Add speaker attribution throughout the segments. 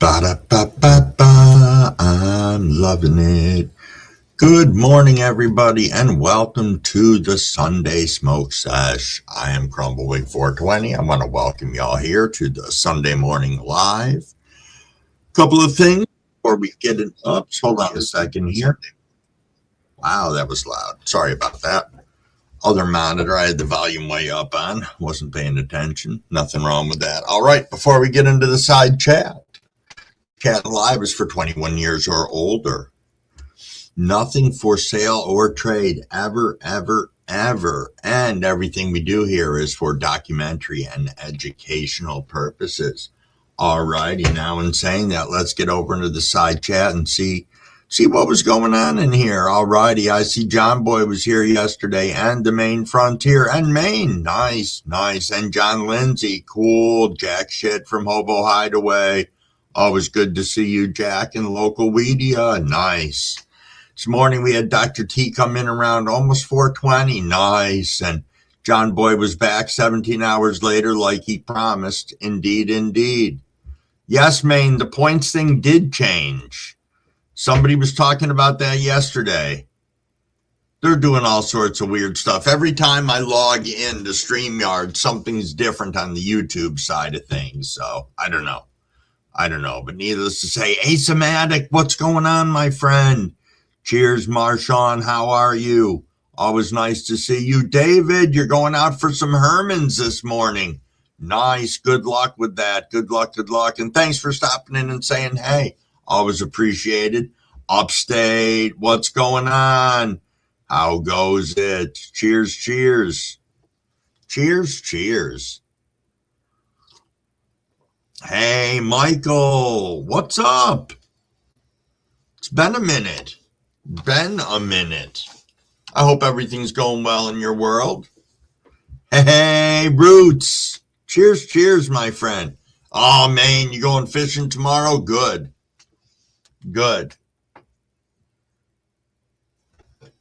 Speaker 1: Ba-da-ba-ba-ba, I'm loving it. Good morning, everybody, and welcome to the Sunday Smoke Sesh. I am Crumblewick 420. I want to welcome y'all here to the Sunday Morning Live. Couple of things before we get it up. Hold on a second here. Wow, that was loud. Sorry about that. Other monitor, I had the volume way up on. Wasn't paying attention. Nothing wrong with that. All right, before we get into the side chat. Chat Live is for 21 years or older. Nothing for sale or trade, ever, ever, ever. And everything we do here is for documentary and educational purposes. All righty, now in saying that, let's get over into the side chat and see what was going on in here. All righty, I see John Boy was here yesterday, and the Maine Frontier, and Maine. Nice, nice. And John Lindsay, cool. Jack Shit from Hobo Hideaway. Always good to see you, Jack, and local media. Nice. This morning we had Dr. T come in around almost 4:20. Nice. And John Boy was back 17 hours later like he promised. Indeed, indeed. Yes, Maine, the points thing did change. Somebody was talking about that yesterday. They're doing all sorts of weird stuff. Every time I log in to StreamYard, something's different on the YouTube side of things. So I don't know. But needless to say, Asematic, what's going on, my friend? Cheers, Marshawn. How are you? Always nice to see you. David, you're going out for some Hermans this morning. Nice. Good luck with that. Good luck. And thanks for stopping in and saying, hey, always appreciated. Upstate, what's going on? How goes it? Cheers. Cheers. Hey, Michael, what's up? It's been a minute. I hope everything's going well in your world. Hey, Roots. Cheers, my friend. Oh, man, you going fishing tomorrow? Good.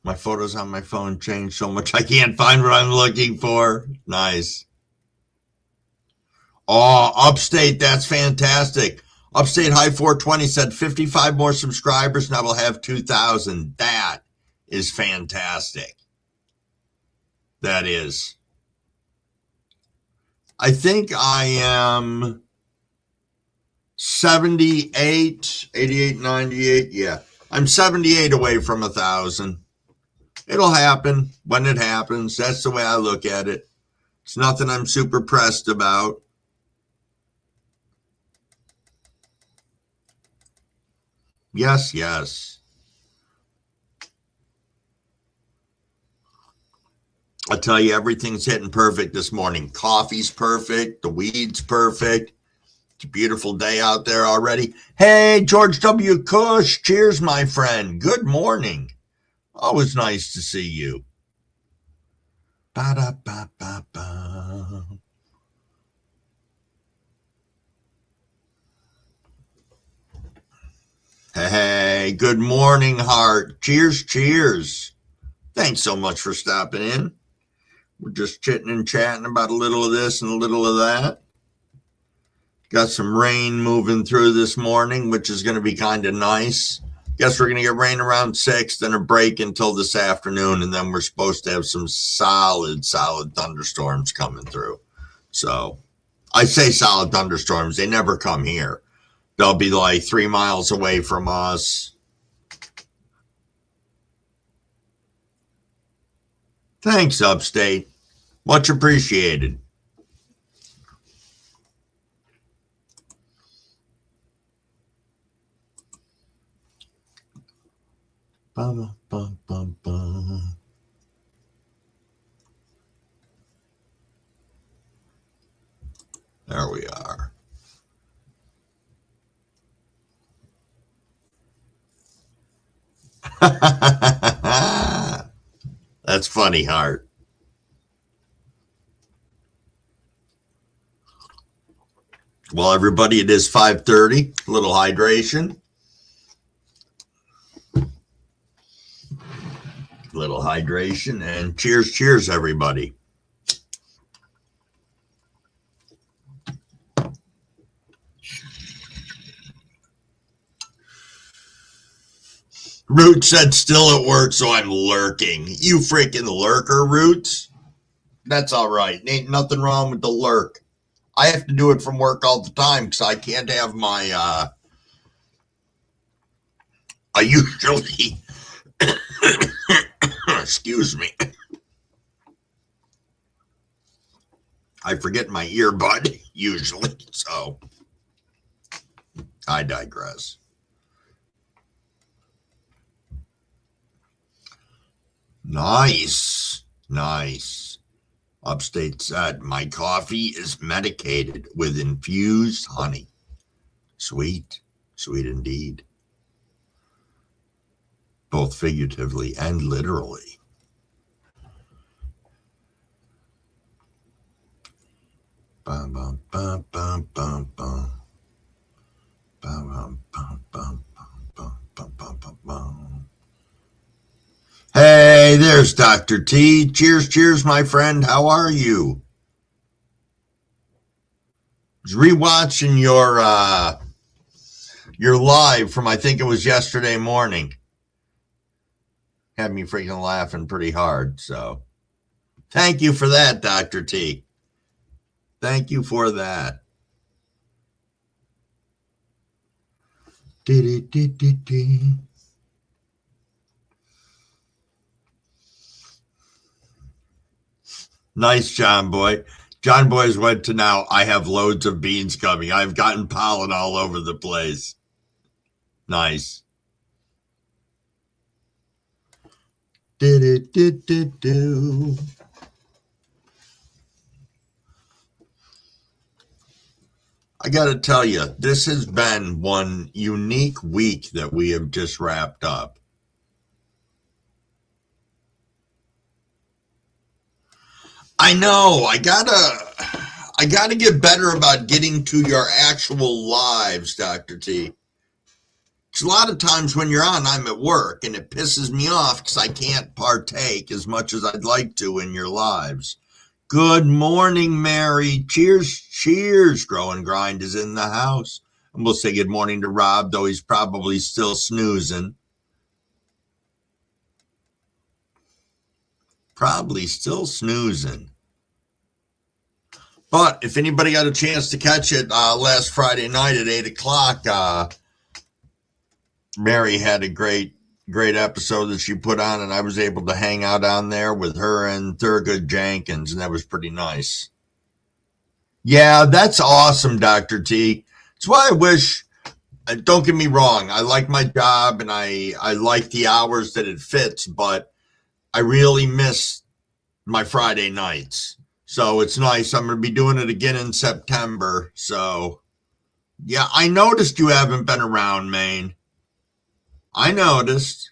Speaker 1: My photos on my phone changed so much I can't find what I'm looking for. Nice. Oh, Upstate, that's fantastic. Upstate High 420 said 55 more subscribers and I will have 2,000. That is fantastic. That is. I think I am 78, 88, 98. Yeah, I'm 78 away from 1,000. It'll happen when it happens. That's the way I look at it. It's nothing I'm super pressed about. Yes. I'll tell you, everything's hitting perfect this morning. Coffee's perfect. The weed's perfect. It's a beautiful day out there already. Hey, George W. Cush. Cheers, my friend. Good morning. Always nice to see you. Ba-da-ba-ba-ba. Hey, good morning, Heart. Cheers. Thanks so much for stopping in. We're just chitting and chatting about a little of this and a little of that. Got some rain moving through this morning, which is going to be kind of nice. Guess we're going to get rain around 6, then a break until this afternoon, and then we're supposed to have some solid thunderstorms coming through. So I say solid thunderstorms. They never come here. They'll be like 3 miles away from us. Thanks, Upstate. Much appreciated. Bum, bum, bum, bum. There we are. That's funny, Hart. Well, everybody, it is 5:30. A little hydration. And cheers, everybody. Roots said still at work, so I'm lurking. You freaking lurker, Roots. That's all right. Ain't nothing wrong with the lurk. I have to do it from work all the time because I can't have my, I usually, excuse me, I forget my earbud usually, so I digress. Nice, nice. Upstate said, my coffee is medicated with infused honey. Sweet, sweet indeed. Both figuratively and literally. Bum, bum, bum, bum, bum, bum. Bum, bum, bum, bum, bum, bum, bum, bum, bum. Hey, there's Dr. T. Cheers, cheers, my friend. How are you? I was rewatching your live from I think it was yesterday morning. Had me freaking laughing pretty hard. So thank you for that, Dr. T. Thank you for that. Nice, John Boy. John Boy's went to now, I have loads of beans coming. I've gotten pollen all over the place. Nice. I got to tell you, this has been one unique week that we have just wrapped up. I know. I gotta get better about getting to your actual lives, Dr. T. Because a lot of times when you're on, I'm at work, and it pisses me off because I can't partake as much as I'd like to in your lives. Good morning, Mary. Cheers, cheers. Grow and Grind is in the house. And we'll say good morning to Rob, though he's probably still snoozing. Probably still snoozing. But if anybody got a chance to catch it last Friday night at 8 o'clock, Mary had a great episode that she put on, and I was able to hang out on there with her and Thurgood Jenkins, and that was pretty nice. Yeah, that's awesome, Dr. T. That's why I wish, don't get me wrong, I like my job and I like the hours that it fits, but I really miss my Friday nights. So it's nice. I'm going to be doing it again in September. So, yeah, I noticed you haven't been around, Maine. I noticed.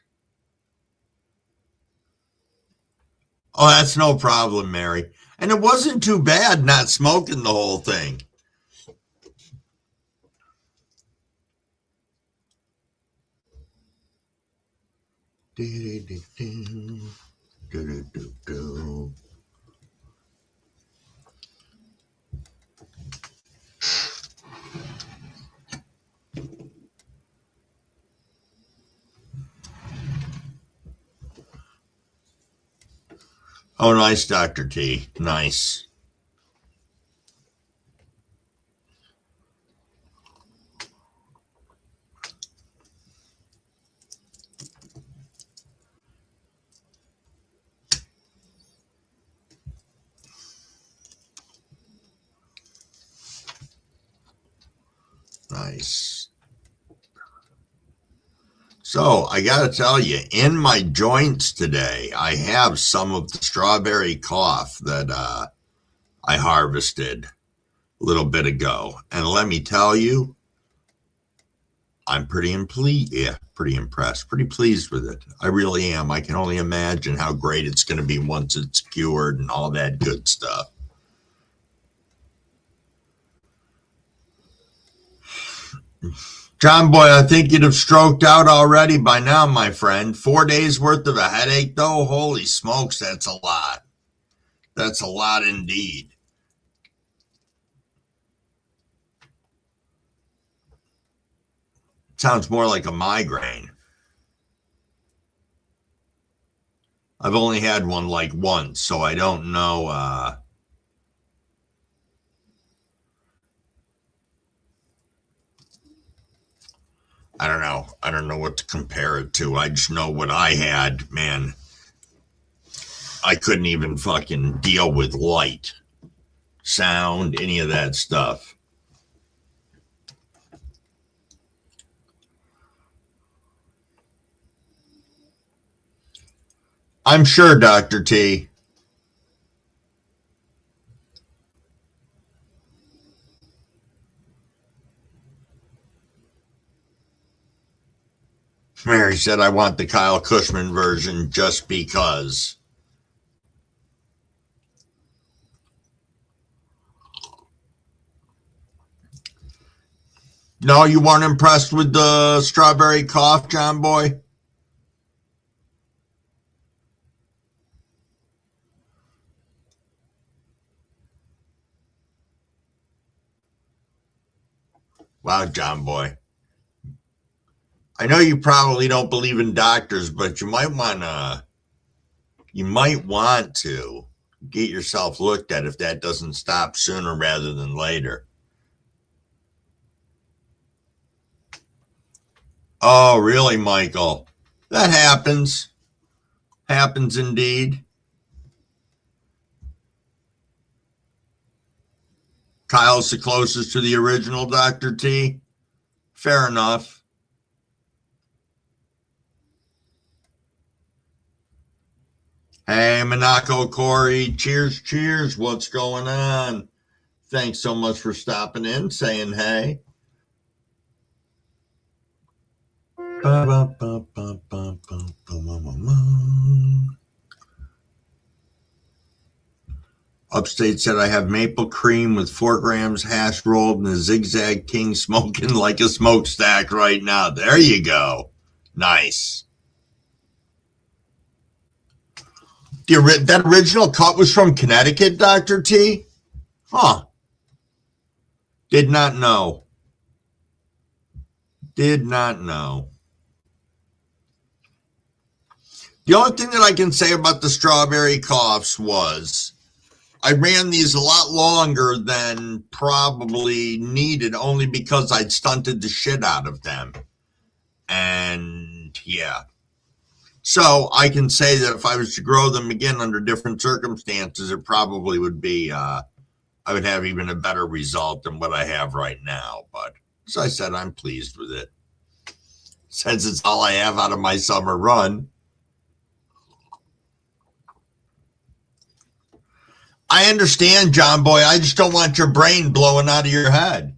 Speaker 1: Oh, that's no problem, Mary. And it wasn't too bad not smoking the whole thing. Oh, nice, Dr. T. Nice. Nice. So I got to tell you, in my joints today, I have some of the strawberry cough that I harvested a little bit ago. And let me tell you, I'm pretty impressed, pretty pleased with it. I really am. I can only imagine how great it's going to be once it's cured and all that good stuff. John Boy, I think you'd have stroked out already by now, my friend. 4 days worth of a headache, though? Holy smokes, that's a lot. That's a lot indeed. Sounds more like a migraine. I've only had one like once, so I don't know. I don't know. I don't know what to compare it to. I just know what I had. Man, I couldn't even fucking deal with light, sound, any of that stuff. I'm sure, Dr. T. Mary said, I want the Kyle Cushman version just because. No, you weren't impressed with the strawberry cough, John Boy? Wow, John Boy. I know you probably don't believe in doctors, but you might want to get yourself looked at if that doesn't stop sooner rather than later. Oh, really, Michael? That happens. Happens indeed. Kyle's the closest to the original Dr. T. Fair enough. Hey, Monaco Corey. Cheers, cheers. What's going on? Thanks so much for stopping in, saying hey. Upstate said, I have maple cream with 4 grams hash rolled and a Zigzag King smoking like a smokestack right now. There you go. Nice. That original cut was from Connecticut, Dr. T? Huh. Did not know. Did not know. The only thing that I can say about the strawberry coughs was I ran these a lot longer than probably needed, only because I'd stunted the shit out of them. And yeah. So I can say that if I was to grow them again under different circumstances, it probably would be, I would have even a better result than what I have right now. But as I said, I'm pleased with it. Since it's all I have out of my summer run. I understand, John Boy. I just don't want your brain blowing out of your head.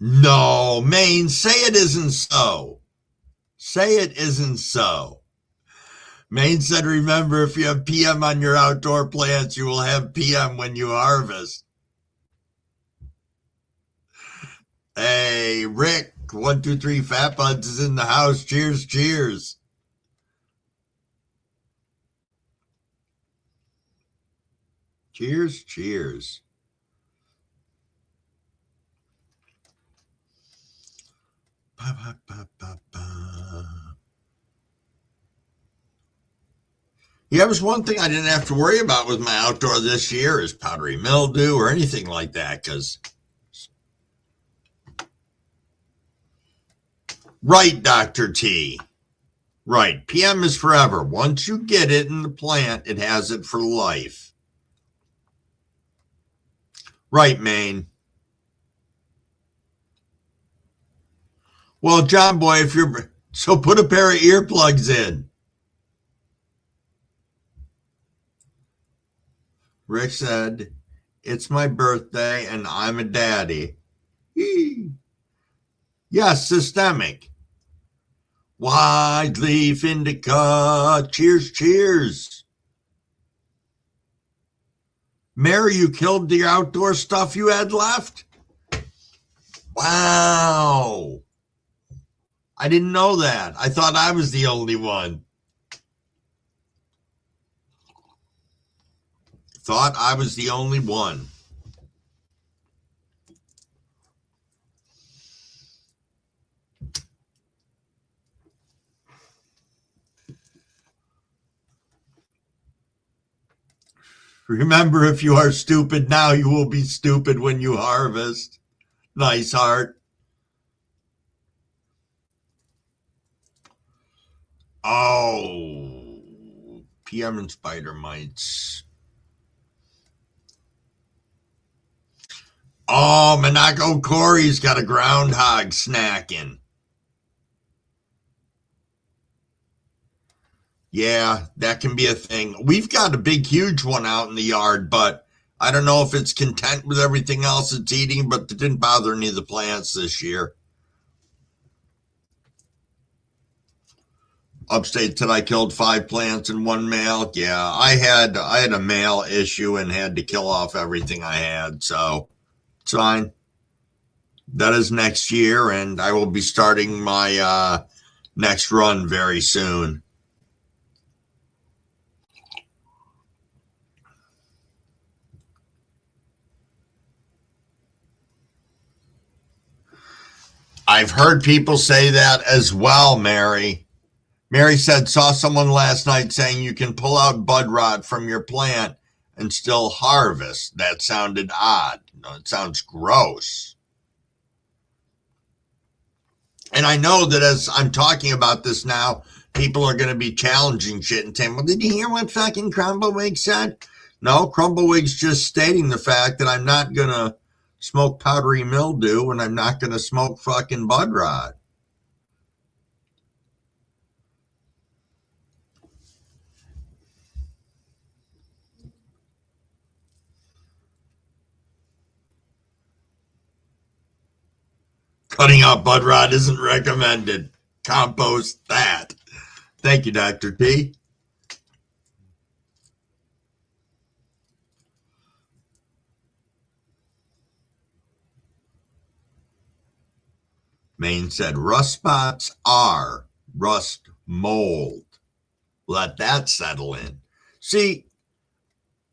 Speaker 1: No, Maine, say it isn't so. Say it isn't so. Maine said, remember, if you have PM on your outdoor plants, you will have PM when you harvest. Hey, Rick, 123 Fat Buds is in the house. Cheers, cheers. Cheers, cheers. Ba, ba, ba, ba, ba. Yeah, it was one thing I didn't have to worry about with my outdoor this year is powdery mildew or anything like that. Because, right, Dr. T. Right, PM is forever. Once you get it in the plant, it has it for life. Right, Maine. Well, John Boy, if you're so put a pair of earplugs in. Rick said, it's my birthday and I'm a daddy. Yes, systemic. Wide leaf indica. Cheers, cheers. Mary, you killed the outdoor stuff you had left? Wow. I didn't know that. I thought I was the only one. Thought I was the only one. Remember, if you are stupid now, you will be stupid when you harvest. Nice heart. Oh, PM and spider mites. Oh, Monaco Corey's got a groundhog snacking. Yeah, that can be a thing. We've got a big, huge one out in the yard, but I don't know if it's content with everything else it's eating, but it didn't bother any of the plants this year. Upstate said I killed 5 plants and 1 male. Yeah, I had a male issue and had to kill off everything I had, so it's fine. That is next year, and I will be starting my next run very soon. I've heard people say that as well, Mary. Mary said, saw someone last night saying you can pull out bud rot from your plant and still harvest. That sounded odd. No, it sounds gross. And I know that as I'm talking about this now, people are going to be challenging shit and saying, well, did you hear what fucking Crumblewig said? No, Crumblewig's just stating the fact that I'm not going to smoke powdery mildew and I'm not going to smoke fucking bud rot. Cutting out bud rot isn't recommended. Compost that. Thank you, Dr. T. Maine said rust spots are rust mold. Let that settle in. See,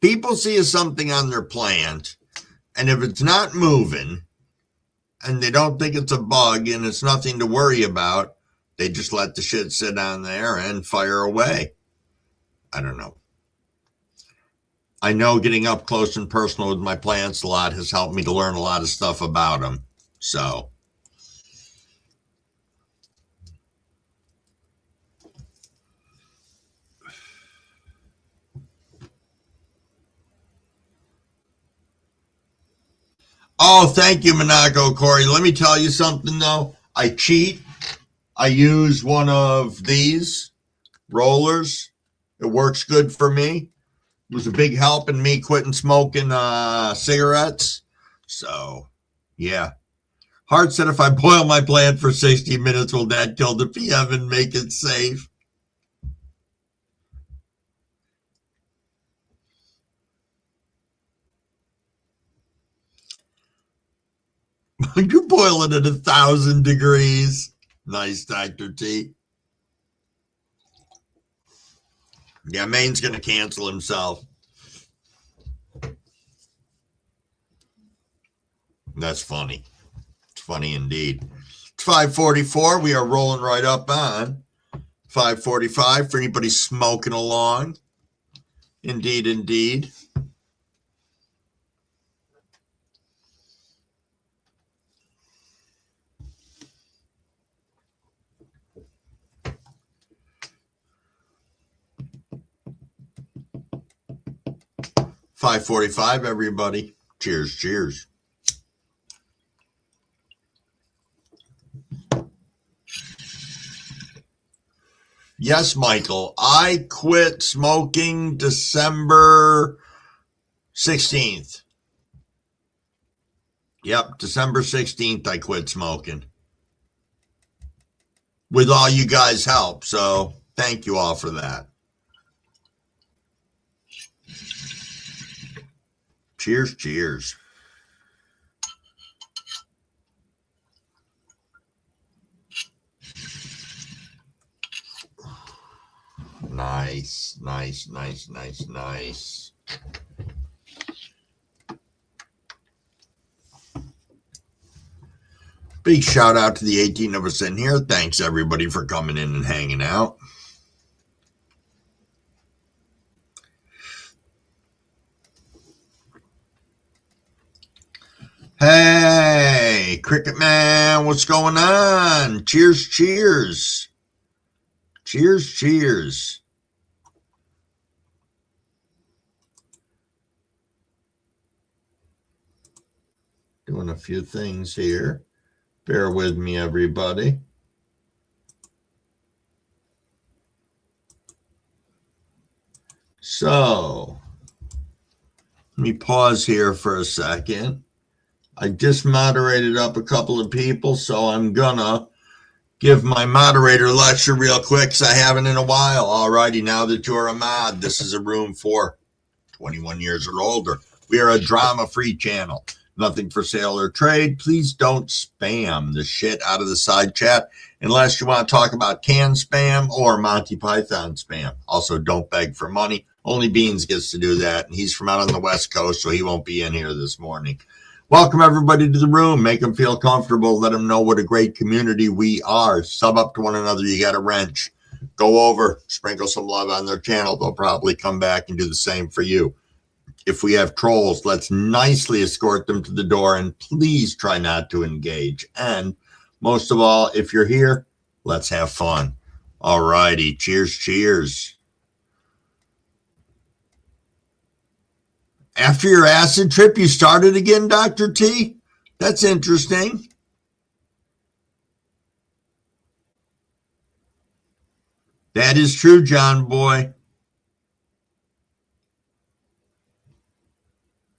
Speaker 1: people see something on their plant, and if it's not moving, and they don't think it's a bug and it's nothing to worry about, they just let the shit sit on there and fire away. I don't know. I know getting up close and personal with my plants a lot has helped me to learn a lot of stuff about them. So, oh, thank you, Monaco Corey. Let me tell you something, though. I cheat. I use one of these rollers. It works good for me. It was a big help in me quitting smoking cigarettes. So, yeah. Hart said if I boil my plant for 60 minutes, will that kill the PM and make it safe? You boil it at 1,000 degrees. Nice, Dr. T. Yeah, Maine's going to cancel himself. That's funny. It's funny indeed. It's 5:44. We are rolling right up on 5:45 for anybody smoking along. Indeed, indeed. $5:45, everybody. Cheers, cheers. Yes, Michael. I quit smoking December 16th. Yep, December 16th I quit smoking. With all you guys' help, so thank you all for that. Cheers, cheers. Nice, nice, nice, nice, nice. Big shout out to the 18 of us in here. Thanks everybody for coming in and hanging out. Hey, Cricket Man, what's going on? Cheers, cheers. Cheers, cheers. Doing a few things here. Bear with me, everybody. So, let me pause here for a second. I just moderated up a couple of people, so I'm gonna give my moderator lecture real quick because I haven't in a while. Alrighty, now that you're a mod, this is a room for 21 years or older. We are a drama-free channel. Nothing for sale or trade. Please don't spam the shit out of the side chat unless you want to talk about canned spam or Monty Python spam. Also, don't beg for money. Only Beans gets to do that, and he's from out on the West Coast, so he won't be in here this morning. Welcome, everybody, to the room. Make them feel comfortable. Let them know what a great community we are. Sub up to one another. You got a wrench. Go over, sprinkle some love on their channel. They'll probably come back and do the same for you. If we have trolls, let's nicely escort them to the door, and please try not to engage. And most of all, if you're here, let's have fun. All righty. Cheers, cheers. After your acid trip, you started again, Dr. T? That's interesting. That is true, John Boy.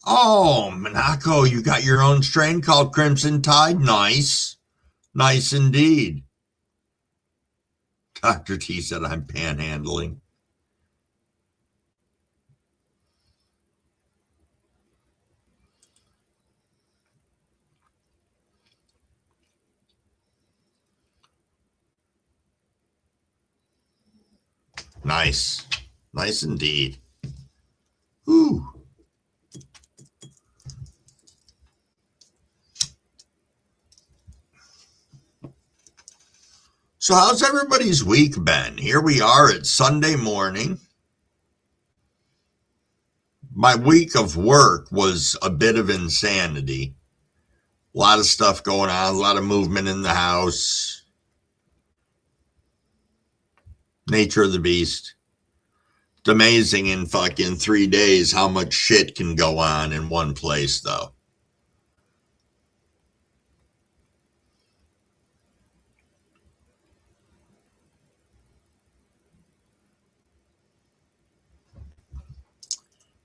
Speaker 1: Oh, Monaco, you got your own strain called Crimson Tide. Nice. Nice indeed. Dr. T said I'm panhandling. Nice. Nice indeed. Ooh. So how's everybody's week been? Here we are at Sunday morning. My week of work was a bit of insanity. A lot of stuff going on, a lot of movement in the house. Nature of the beast. It's amazing in fucking 3 days how much shit can go on in one place, though.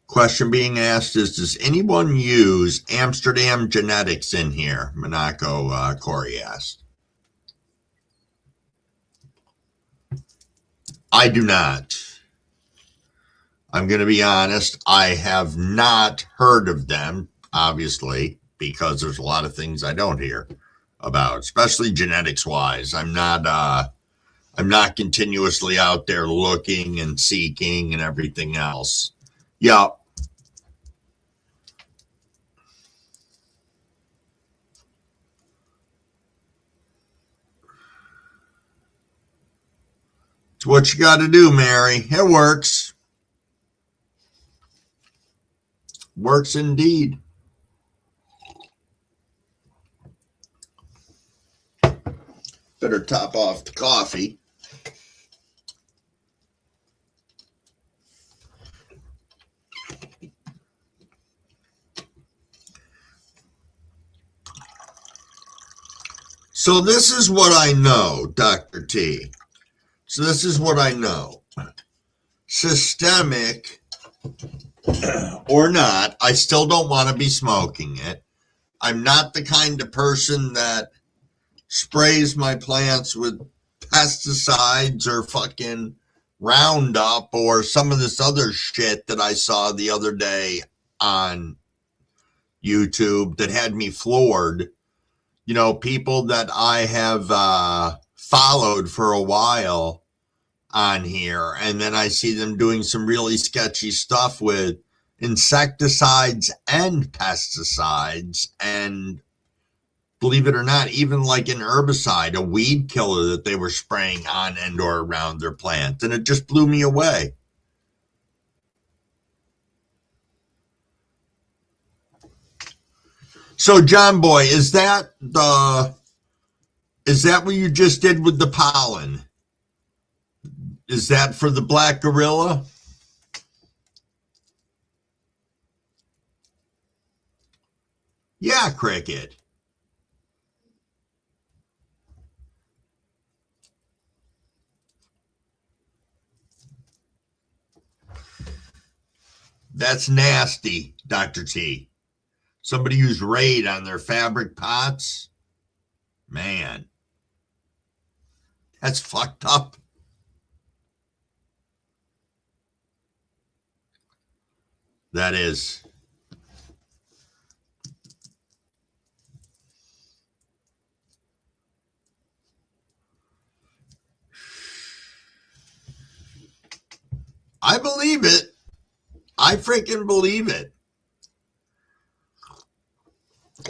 Speaker 1: Question being asked is, does anyone use Amsterdam genetics in here? Monaco Corey asked. I do not. I'm going to be honest. I have not heard of them, obviously, because there's a lot of things I don't hear about, especially genetics wise. I'm not continuously out there looking and seeking and everything else. Yeah. It's what you got to do, Mary. It works. Works indeed. Better top off the coffee. So this is what I know, Dr. T. So this is what I know. Systemic or not, I still don't want to be smoking it. I'm not the kind of person that sprays my plants with pesticides or fucking Roundup or some of this other shit that I saw the other day on YouTube that had me floored. You know, people that I have followed for a while on here, and then I see them doing some really sketchy stuff with insecticides and pesticides, and believe it or not, even like an herbicide, a weed killer that they were spraying on and or around their plants, and it just blew me away. So, John Boy, is that what you just did with the pollen? Is that for the black gorilla? Yeah, cricket. That's nasty, Dr. T. Somebody used Raid on their fabric pots. Man, that's fucked up. That is. I believe it. I freaking believe it.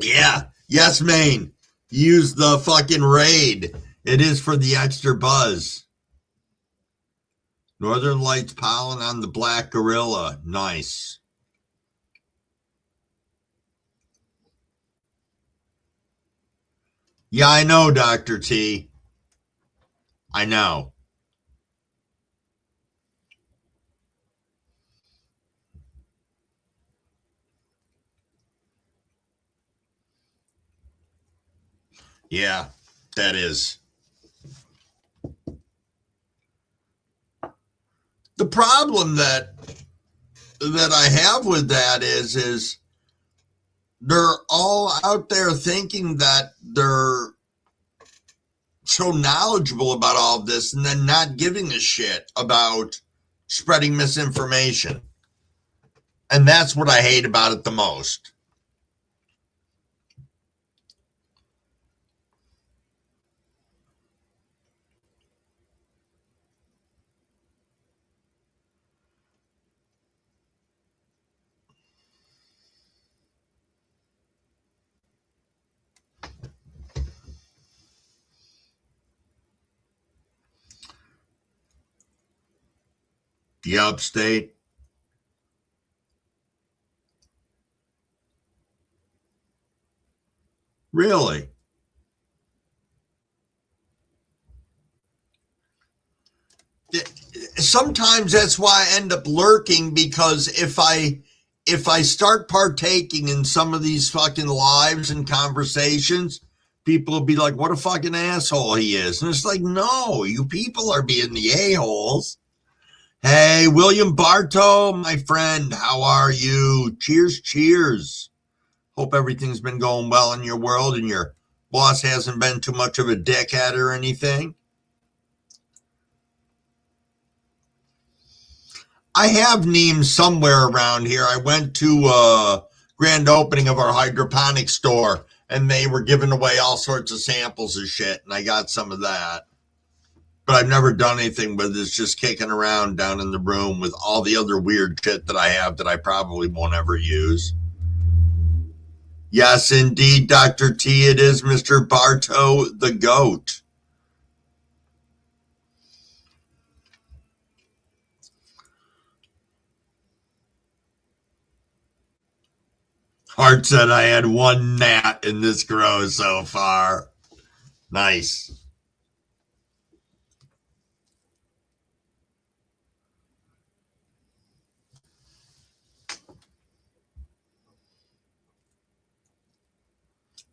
Speaker 1: Yeah. Yes, Maine. Use the fucking Raid. It is for the extra buzz. Northern Lights pollen on the black gorilla. Nice. Yeah, I know, Dr. T. I know. Yeah, that is. The problem that I have with that is they're all out there thinking that they're so knowledgeable about all of this and then not giving a shit about spreading misinformation. And that's what I hate about it the most. The upstate. Really? Sometimes that's why I end up lurking, because if I start partaking in some of these fucking lives and conversations, people will be like, what a fucking asshole he is. And it's like, no, you people are being the a-holes. Hey, William Bartow, my friend, how are you? Cheers, cheers. Hope everything's been going well in your world and your boss hasn't been too much of a dickhead or anything. I have names somewhere around here. I went to a grand opening of our hydroponic store and they were giving away all sorts of samples of shit, and I got some of that. But I've never done anything with it. It's just kicking around down in the room with all the other weird shit that I have that I probably won't ever use. Yes, indeed, Dr. T, it is Mr. Bartow the goat. Hart said I had one gnat in this grow so far. Nice.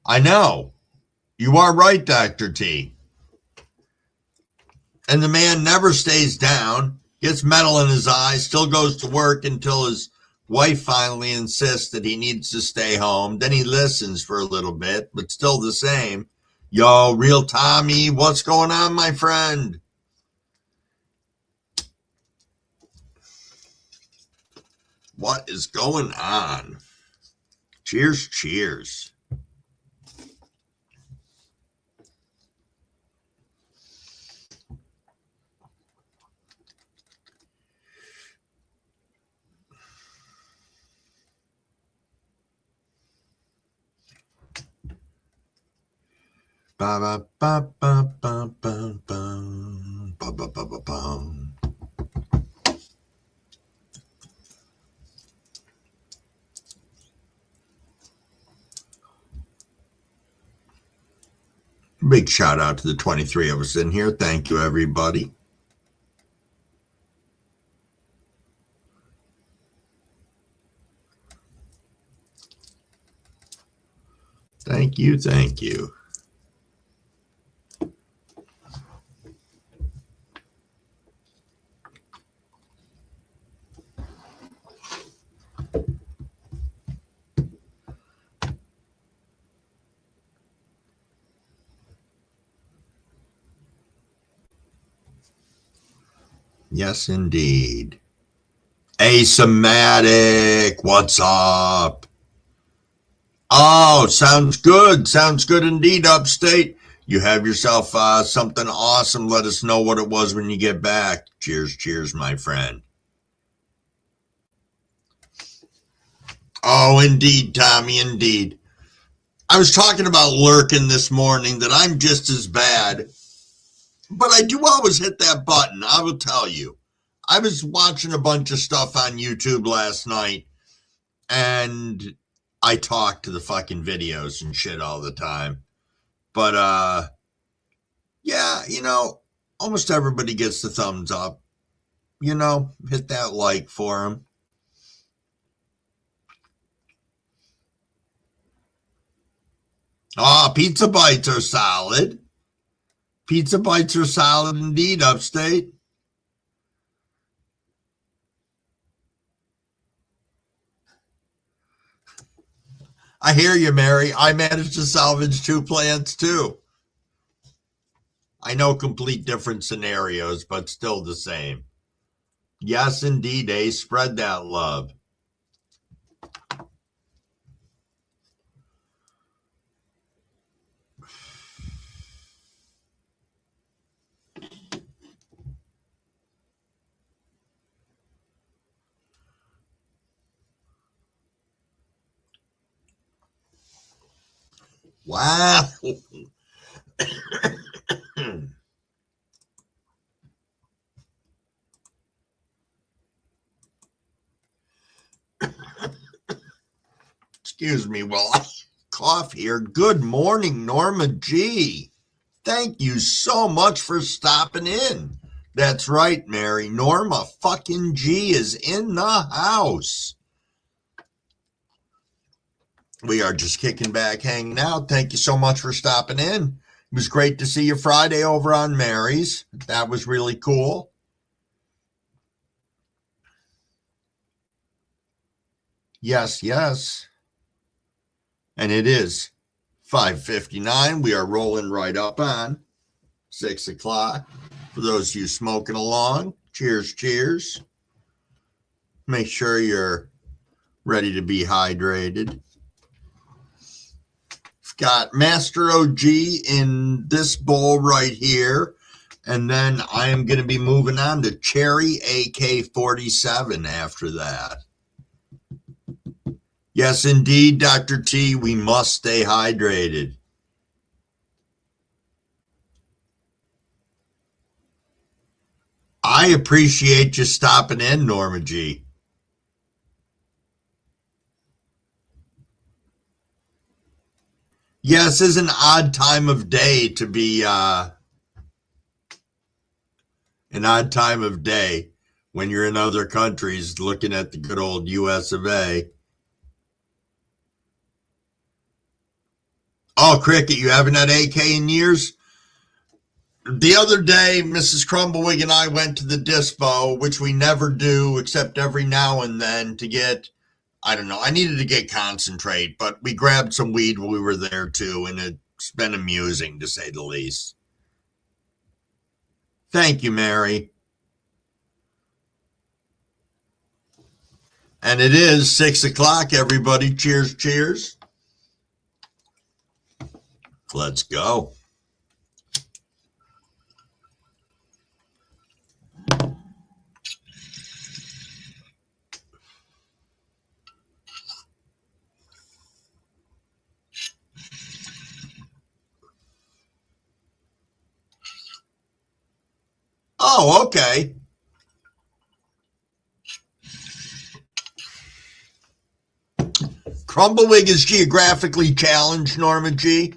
Speaker 1: I know. You are right, Dr. T. And the man never stays down, gets metal in his eyes, still goes to work until his wife finally insists that he needs to stay home. Then he listens for a little bit, but still the same. Yo, real Tommy, what's going on, my friend? What is going on? Cheers, cheers. Ba ba ba ba ba ba ba ba ba ba ba ba. Big shout out to the 23 of us in here. Thank you, everybody. Thank you, thank you. Yes, indeed. Asematic, what's up? Oh, sounds good. Sounds good indeed, Upstate. You have yourself something awesome. Let us know what it was when you get back. Cheers, cheers, my friend. Oh, indeed, Tommy, indeed. I was talking about lurking this morning, that I'm just as bad. But I do always hit that button, I will tell you. I was watching a bunch of stuff on YouTube last night, and I talk to the fucking videos and shit all the time. But, yeah, almost everybody gets the thumbs up. Hit that like for them. Oh, pizza bites are solid. Pizza bites are solid indeed, Upstate. I hear you, Mary. I managed to salvage 2 plants, too. I know complete different scenarios, but still the same. Yes, indeed, spread that love. Wow. Excuse me while I cough here. Good morning, Norma G. Thank you so much for stopping in. That's right, Mary. Norma fucking G is in the house. We are just kicking back, hanging out. Thank you so much for stopping in. It was great to see you Friday over on Mary's. That was really cool. Yes, yes. And it is 5:59. We are rolling right up on 6 o'clock. For those of you smoking along, cheers, cheers. Make sure you're ready to be hydrated. I've got Master OG in this bowl right here. And then I am going to be moving on to Cherry AK-47 after that. Yes, indeed, Dr. T, we must stay hydrated. I appreciate you stopping in, Norma G. Yes, it's an odd time of day to be an odd time of day when you're in other countries looking at the good old US of A. Oh, Cricket, you haven't had AK in years? The other day, Mrs. Crumbawig and I went to the dispo, which we never do except every now and then to get, I don't know, I needed to get concentrate, but we grabbed some weed while we were there too, and it's been amusing to say the least. Thank you, Mary. And it is 6 o'clock, everybody. Cheers, cheers. Let's go. Oh, okay. Crumbawig is geographically challenged, Norma G,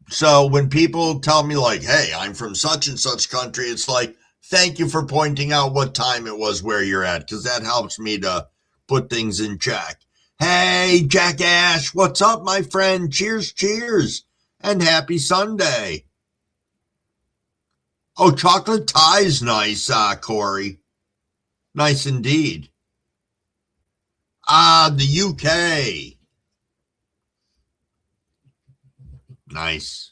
Speaker 1: So when people tell me, like, hey, I'm from such and such country, it's like, thank you for pointing out what time it was where you're at, because that helps me to put things in check. Hey, Jackass, what's up, my friend? Cheers, cheers, and happy Sunday. Oh, chocolate tie's nice, Corey. Nice indeed. Ah, the UK. Nice.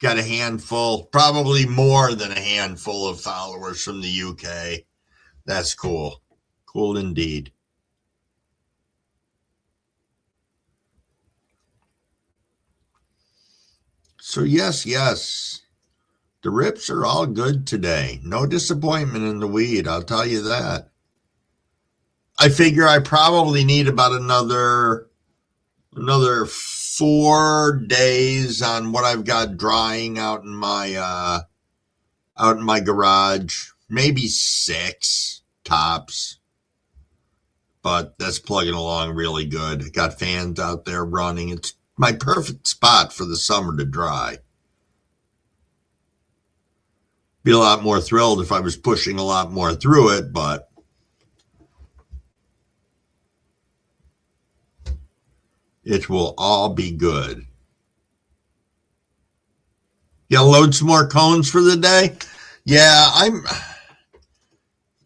Speaker 1: Got a handful, probably more than a handful of followers from the UK. That's cool. Cool indeed. So, yes. The rips are all good today. No disappointment in the weed, I'll tell you that. I figure I probably need about another 4 days on what I've got drying out in my garage. Maybe 6 tops. But that's plugging along really good. Got fans out there running. It's my perfect spot for the summer to dry. Be a lot more thrilled if I was pushing a lot more through it, but it will all be good. You gotta load some more cones for the day? Yeah,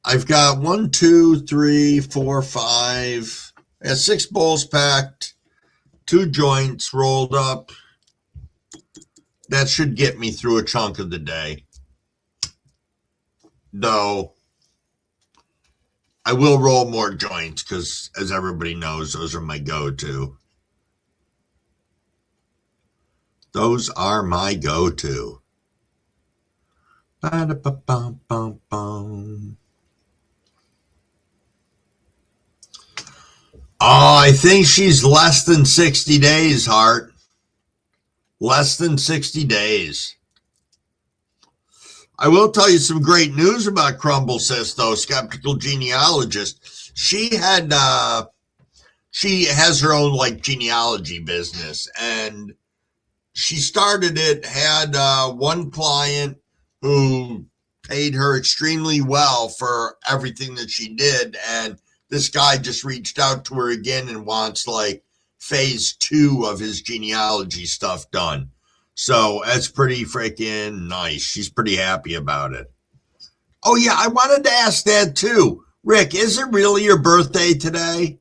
Speaker 1: I've got 1, 2, 3, 4, 5. I got 6 bowls packed, 2 joints rolled up. That should get me through a chunk of the day. Though I will roll more joints because, as everybody knows, those are my go-to. Those are my go-to. Ba-da-ba-bum-bum-bum. Oh, I think she's less than 60 days, Hart. Less than 60 days. I will tell you some great news about Crumble Sis, though, skeptical genealogist. She has her own like genealogy business, and she started it, had one client who paid her extremely well for everything that she did, and this guy just reached out to her again and wants like phase 2 of his genealogy stuff done. So that's pretty freaking nice. She's pretty happy about it. Oh yeah, I wanted to ask that too. Rick, is it really your birthday today?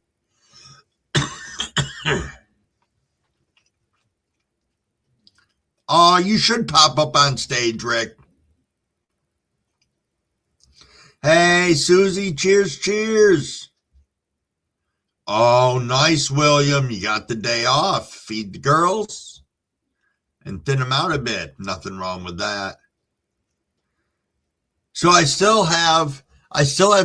Speaker 1: Oh, you should pop up on stage, Rick. Hey, Susie, cheers, cheers. Oh, nice, William. You got the day off. Feed the girls and thin them out a bit. Nothing wrong with that. So I still have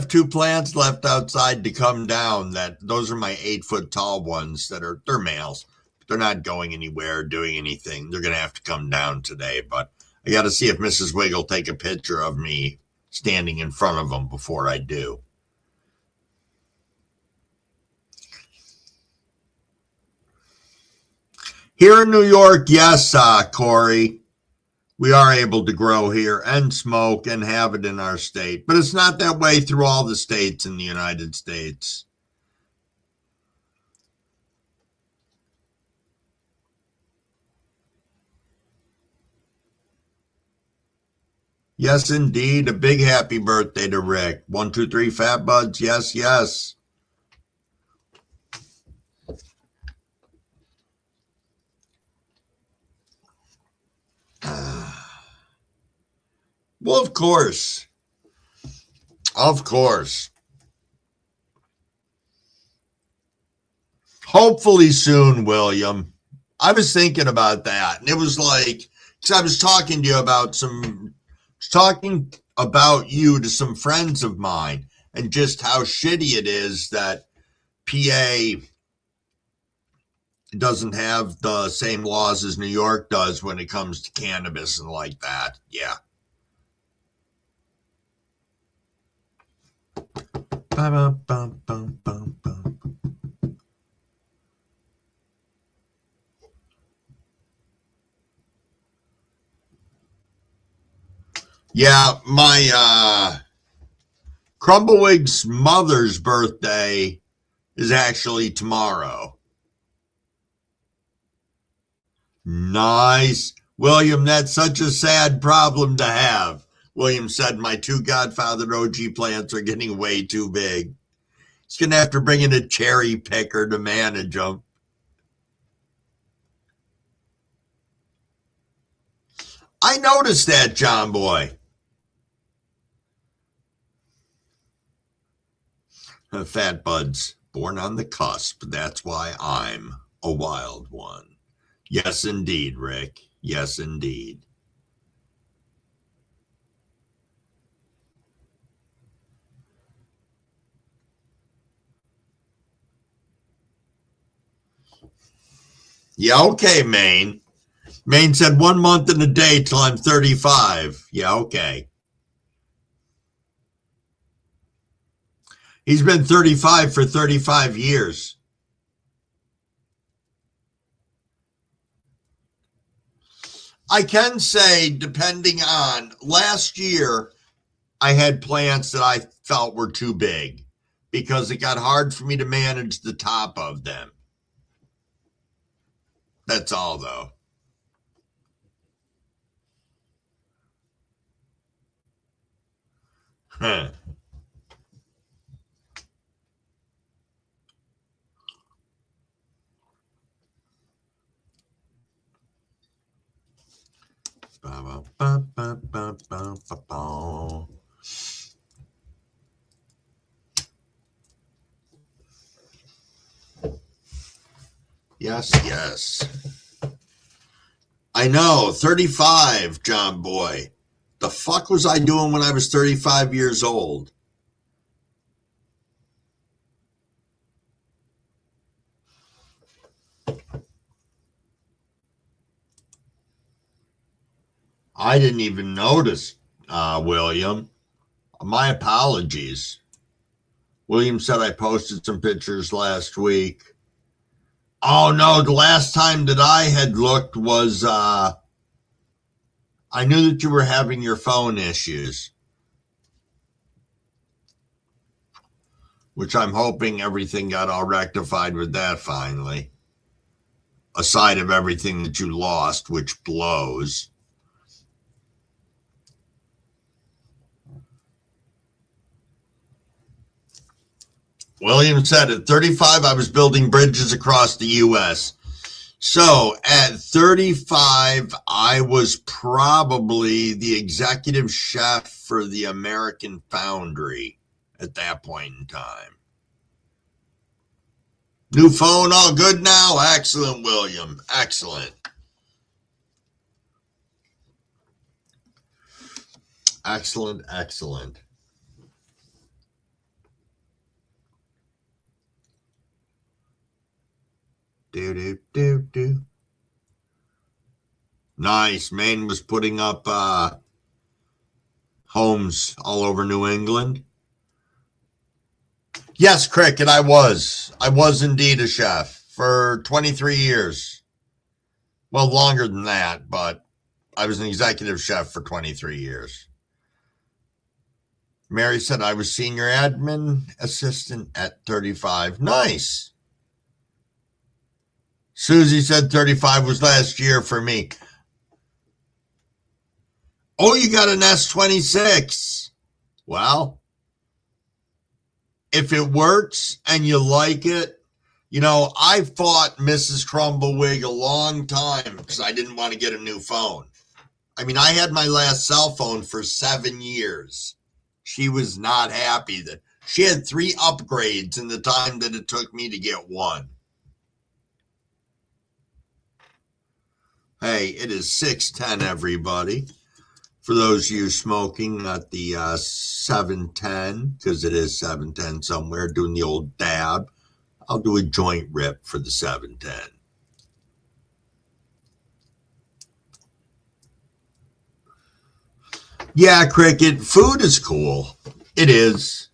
Speaker 1: 2 plants left outside to come down. Those are my 8-foot tall ones they're males. They're not going anywhere, doing anything. They're gonna have to come down today, but I got to see if Mrs. Wiggle take a picture of me standing in front of them before I do. Here in New York, yes, Corey, we are able to grow here and smoke and have it in our state, but it's not that way through all the states in the United States. Yes, indeed. A big happy birthday to Rick. 1, 2, 3, Fat Buds. Yes, yes. Well, of course. Of course. Hopefully soon, William. I was thinking about that. And it was like, because I was talking to you about talking about you to some friends of mine and just how shitty it is that PA doesn't have the same laws as New York does when it comes to cannabis and like that. Yeah. Bum, bum, bum, bum, bum. Yeah, my Crumblewigg's mother's birthday is actually tomorrow. Nice. William, that's such a sad problem to have. William said, my two Godfather OG plants are getting way too big. He's going to have to bring in a cherry picker to manage them. I noticed that, John Boy. Fat buds, born on the cusp. That's why I'm a wild one. Yes, indeed, Rick. Yes, indeed. Yeah, okay, Maine. Maine said 1 month and a day till I'm 35. Yeah, okay. He's been 35 for 35 years. I can say, depending on last year, I had plants that I felt were too big because it got hard for me to manage the top of them. That's all, though. Huh. Yes, yes. I know, 35, John Boy. The fuck was I doing when I was 35 years old? I didn't even notice, William. My apologies. William said I posted some pictures last week. Oh no, the last time that I had looked was I knew that you were having your phone issues, which I'm hoping everything got all rectified with that finally. Aside of everything that you lost, which blows. William said at 35, I was building bridges across the U.S. So at 35, I was probably the executive chef for the American Foundry at that point in time. New phone, all good now? Excellent, William. Excellent. Excellent, excellent. Do. Nice. Maine was putting up homes all over New England. Yes, Cricket, I was. I was indeed a chef for 23 years. Well, longer than that, but I was an executive chef for 23 years. Mary said I was senior admin assistant at 35. Nice. Susie said 35 was last year for me. Oh, you got an S26. Well, if it works and you like it, you know, I fought Mrs. Crumblewig a long time because I didn't want to get a new phone. I mean, I had my last cell phone for 7 years. She was not happy that she had 3 upgrades in the time that it took me to get one. Hey, it is 6:10, everybody. For those of you smoking, not the 7:10, because it is 7:10 somewhere, doing the old dab, I'll do a joint rip for the 7:10. Yeah, Cricket, food is cool. It is.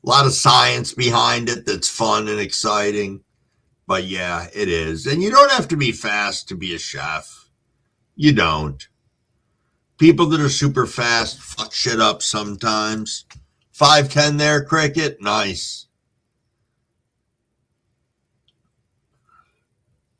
Speaker 1: A lot of science behind it that's fun and exciting. But yeah, it is. And you don't have to be fast to be a chef. You don't. People that are super fast fuck shit up sometimes. 510 there, Cricket. Nice.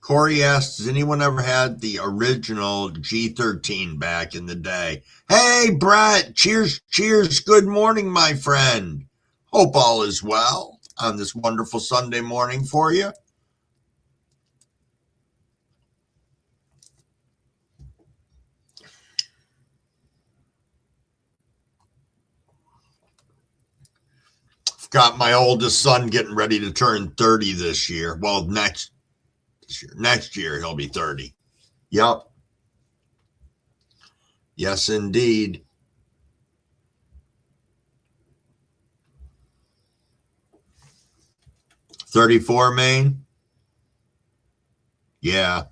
Speaker 1: Corey asks, has anyone ever had the original G13 back in the day? Hey, Brett. Cheers, cheers. Good morning, my friend. Hope all is well on this wonderful Sunday morning for you. Got my oldest son getting ready to turn 30 this year. Well, next year he'll be 30. Yep. Yes, indeed. 34, Maine? Yeah.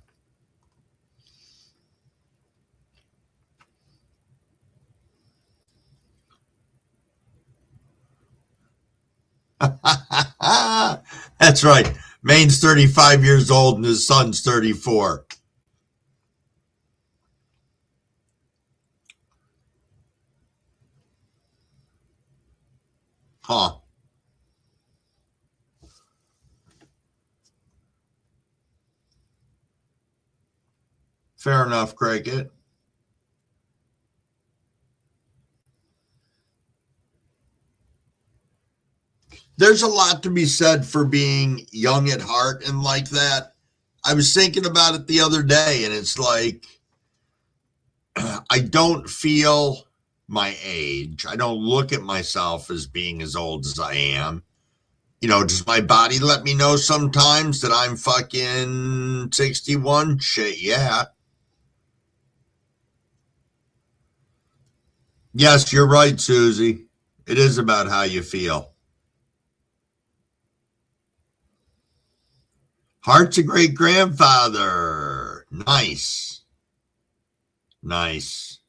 Speaker 1: That's right. Maine's 35 years old and his son's 34. Huh. Fair enough, Cricket. There's a lot to be said for being young at heart and like that. I was thinking about it the other day, and it's like, I don't feel my age. I don't look at myself as being as old as I am. You know, does my body let me know sometimes that I'm fucking 61? Shit, yeah. Yes, you're right, Susie. It is about how you feel. Heart's a great grandfather. Nice. Nice.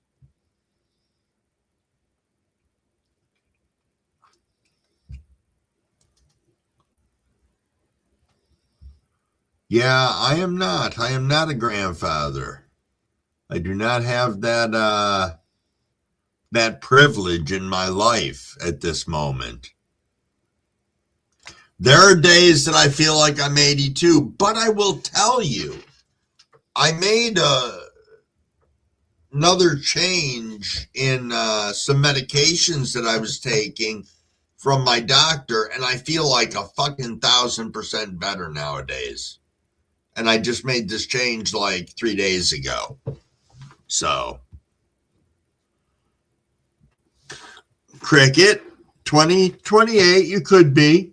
Speaker 1: Yeah, I am not. I am not a grandfather. I do not have that privilege in my life at this moment. There are days that I feel like I'm 82, but I will tell you, I made another change in some medications that I was taking from my doctor, and I feel like a fucking 1,000% better nowadays. And I just made this change like 3 days ago. So, Cricket, 2028, you could be.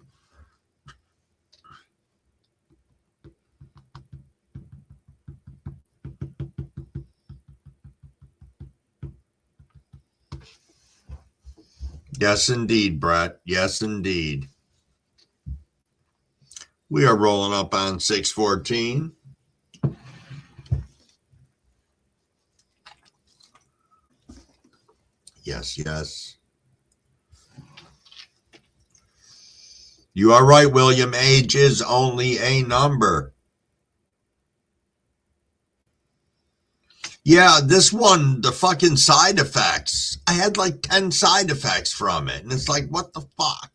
Speaker 1: Yes, indeed, Brett. Yes, indeed. We are rolling up on 6:14. Yes, yes. You are right, William. Age is only a number. Yeah, this one, the fucking side effects. I had like 10 side effects from it. And it's like, what the fuck?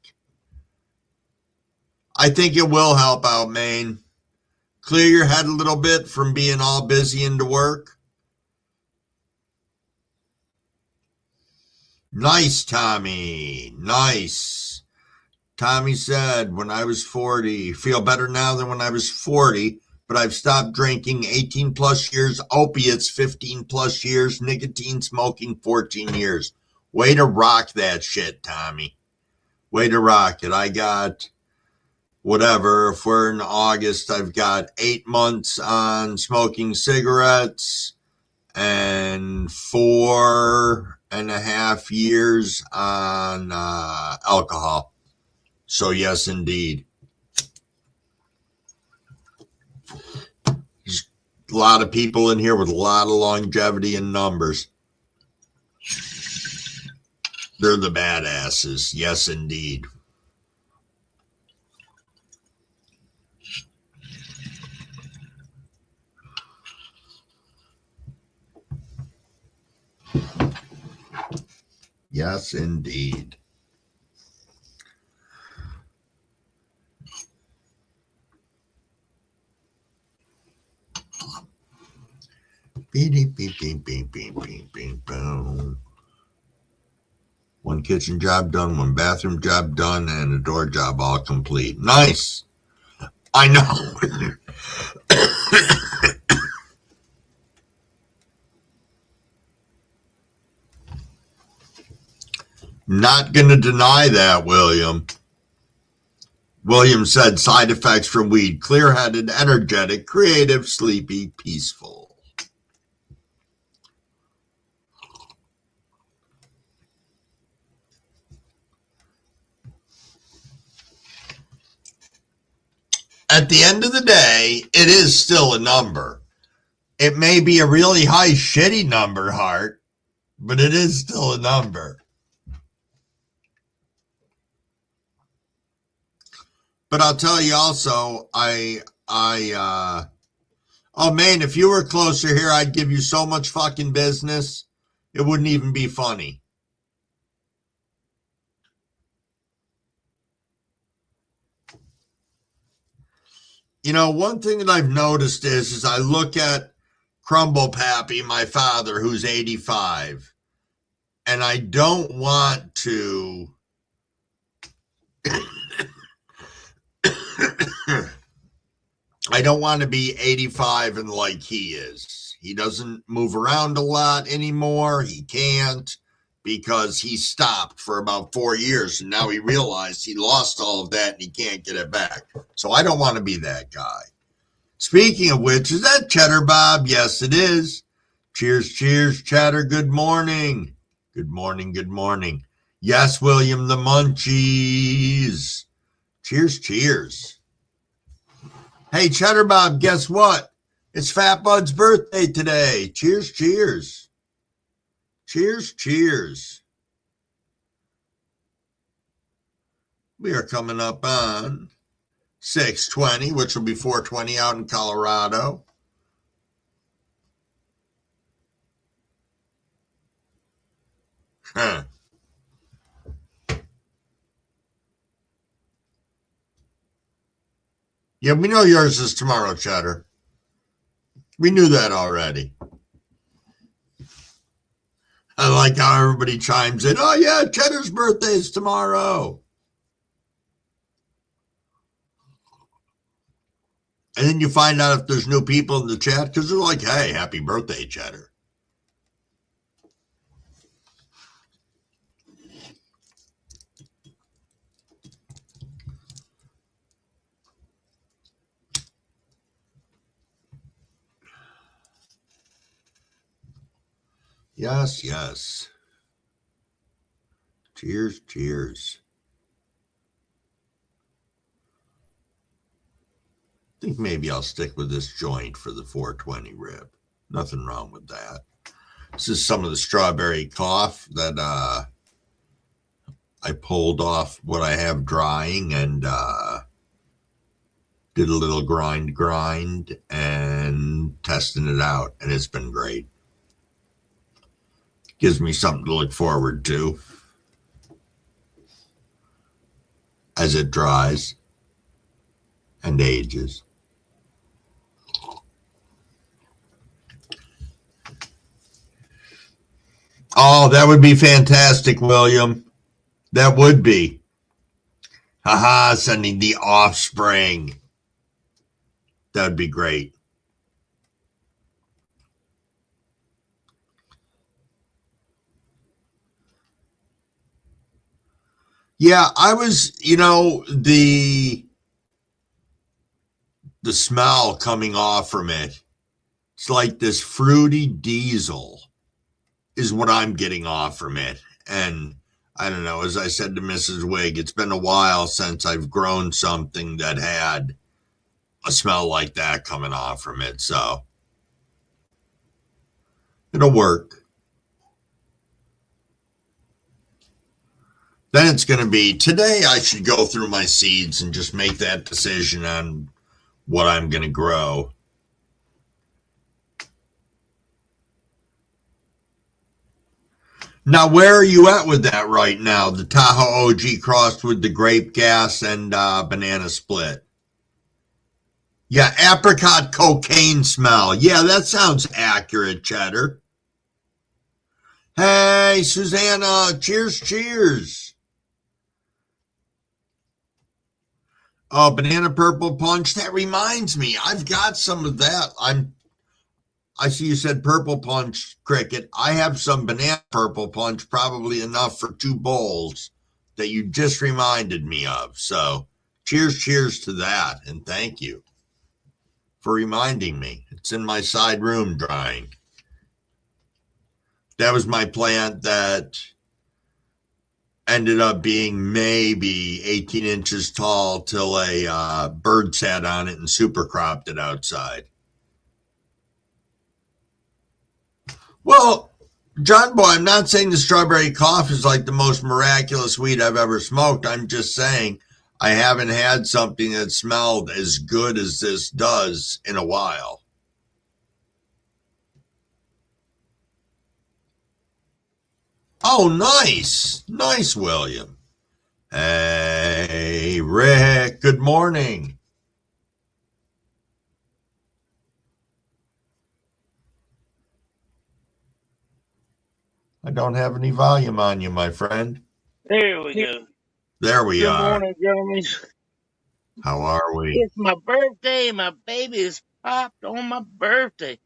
Speaker 1: I think it will help out, Maine. Clear your head a little bit from being all busy into work. Nice, Tommy. Nice. Tommy said, when I was 40, feel better now than when I was 40, but I've stopped drinking 18 plus years, opiates 15 plus years, nicotine smoking 14 years. Way to rock that shit, Tommy. Way to rock it. I got whatever. If we're in August, I've got 8 months on smoking cigarettes and 4.5 years on alcohol. So, yes, indeed. There's a lot of people in here with a lot of longevity and numbers. They're the badasses. Yes, indeed. Yes, indeed. Beep, beep, beep, beep, beep, beep, beep, boom. One kitchen job done, one bathroom job done, and a door job all complete. Nice. I know. Not going to deny that, William. William said side effects from weed: clear-headed, energetic, creative, sleepy, peaceful. At the end of the day, it is still a number. It may be a really high, shitty number, Hart, but it is still a number. But I'll tell you also, oh man, if you were closer here, I'd give you so much fucking business, it wouldn't even be funny. You know, one thing that I've noticed is I look at Crumble Pappy, my father, who's 85, and I don't want to I don't want to be 85 and like he is. He doesn't move around a lot anymore. He can't because he stopped for about 4 years and now he realized he lost all of that and he can't get it back. So I don't want to be that guy. Speaking of which, is that Cheddar Bob? Yes, it is. Cheers, cheers, Cheddar. Good morning. Good morning, good morning. Yes, William, the munchies. Cheers, cheers. Hey, Cheddar Bob, guess what? It's Fat Bud's birthday today. Cheers, cheers. Cheers, cheers. We are coming up on 6:20, which will be 4:20 out in Colorado. Huh. Yeah, we know yours is tomorrow, Cheddar. We knew that already. I like how everybody chimes in. Oh, yeah, Cheddar's birthday is tomorrow. And then you find out if there's new people in the chat because they're like, hey, happy birthday, Cheddar. Yes, yes. Cheers, cheers. I think maybe I'll stick with this joint for the 420 rib. Nothing wrong with that. This is some of the strawberry cough that I pulled off what I have drying and did a little grind and testing it out, and it's been great. Gives me something to look forward to as it dries and ages. Oh, that would be fantastic, William. That would be. Haha, sending the offspring. That'd be great. Yeah, I was, the smell coming off from it. It's like this fruity diesel is what I'm getting off from it. And I don't know, as I said to Mrs. Wig, it's been a while since I've grown something that had a smell like that coming off from it. So it'll work. Then it's going to be today. I should go through my seeds and just make that decision on what I'm going to grow. Now, where are you at with that right now? The Tahoe OG crossed with the grape gas and banana split. Yeah, apricot cocaine smell. Yeah, that sounds accurate, Cheddar. Hey, Susanna, cheers, cheers. Oh, banana purple punch. That reminds me, I've got some of that. I see you said purple punch, Cricket. I have some banana purple punch, probably enough for 2 bowls that you just reminded me of. So, cheers to that, and thank you for reminding me. It's in my side room drying. That was my plant that ended up being maybe 18 inches tall till a bird sat on it and super cropped it outside. Well, John Boy, I'm not saying the strawberry cough is like the most miraculous weed I've ever smoked. I'm just saying I haven't had something that smelled as good as this does in a while. Oh, nice. Nice, William. Hey, Rick, good morning. I don't have any volume on you, my friend.
Speaker 2: There we go.
Speaker 1: There we
Speaker 2: Good
Speaker 1: are.
Speaker 2: morning, gentlemen.
Speaker 1: How are we?
Speaker 2: It's my birthday. My baby is popped on my birthday.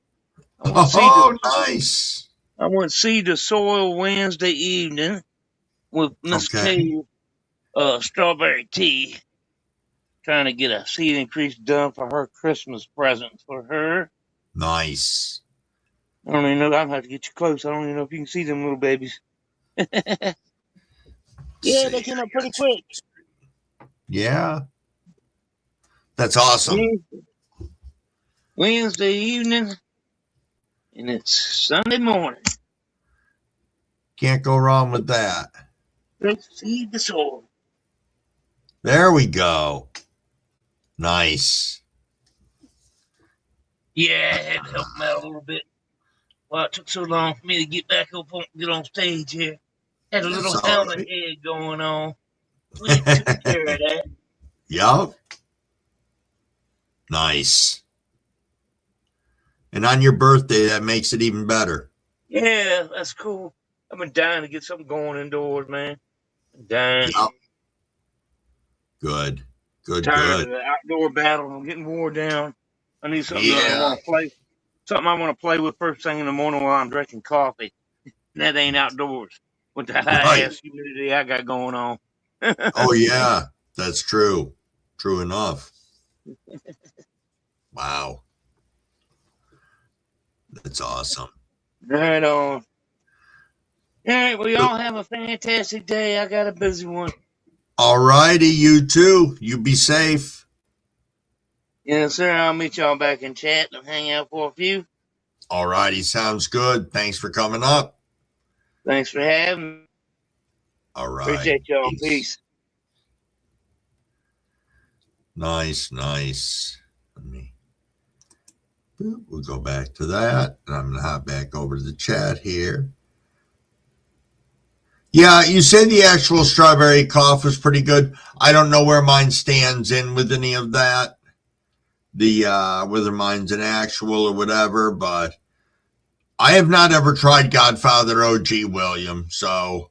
Speaker 2: I went to see the
Speaker 1: Oh, nice.
Speaker 2: I went to see the soil Wednesday evening with Miss
Speaker 1: Okay,
Speaker 2: K. Strawberry tea, trying to get a seed increase done for her Christmas present for her.
Speaker 1: nice.
Speaker 2: I don't even know. I'm gonna have to get you close. I don't even know if you can see them little babies. Yeah,
Speaker 1: Let's
Speaker 2: they
Speaker 1: see.
Speaker 2: came up pretty quick.
Speaker 1: Yeah, that's awesome.
Speaker 2: Wednesday evening, and it's Sunday morning.
Speaker 1: Can't go wrong with that.
Speaker 2: Let's seed the soil.
Speaker 1: There we go. Nice.
Speaker 2: Yeah, I had to help him out a little bit. Well, it took so long for me to get back up on get on stage here. Had a
Speaker 1: That's
Speaker 2: little
Speaker 1: all
Speaker 2: helmet
Speaker 1: right.
Speaker 2: head going on. We took care of that.
Speaker 1: Yup. Nice. And on your birthday, that makes it even better.
Speaker 2: Yeah, that's cool. I've been dying to get something going indoors, man. Dying.
Speaker 1: Yup. Good. Good,
Speaker 2: Tired
Speaker 1: good.
Speaker 2: of the outdoor battle. I'm getting wore down. I need something that I
Speaker 1: Yeah.
Speaker 2: want to play. Something I want to play with first thing in the morning while I'm drinking coffee. And that ain't outdoors with the high
Speaker 1: Right.
Speaker 2: ass humidity I got going on.
Speaker 1: Oh, yeah. That's true. True enough. Wow. That's awesome.
Speaker 2: Right on. All right, well, y'all have a fantastic day. I got a busy one.
Speaker 1: All righty, you too. You be safe.
Speaker 2: Yes, sir. I'll meet y'all back in chat and hang out for a few.
Speaker 1: All righty. Sounds good. Thanks for coming up.
Speaker 2: Thanks for having me.
Speaker 1: All right.
Speaker 2: Appreciate y'all.
Speaker 1: Peace.
Speaker 2: Peace.
Speaker 1: Nice, nice. We'll go back to that. And I'm going to hop back over to the chat here. Yeah, you say the actual strawberry cough was pretty good. I don't know where mine stands in with any of that. Whether mine's an actual or whatever, but I have not ever tried Godfather OG, William, so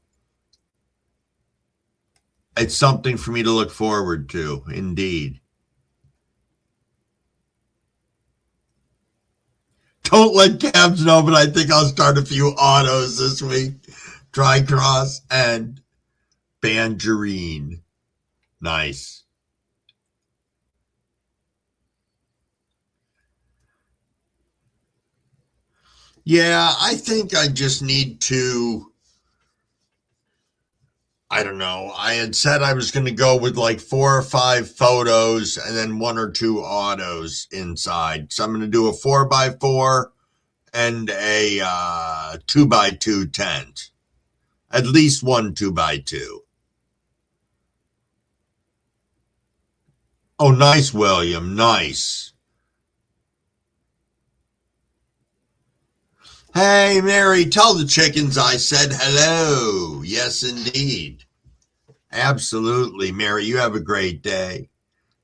Speaker 1: it's something for me to look forward to, indeed. Don't let Cabs know, but I think I'll start a few autos this week. Tricross and Bangerine. Nice. Yeah, I think I just need to. I don't know. I had said I was going to go with like 4 or 5 photos and then 1 or 2 autos inside. So I'm going to do a 4x4 and a 2x2 tent. At least one 2x2. Oh, nice, William. Nice. Hey, Mary, tell the chickens I said hello. Yes, indeed. Absolutely, Mary. You have a great day.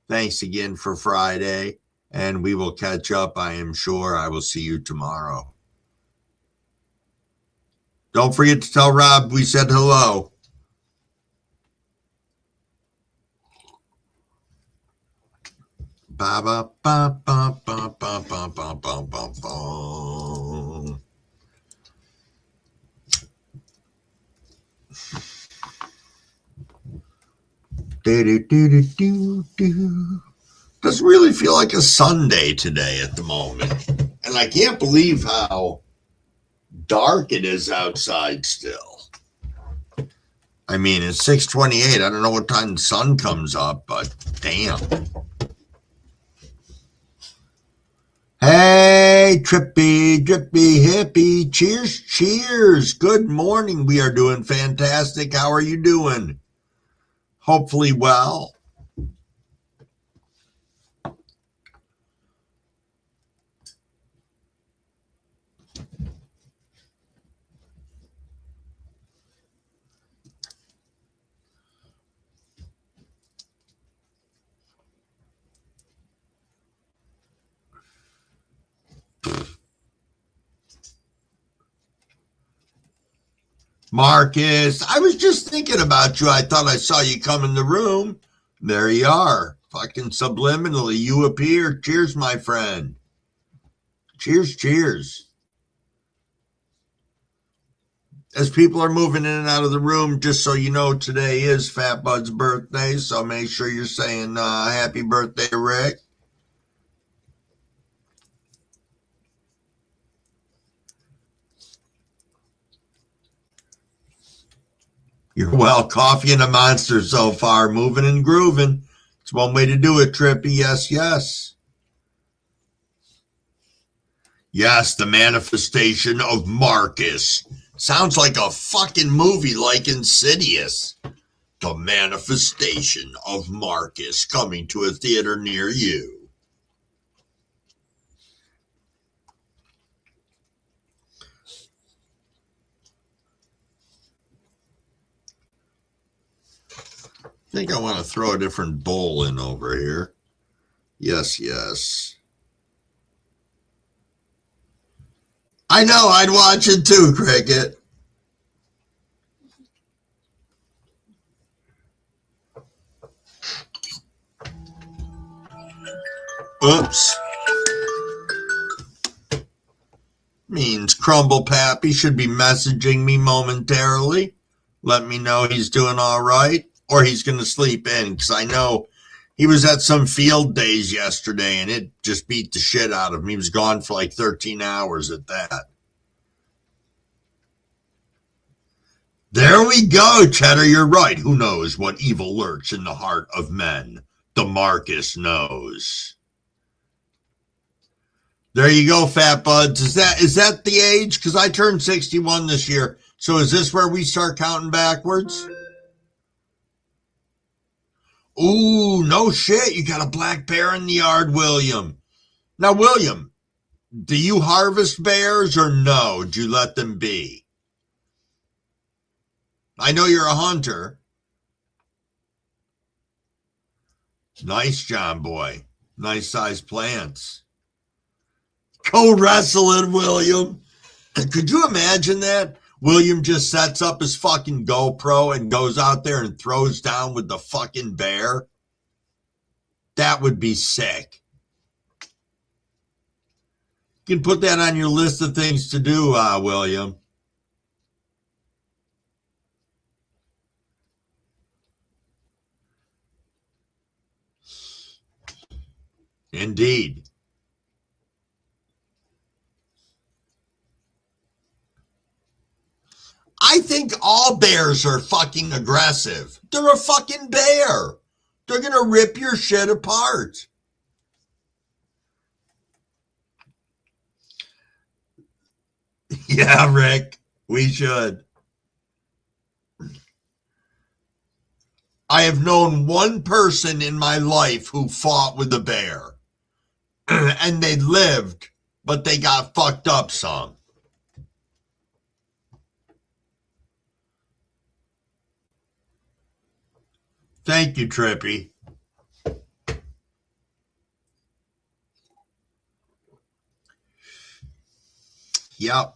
Speaker 1: Thanks again for Friday, and we will catch up, I am sure. I will see you tomorrow. Don't forget to tell Rob we said hello. Ba ba ba ba ba ba ba ba ba ba ba. Do do do do do. Doesn't really feel like a Sunday today at the moment, and I can't believe how dark it is outside still. I mean, it's 6:28. I don't know what time the sun comes up, but damn. Hey, trippy, drippy, hippie. Cheers, cheers. Good morning. We are doing fantastic. How are you doing? Hopefully well. Marcus, I was just thinking about you. I thought I saw you come in the room. There you are. Fucking subliminally, you appear. Cheers, my friend. Cheers, cheers. As people are moving in and out of the room, just so you know, today is Fat Bud's birthday, so make sure you're saying happy birthday to Rick. You're well, coffee and a monster so far, moving and grooving. It's one way to do it, Trippy. Yes, yes. Yes, the manifestation of Marcus. Sounds like a fucking movie like Insidious. The manifestation of Marcus coming to a theater near you. I think I want to throw a different bowl in over here. Yes, yes. I know, I'd watch it too, Cricket. Oops. Means Crumble Pappy should be messaging me momentarily. Let me know he's doing all right, or he's going to sleep in, because I know he was at some field days yesterday, and it just beat the shit out of him. He was gone for like 13 hours at that. There we go, Cheddar. You're right. Who knows what evil lurks in the heart of men? The Marcus knows. There you go, Fat Buds. Is that the age? Because I turned 61 this year. So is this where we start counting backwards? Ooh, no shit. You got a black bear in the yard, William. Now, William, do you harvest bears or no? Do you let them be? I know you're a hunter. Nice, John boy. Nice sized plants. Go wrestling, William. Could you imagine that? William just sets up his fucking GoPro and goes out there and throws down with the fucking bear. That would be sick. You can put that on your list of things to do, William. Indeed. I think all bears are fucking aggressive. They're a fucking bear. They're going to rip your shit apart. Yeah, Rick, we should. I have known one person in my life who fought with a bear. And they lived, but they got fucked up some. Thank you, Trippy. Yep.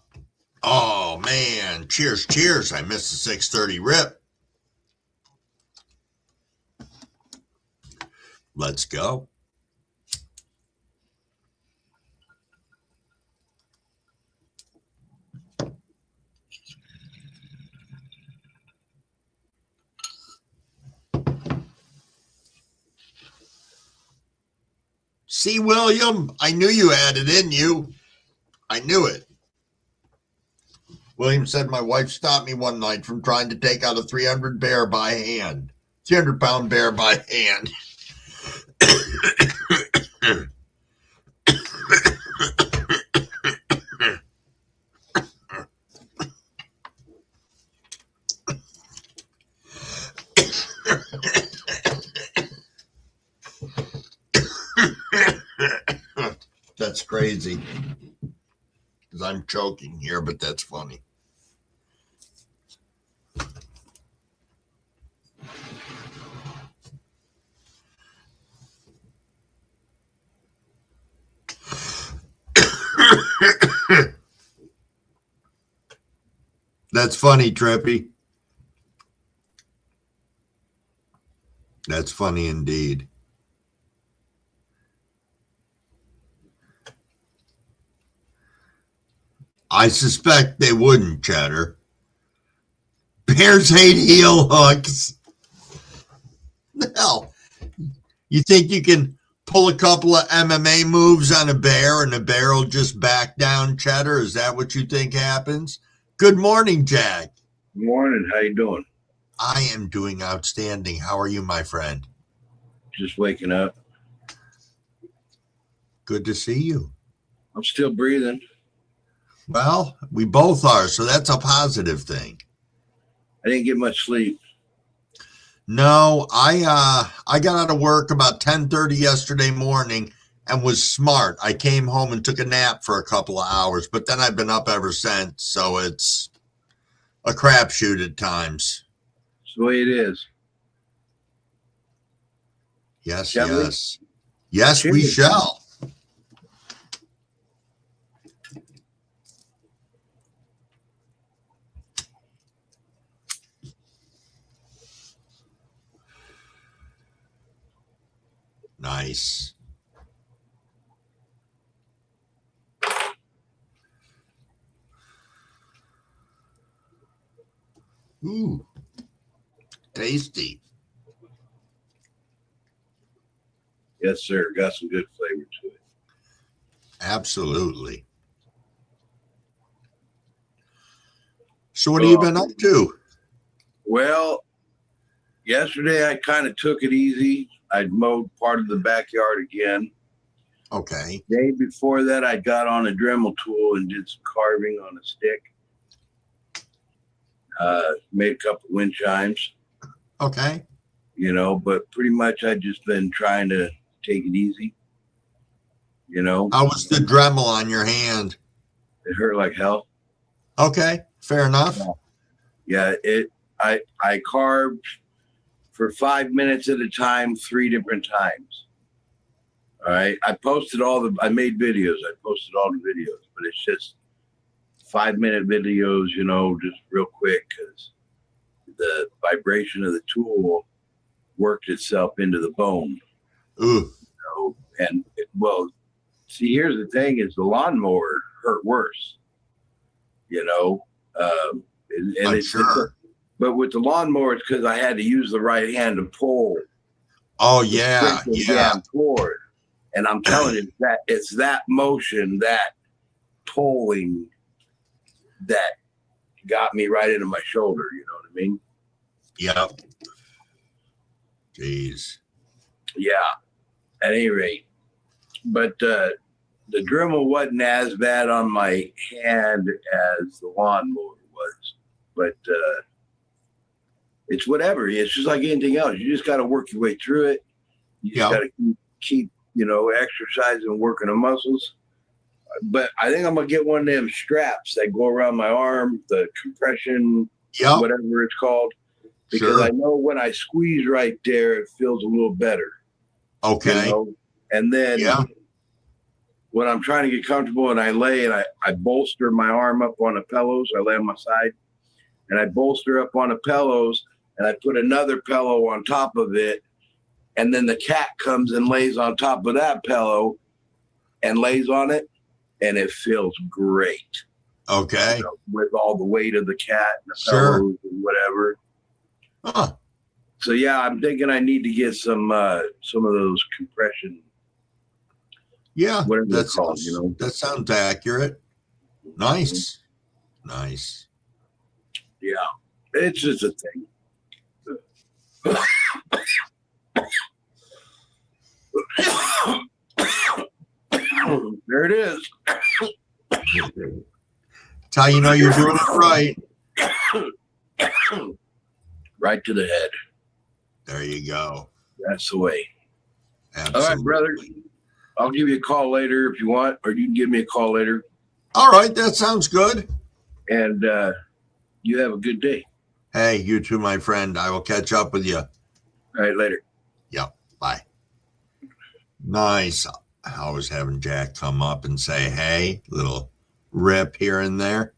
Speaker 1: Oh, man. Cheers, cheers. I missed the 6:30 rip. Let's go. See, William, I knew you had it in you. I knew it. William said my wife stopped me one night from trying to take out a 300 bear by hand. 300-pound bear by hand. That's crazy. Because I'm choking here, but that's funny. That's funny, Trippy. That's funny indeed. I suspect they wouldn't, Cheddar. Bears hate heel hooks. Hell, you think you can pull a couple of MMA moves on a bear and the bear will just back down, Cheddar? Is that what you think happens? Good morning, Jack.
Speaker 3: Good morning. How you doing?
Speaker 1: I am doing outstanding. How are you, my friend?
Speaker 3: Just waking up.
Speaker 1: Good to see you.
Speaker 3: I'm still breathing.
Speaker 1: Well, we both are, so that's a positive thing.
Speaker 3: I didn't get much sleep.
Speaker 1: No, I got out of work about 10:30 yesterday morning and was smart. I came home and took a nap for a couple of hours, but then I've been up ever since, so it's a crapshoot at times.
Speaker 3: It's the way it is.
Speaker 1: Yes,
Speaker 3: Shall we?
Speaker 1: yes. Yes, we
Speaker 3: Cheers.
Speaker 1: shall. Nice. Ooh, tasty.
Speaker 3: Yes, sir. Got some good flavor to it.
Speaker 1: Absolutely. So what have you been up to?
Speaker 3: Well, yesterday I kind of took it easy. I'd mowed part of the backyard again.
Speaker 1: Okay.
Speaker 3: The day before that, I got on a Dremel tool and did some carving on a stick. Made a couple wind chimes.
Speaker 1: Okay.
Speaker 3: But pretty much I just been trying to take it easy.
Speaker 1: How was the Dremel on your hand?
Speaker 3: It hurt like hell.
Speaker 1: Okay, fair enough.
Speaker 3: Yeah, I carved for 5 minutes at a time, 3 different times. All right. I made videos. I posted all the videos, but it's just 5-minute videos, just real quick because the vibration of the tool worked itself into the bone.
Speaker 1: Ooh.
Speaker 3: See, here's the thing is the lawnmower hurt worse, and
Speaker 1: I'm sure.
Speaker 3: But with the lawnmower, it's because I had to use the right hand to pull.
Speaker 1: Oh, yeah.
Speaker 3: Forward. And I'm telling you that it's that motion, that pulling that got me right into my shoulder. You know what I mean?
Speaker 1: Yep. Jeez.
Speaker 3: Yeah. At any rate. But the Dremel wasn't as bad on my hand as the lawnmower was. But it's whatever. It's just like anything else. You just got to work your way through it. You just got to keep exercising and working the muscles. But I think I'm going to get one of them straps that go around my arm, the compression, whatever it's called. because
Speaker 1: Sure.
Speaker 3: I know when I squeeze right there, it feels a little better.
Speaker 1: Okay.
Speaker 3: You know? And then
Speaker 1: Yeah.
Speaker 3: when I'm trying to get comfortable and I lay and I bolster my arm up on the pillows, I lay on my side and I bolster up on the pillows and I put another pillow on top of it. And then the cat comes and lays on top of that pillow and lays on it. And it feels great.
Speaker 1: Okay.
Speaker 3: You know, with all the weight of the cat and the
Speaker 1: Sure.
Speaker 3: pillows and whatever.
Speaker 1: Huh.
Speaker 3: So yeah, I'm thinking I need to get some of those compression.
Speaker 1: Yeah.
Speaker 3: Whatever they're called, you know.
Speaker 1: That sounds accurate. Nice. Nice.
Speaker 3: Yeah. It's just a thing. There it is.
Speaker 1: It's how you know you're doing it right.
Speaker 3: Right to the head.
Speaker 1: There you go.
Speaker 3: That's the way.
Speaker 1: Absolutely.
Speaker 3: All right, brother. I'll give you a call later if you want, or you can give me a call later.
Speaker 1: All right, that sounds good.
Speaker 3: And you have a good day.
Speaker 1: Hey, you too, my friend. I will catch up with you.
Speaker 3: All right, later.
Speaker 1: Yep. Bye. Nice. I was having Jack come up and say, hey, little rip here and there.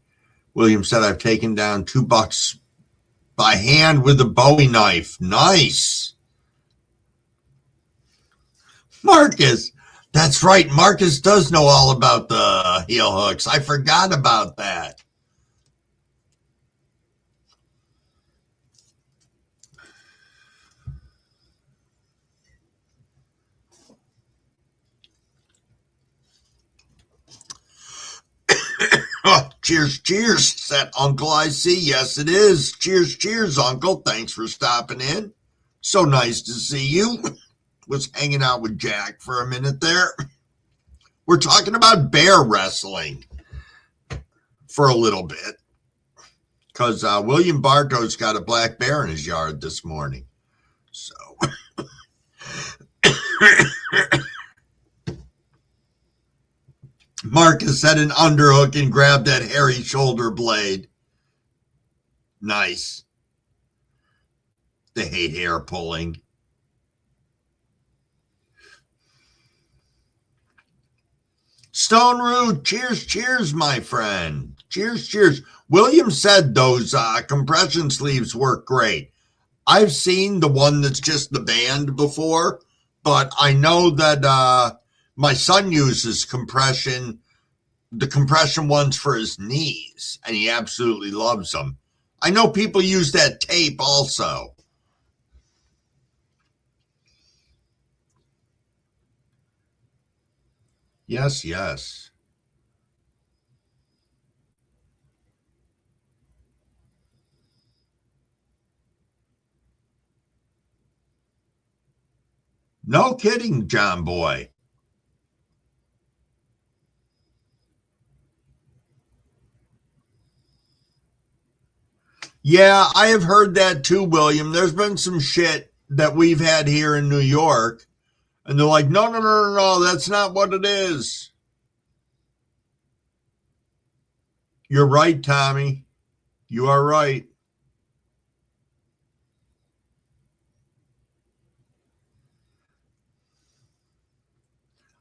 Speaker 1: William said, I've taken down $2 by hand with a Bowie knife. Nice. Marcus. That's right. Marcus does know all about the heel hooks. I forgot about that. Oh, cheers, cheers, said Uncle I see. Yes, it is. Cheers, cheers, Uncle. Thanks for stopping in. So nice to see you. Was hanging out with Jack for a minute there. We're talking about bear wrestling for a little bit. Because William Bartow's got a black bear in his yard this morning. So... Marcus had an underhook and grabbed that hairy shoulder blade. Nice. They hate hair pulling. Stone Root, cheers, cheers, my friend. Cheers, cheers. William said those compression sleeves work great. I've seen the one that's just the band before, but I know that my son uses compression, the compression ones for his knees, and he absolutely loves them. I know people use that tape also. Yes, yes. No kidding, John Boy. Yeah, I have heard that too, William. There's been some shit that we've had here in New York, and they're like, no, no, no, no, no, that's not what it is. You're right, Tommy. You are right.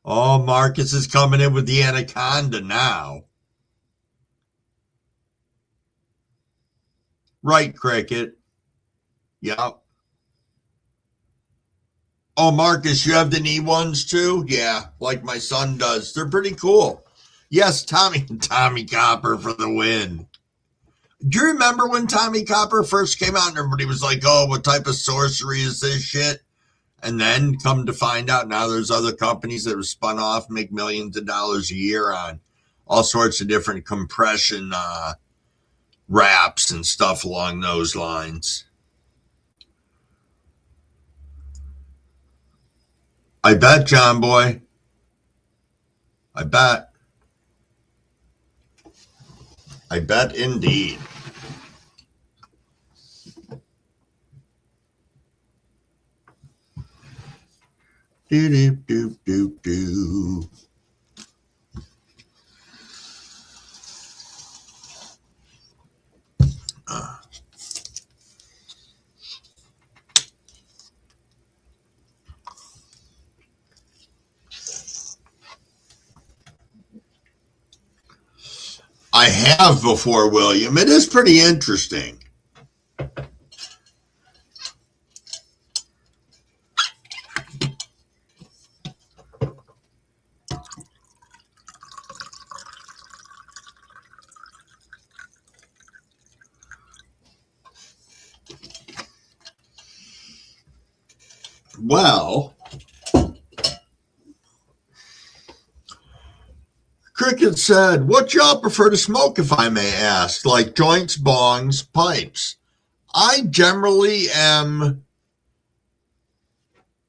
Speaker 1: Oh, Marcus is coming in with the anaconda now. Right, Cricket. Yep. Oh, Marcus, you have the knee ones too? Yeah, like my son does. They're pretty cool. Yes, Tommy Copper for the win. Do you remember when Tommy Copper first came out and everybody was like, oh, what type of sorcery is this shit? And then come to find out now there's other companies that have spun off, make millions of dollars a year on all sorts of different compression wraps and stuff along those lines. I bet, John Boy. I bet. I bet indeed. Do do do do do. I have before, William. It is pretty interesting. Well, Cricket said, what y'all prefer to smoke, if I may ask? Like joints, bongs, pipes? I generally am,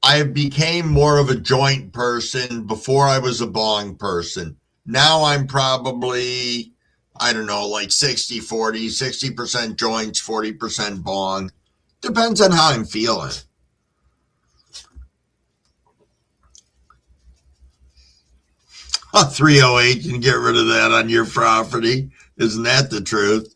Speaker 1: I became more of a joint person before I was a bong person. Now I'm probably, I don't know, like 60-40, 60% joints, 40% bong. Depends on how I'm feeling. A 308, you can get rid of that on your property. Isn't that the truth?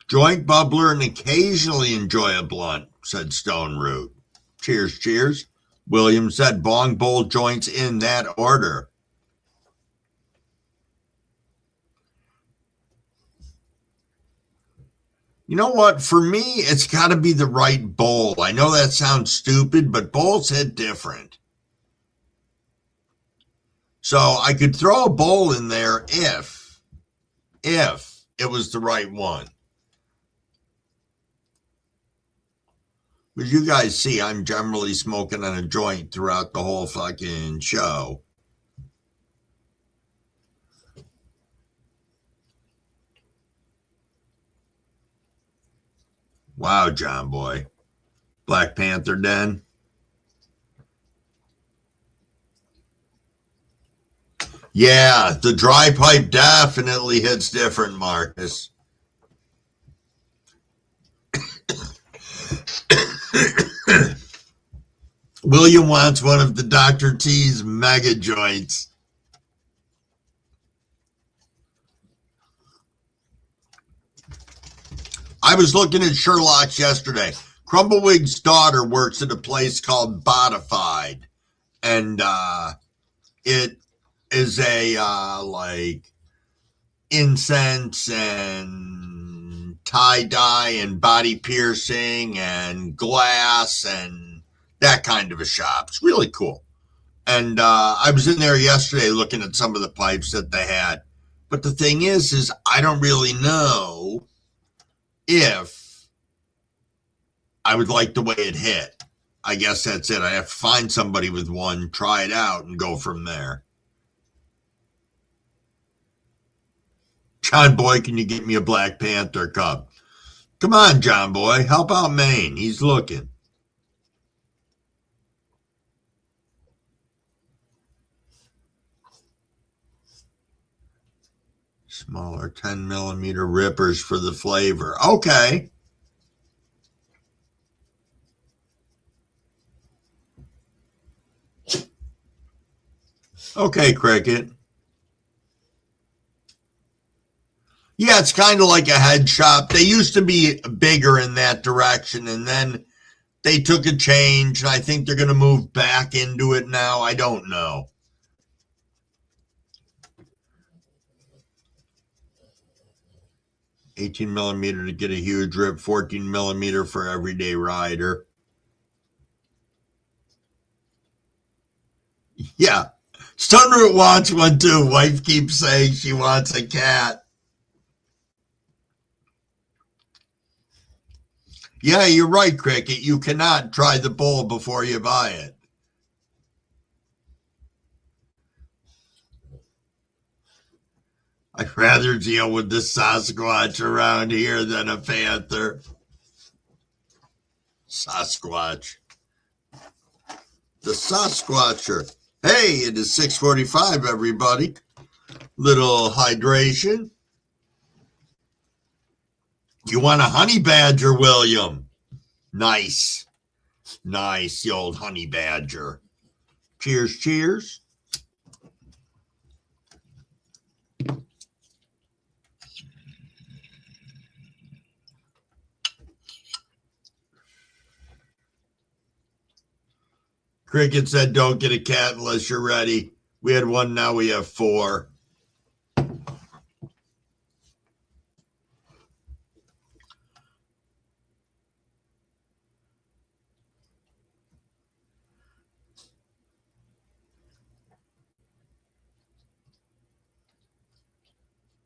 Speaker 1: Joint bubbler and occasionally enjoy a blunt, said Stone Root. Cheers, cheers. William said bong bowl joints in that order. You know what? For me, it's got to be the right bowl. I know that sounds stupid, but bowls hit different. So I could throw a bowl in there if it was the right one. But you guys see, I'm generally smoking on a joint throughout the whole fucking show. Wow, John Boy. Black Panther Den. Yeah, the dry pipe definitely hits different, Marcus. William wants one of the Dr. T's mega joints. I was looking at Sherlock's yesterday. Crumblewigg's daughter works at a place called Bodified, and it is a like incense and tie-dye and body piercing and glass and that kind of a shop. It's really cool. And I was in there yesterday looking at some of the pipes that they had. But the thing is I don't really know if I would like the way it hit. I guess that's it. I have to find somebody with one, try it out, and go from there. John Boy, can you get me a Black Panther cup? Come on, John Boy. Help out Maine. He's looking. Smaller 10 millimeter rippers for the flavor. Okay. Okay, Cricket. Yeah, it's kind of like a head shop. They used to be bigger in that direction, and then they took a change, and I think they're going to move back into it now. I don't know. $18 millimeter to get a huge rip, 14 millimeter for everyday rider. Yeah. Stunroot wants one too. Wife keeps saying she wants a cat. Yeah, you're right, Cricket. You cannot try the bowl before you buy it. I'd rather deal with the Sasquatch around here than a panther. Sasquatch. The Sasquatcher. Hey, it is 6:45, everybody. Little hydration. You want a honey badger, William? Nice. Nice, the old honey badger. Cheers, cheers. Cricket said, don't get a cat unless you're ready. We had one, now we have 4.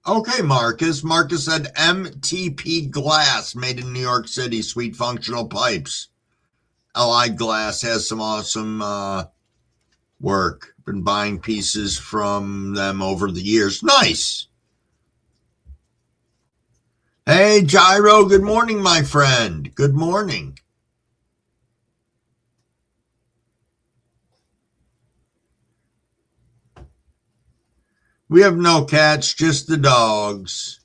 Speaker 1: Okay, Marcus. Marcus said MTP Glass, made in New York City, sweet functional pipes. LI Glass has some awesome work. Been buying pieces from them over the years. Nice. Hey, Gyro. Good morning, my friend. Good morning. We have no cats, just the dogs.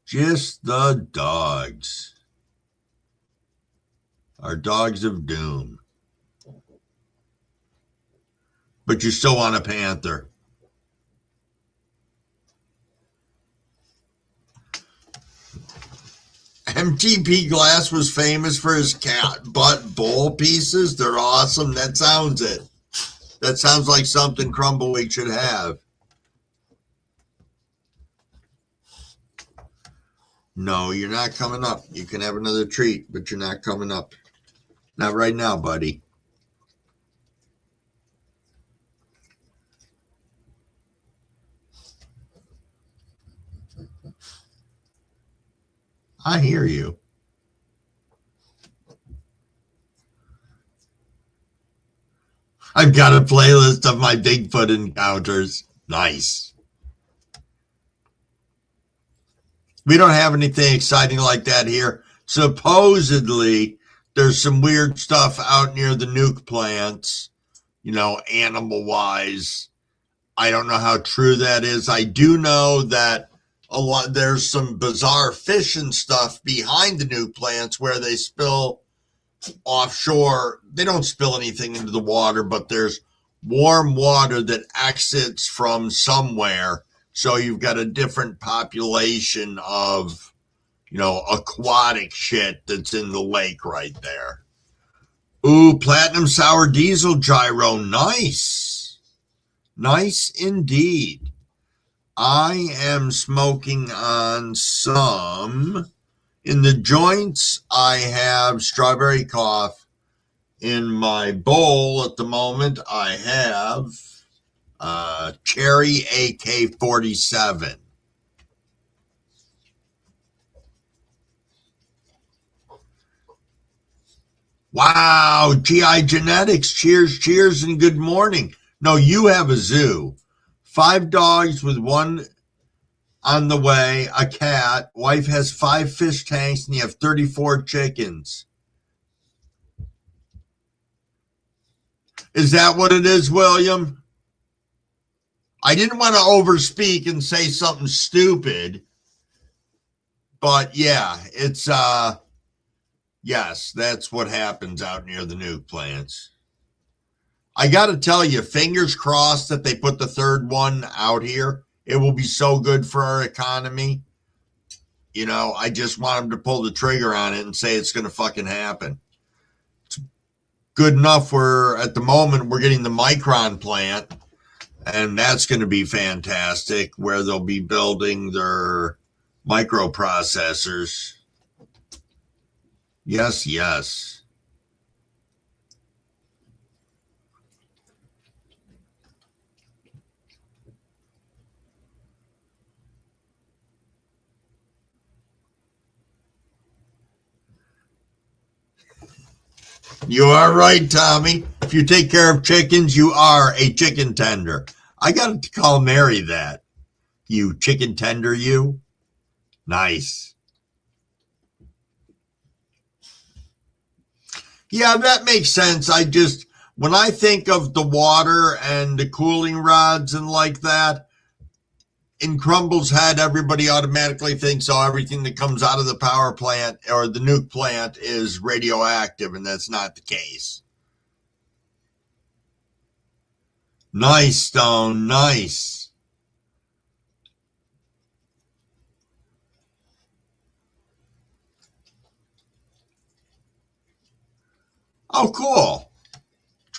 Speaker 1: Just the dogs. Our dogs of doom. But you still want a panther. MTP Glass was famous for his cat butt bowl pieces. They're awesome. That sounds it. That sounds like something Crumbleweek should have. No, you're not coming up. You can have another treat, but you're not coming up. Not right now, buddy. I hear you. I've got a playlist of my Bigfoot encounters. Nice. We don't have anything exciting like that here. Supposedly, there's some weird stuff out near the nuke plants, animal-wise. I don't know how true that is. I do know that there's some bizarre fish and stuff behind the nuke plants where they spill offshore. They don't spill anything into the water, but there's warm water that exits from somewhere. So you've got a different population of, aquatic shit that's in the lake right there. Ooh, platinum sour diesel gyro. Nice. Nice indeed. I am smoking on some. In the joints, I have strawberry cough. In my bowl at the moment, I have cherry AK-47. Wow, GI Genetics. Cheers, cheers, and good morning. No, you have a zoo. 5 dogs with 1 on the way, a cat. Wife has 5 fish tanks, and you have 34 chickens. Is that what it is, William? I didn't want to overspeak and say something stupid, but yeah, it's yes, that's what happens out near the nuke plants. I got to tell you, fingers crossed that they put the 3rd one out here. It will be so good for our economy. I just want them to pull the trigger on it and say it's going to fucking happen. It's good enough at the moment, we're getting the Micron plant, and that's going to be fantastic, where they'll be building their microprocessors. Yes, yes. You are right, Tommy. If you take care of chickens, you are a chicken tender. I got to call Mary that. You chicken tender, you. Nice. Yeah, that makes sense. When I think of the water and the cooling rods and like that, in Crumble's head, everybody automatically thinks, everything that comes out of the power plant or the nuke plant is radioactive, and that's not the case. Nice, Stone. Nice. Oh, cool.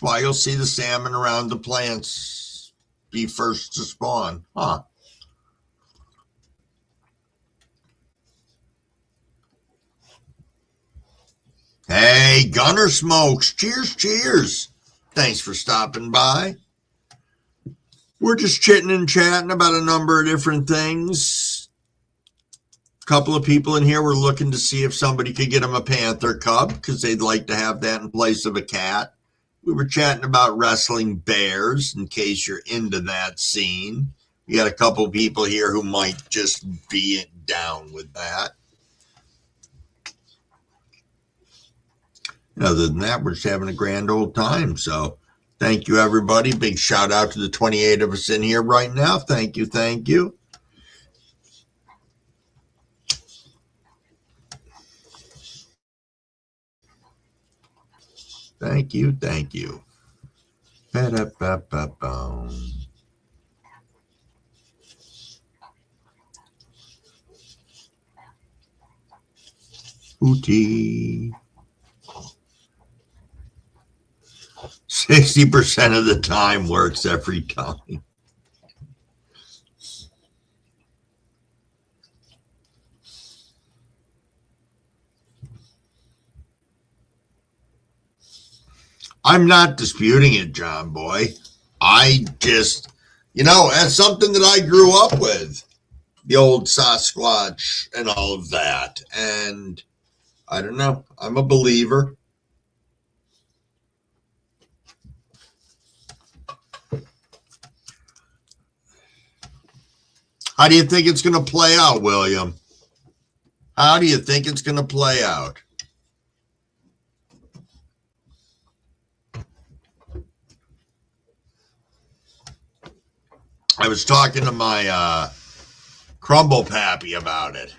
Speaker 1: That's why you'll see the salmon around the plants be first to spawn. Huh. Hey, Gunner Smokes. Cheers, cheers. Thanks for stopping by. We're just chitting and chatting about a number of different things. A couple of people in here were looking to see if somebody could get them a panther cub because they'd like to have that in place of a cat. We were chatting about wrestling bears in case you're into that scene. We got a couple of people here who might just be down with that. And other than that, we're just having a grand old time. So thank you, everybody. Big shout out to the 28 of us in here right now. Thank you. Thank you. Thank you. Thank you. Ba-da-ba-ba-boom. Booty. 60% of the time works every time. I'm not disputing it, John Boy. I just, that's something that I grew up with. The old Sasquatch and all of that. And I don't know. I'm a believer. How do you think it's going to play out, William? How do you think it's going to play out? I was talking to my Crumble Pappy about it.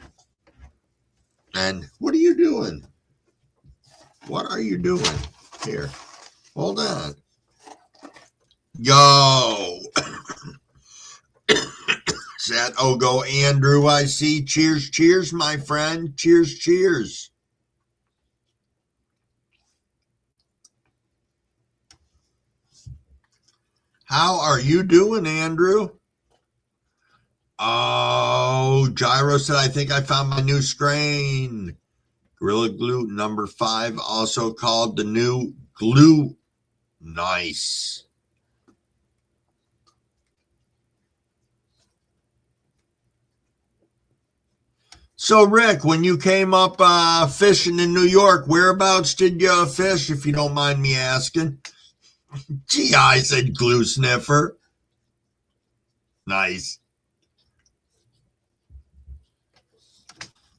Speaker 1: And what are you doing? What are you doing? Here, hold on. Yo. That Ogo Andrew, I see. Cheers, cheers, my friend. Cheers, cheers. How are you doing, Andrew? Oh, Gyro said, I think I found my new strain. Gorilla Glue number 5, also called the new glue. Nice. So, Rick, when you came up fishing in New York, whereabouts did you fish, if you don't mind me asking? Gee, I said glue sniffer. Nice.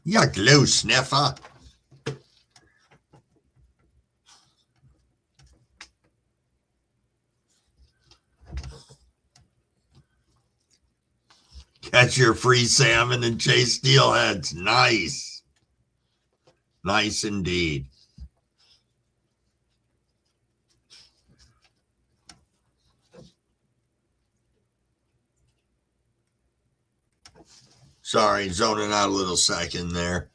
Speaker 1: You glue sniffer. Catch your free salmon and chase steelheads. Nice. Nice indeed. Sorry, zoning out a little second there.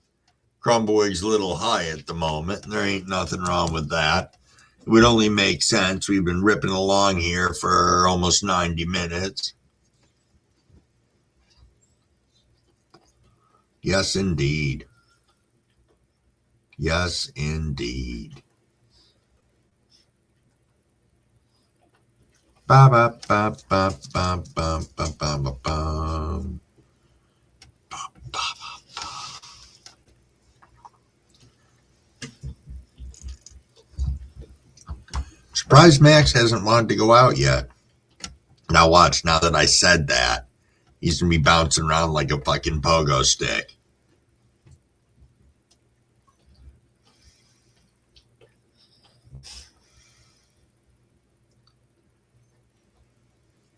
Speaker 1: Crumbawig's a little high at the moment, and there ain't nothing wrong with that. It would only make sense. We've been ripping along here for almost 90 minutes. Yes, indeed. Yes, indeed. Ba ba ba ba ba ba ba ba ba ba. Surprised Max hasn't wanted to go out yet. Now watch, now that I said that, he's going to be bouncing around like a fucking pogo stick.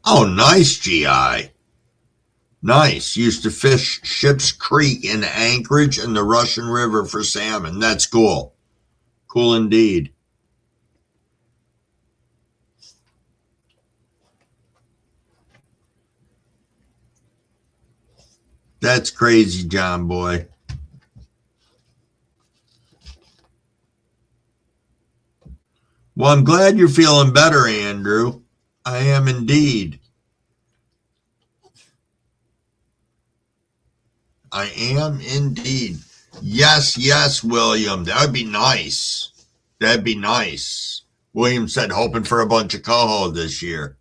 Speaker 1: Oh, nice, GI. Nice. Used to fish Ship's Creek in Anchorage and the Russian River for salmon. That's cool. Cool indeed. That's crazy, John Boy. Well, I'm glad you're feeling better, Andrew. I am indeed. I am indeed. Yes, yes, William. That would be nice. That'd be nice. William said hoping for a bunch of coho this year.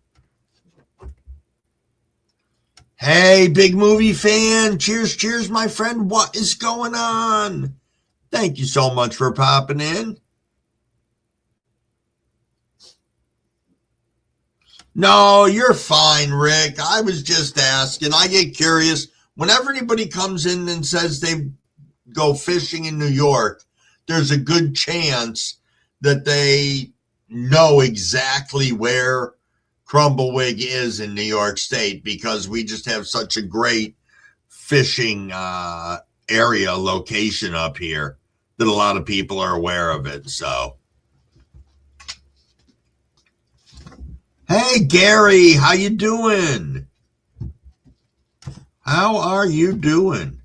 Speaker 1: Hey, big movie fan. Cheers, cheers, my friend. What is going on? Thank you so much for popping in. No, you're fine, Rick. I was just asking. I get curious. Whenever anybody comes in and says they go fishing in New York, there's a good chance that they know exactly where Crumbawig is in New York State because we just have such a great fishing area location up here that a lot of people are aware of it. So, hey Gary, how you doing? How are you doing?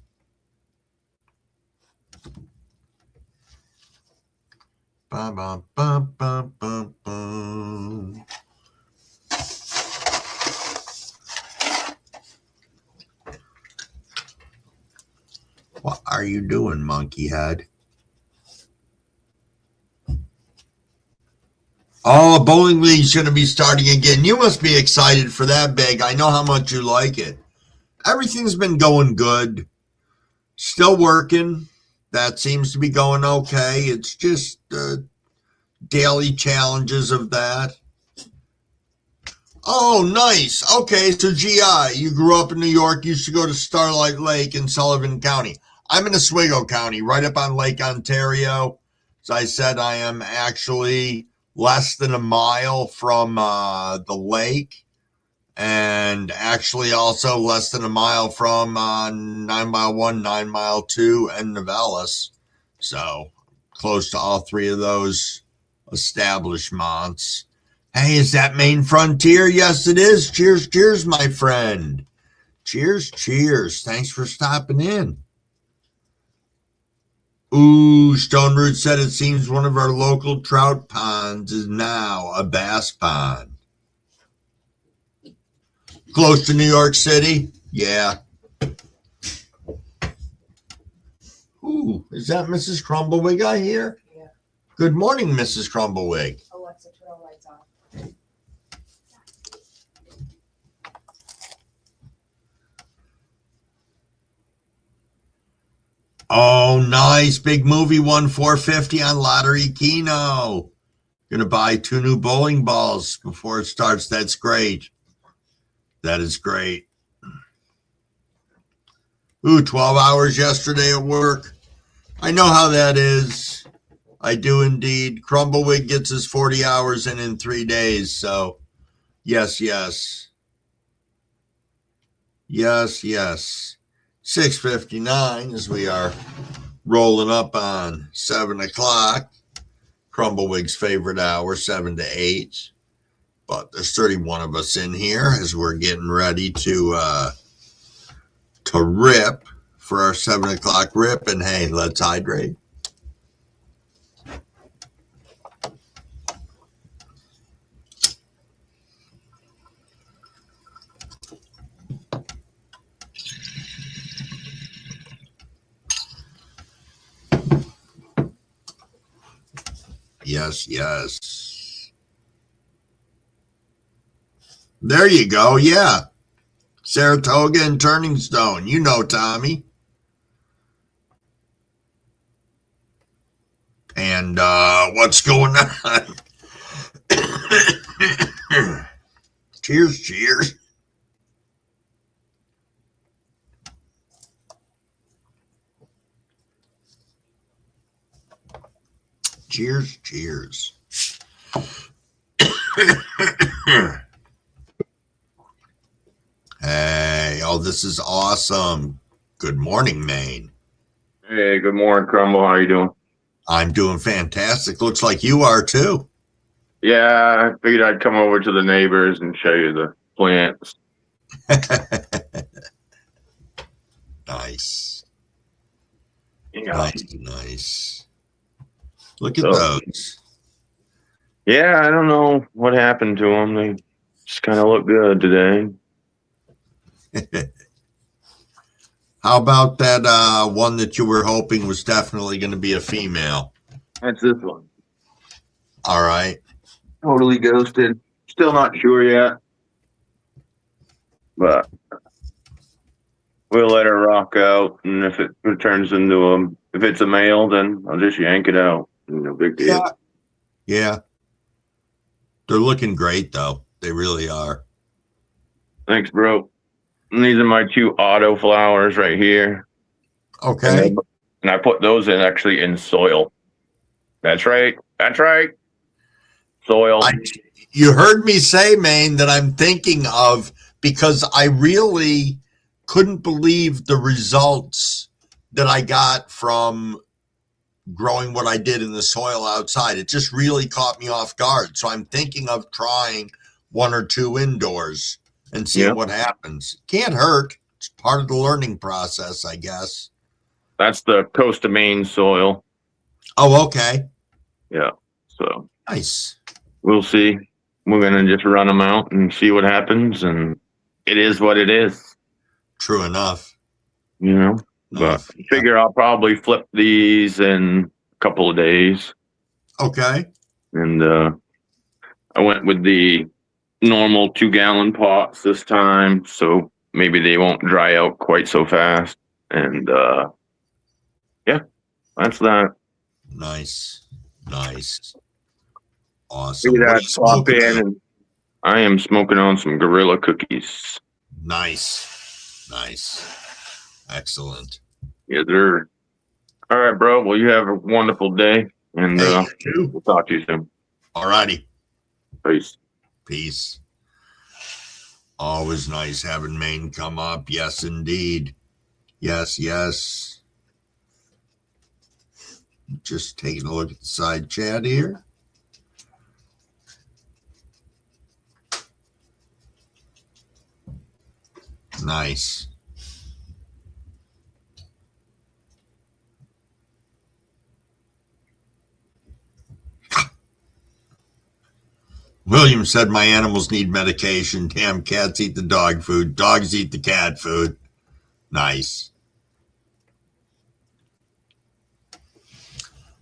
Speaker 1: Bum, bum, bum, bum, bum, bum. What are you doing, monkey head? Oh, bowling league's going to be starting again. You must be excited for that, Big. I know how much you like it. Everything's been going good. Still working. That seems to be going okay. It's just daily challenges of that. Oh, nice. Okay, so GI, you grew up in New York, used to go to Starlight Lake in Sullivan County. I'm in Oswego County, right up on Lake Ontario. As I said, I am actually less than a mile from the lake, and actually also less than a mile from 9 Mile 1, 9 Mile 2, and Novellis. So close to all three of those establishments. Hey, is that Main Frontier? Yes, it is. Cheers, cheers, my friend. Cheers, cheers. Thanks for stopping in. Ooh, Stone Root said it seems one of our local trout ponds is now a bass pond. Close to New York City? Yeah. Ooh, is that Mrs. Crumbawig I hear? Yeah. Good morning, Mrs. Crumbawig. Alexa, turn the lights on. Oh, nice. Big movie won $450 on Lottery Keno. Gonna buy 2 new bowling balls before it starts. That's great. That is great. Ooh, 12 hours yesterday at work. I know how that is. I do indeed. Crumbawig gets his 40 hours in 3 days. So, yes, yes. Yes, yes. 6:59 as we are rolling up on 7 o'clock. Crumbawig's favorite hour, 7 to 8. But there's 31 of us in here as we're getting ready to rip for our 7 o'clock rip. And hey, let's hydrate. Yes, yes. There you go. Yeah. Saratoga and Turning Stone. You know, Tommy. And what's going on? Cheers, cheers. Cheers, cheers. Hey, oh, this is awesome. Good morning, Maine.
Speaker 4: Hey, good morning, Crumble. How you doing?
Speaker 1: I'm doing fantastic. Looks like you are too.
Speaker 4: Yeah, I figured I'd come over to the neighbors and show you the plants.
Speaker 1: Nice.
Speaker 4: Yeah.
Speaker 1: Nice, nice. Look at those.
Speaker 4: Yeah, I don't know what happened to them. They just kind of look good today.
Speaker 1: How about that one that you were hoping was definitely going to be a female?
Speaker 4: That's this one.
Speaker 1: All right.
Speaker 4: Totally ghosted. Still not sure yet, but we'll let her rock out. And if it turns into if it's a male, then I'll just yank it out. No big deal.
Speaker 1: Yeah. Yeah. They're looking great, though. They really are.
Speaker 4: Thanks, bro. And these are my 2 auto flowers right here.
Speaker 1: Okay.
Speaker 4: And I put those in actually in soil. That's right. That's right. Soil.
Speaker 1: You heard me say, Maine, that I'm thinking of, because I really couldn't believe the results that I got from growing what I did in the soil outside. It just really caught me off guard. So I'm thinking of trying 1 or 2 indoors and seeing what happens. Can't hurt. It's part of the learning process, I guess.
Speaker 4: That's the coast of Maine soil.
Speaker 1: Oh, okay.
Speaker 4: Yeah. So
Speaker 1: nice.
Speaker 4: We'll see. We're going to just run them out and see what happens. And it is what it is.
Speaker 1: True enough.
Speaker 4: You know, but I figure I'll probably flip these in a couple of days.
Speaker 1: Okay.
Speaker 4: And I went with the normal 2-gallon pots this time. So maybe they won't dry out quite so fast. And yeah, that's that.
Speaker 1: Nice. Nice. Awesome.
Speaker 4: What are you smoking in? And I am smoking on some Gorilla cookies.
Speaker 1: Nice. Nice. Excellent.
Speaker 4: Yeah, they're all right, bro. Well, you have a wonderful day, and we'll talk to you soon.
Speaker 1: All righty.
Speaker 4: Peace.
Speaker 1: Peace. Always nice having Maine come up. Yes, indeed. Yes, yes. Just taking a look at the side chat here. Nice. William said my animals need medication. Damn, cats eat the dog food. Dogs eat the cat food. Nice.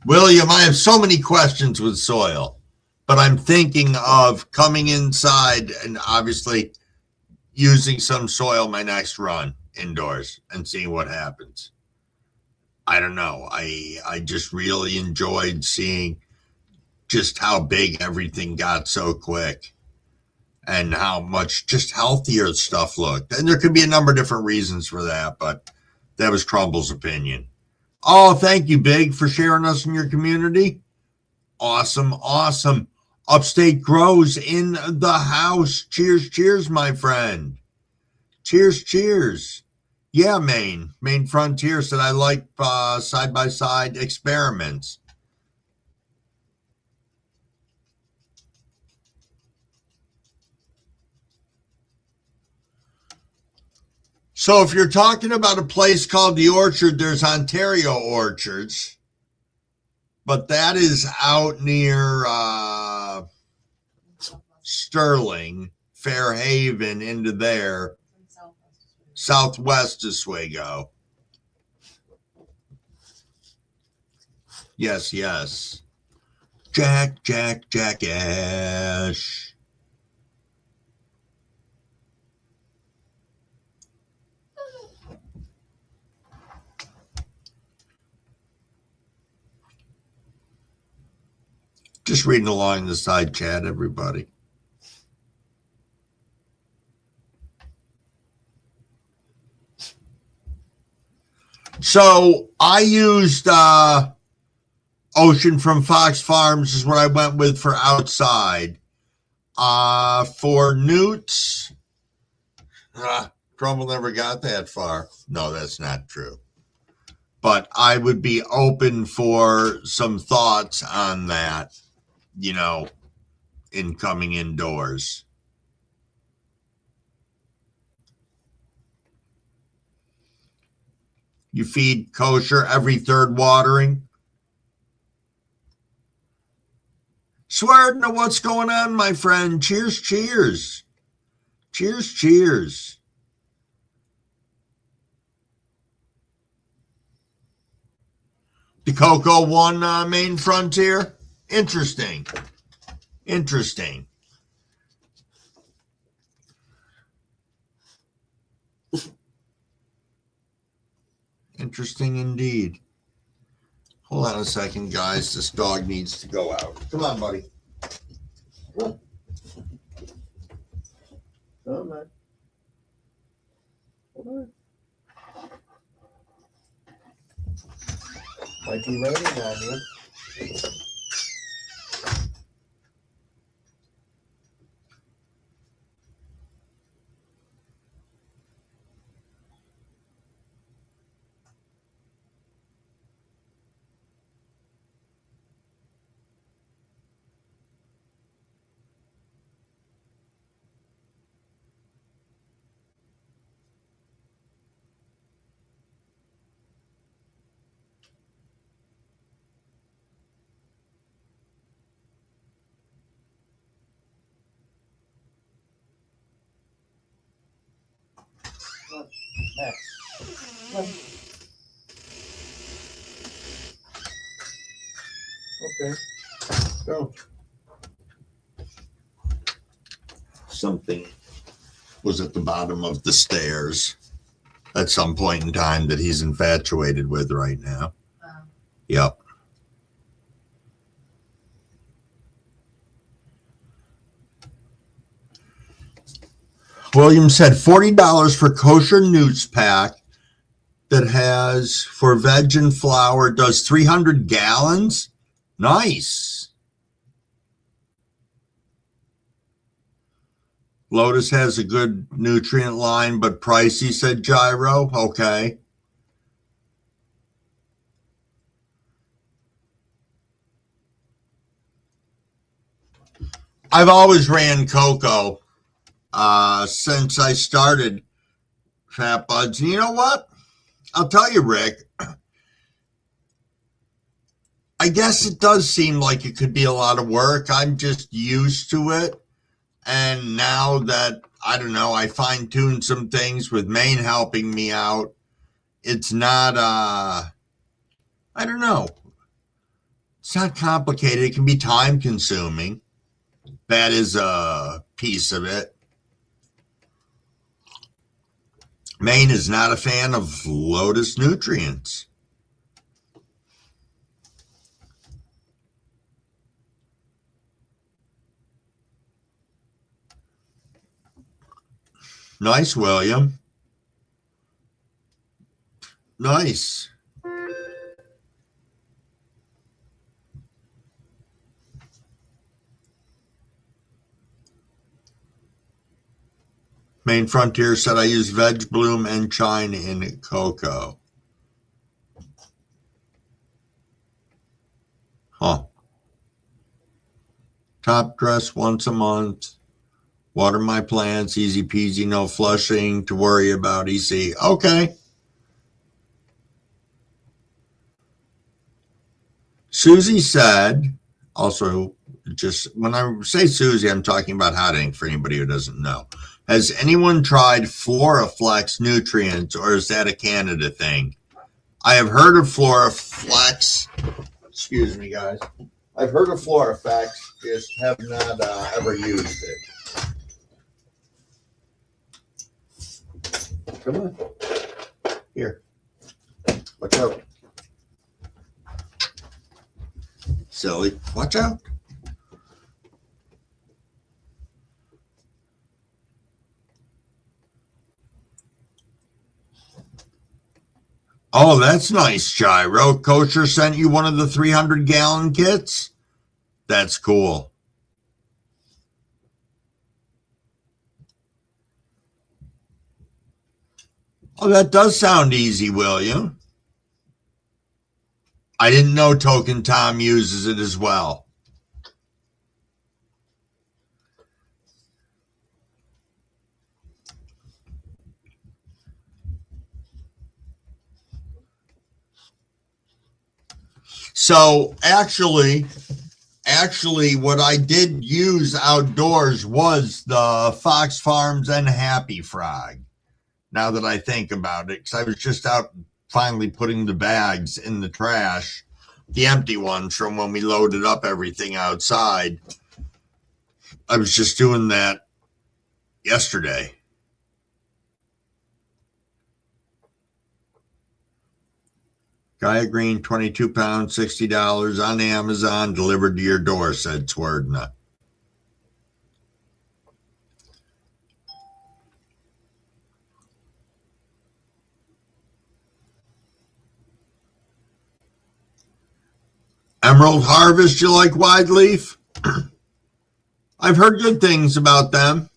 Speaker 1: William, I have so many questions with soil, but I'm thinking of coming inside and obviously using some soil my next run indoors and seeing what happens. I don't know. I just really enjoyed seeing just how big everything got so quick and how much just healthier stuff looked. And there could be a number of different reasons for that, but that was Crumble's opinion. Oh, thank you, Big, for sharing us in your community. Awesome, awesome. Upstate Grows in the house. Cheers, cheers, my friend. Cheers, cheers. Yeah, Maine Frontier said I like side-by-side experiments. So if you're talking about a place called The Orchard, there's Ontario Orchards, but that is out near Sterling, Fairhaven, into there, southwest Oswego. Yes, yes. Jackass. Just reading along the side chat, everybody. So I used Ocean from Fox Farms is what I went with for outside. For newts, Crumble never got that far. No, that's not true. But I would be open for some thoughts on that, you know, in coming indoors. You feed kosher every third watering. Swear, what's going on, my friend? Cheers, cheers. Cheers, cheers. The Cocoa won Main Frontier? Interesting. Interesting. Interesting indeed. Hold on a second, guys. This dog needs to go out. Come on, buddy. Come on, man. Come on. Might be raining on you. Okay. Go. Something was at the bottom of the stairs at some point in time that he's infatuated with right now. Yep. William said $40 for kosher newts pack that has for veg and flour, does 300 gallons. Nice. Lotus has a good nutrient line, but pricey, said Gyro. Okay. I've always ran cocoa since I started Fat Buds. And you know what? I'll tell you, Rick, I guess it does seem like it could be a lot of work. I'm just used to it. And now that, I don't know, I fine-tuned some things with Maine helping me out, it's not, I don't know. It's not complicated. It can be time-consuming. That is a piece of it. Maine is not a fan of Lotus nutrients. Nice, William. Nice. Main Frontier said I use Veg Bloom and China in cocoa. Huh. Top dress once a month. Water my plants, easy peasy, no flushing to worry about, EC. Okay. Susie said, also, just when I say Susie, I'm talking about hot ink for anybody who doesn't know. Has anyone tried Floraflex nutrients, or is that a Canada thing? I have heard of Floraflex. Excuse me, guys. I've heard of Floraflex, just have not ever used it. Come on. Here. Watch out. Silly. Watch out. Oh, that's nice, Gyro. Kosher sent you one of the 300-gallon kits? That's cool. Oh, that does sound easy, William. I didn't know Token Tom uses it as well. So, actually, Actually, what I did use outdoors was the Fox Farms and Happy Frog. Now that I think about it, because I was just out finally putting the bags in the trash, the empty ones from when we loaded up everything outside. I was just doing that yesterday. Gaia Green, 22 pounds, $60 on Amazon, delivered to your door, said Twerdna. Emerald Harvest, you like wide leaf? I've heard good things about them.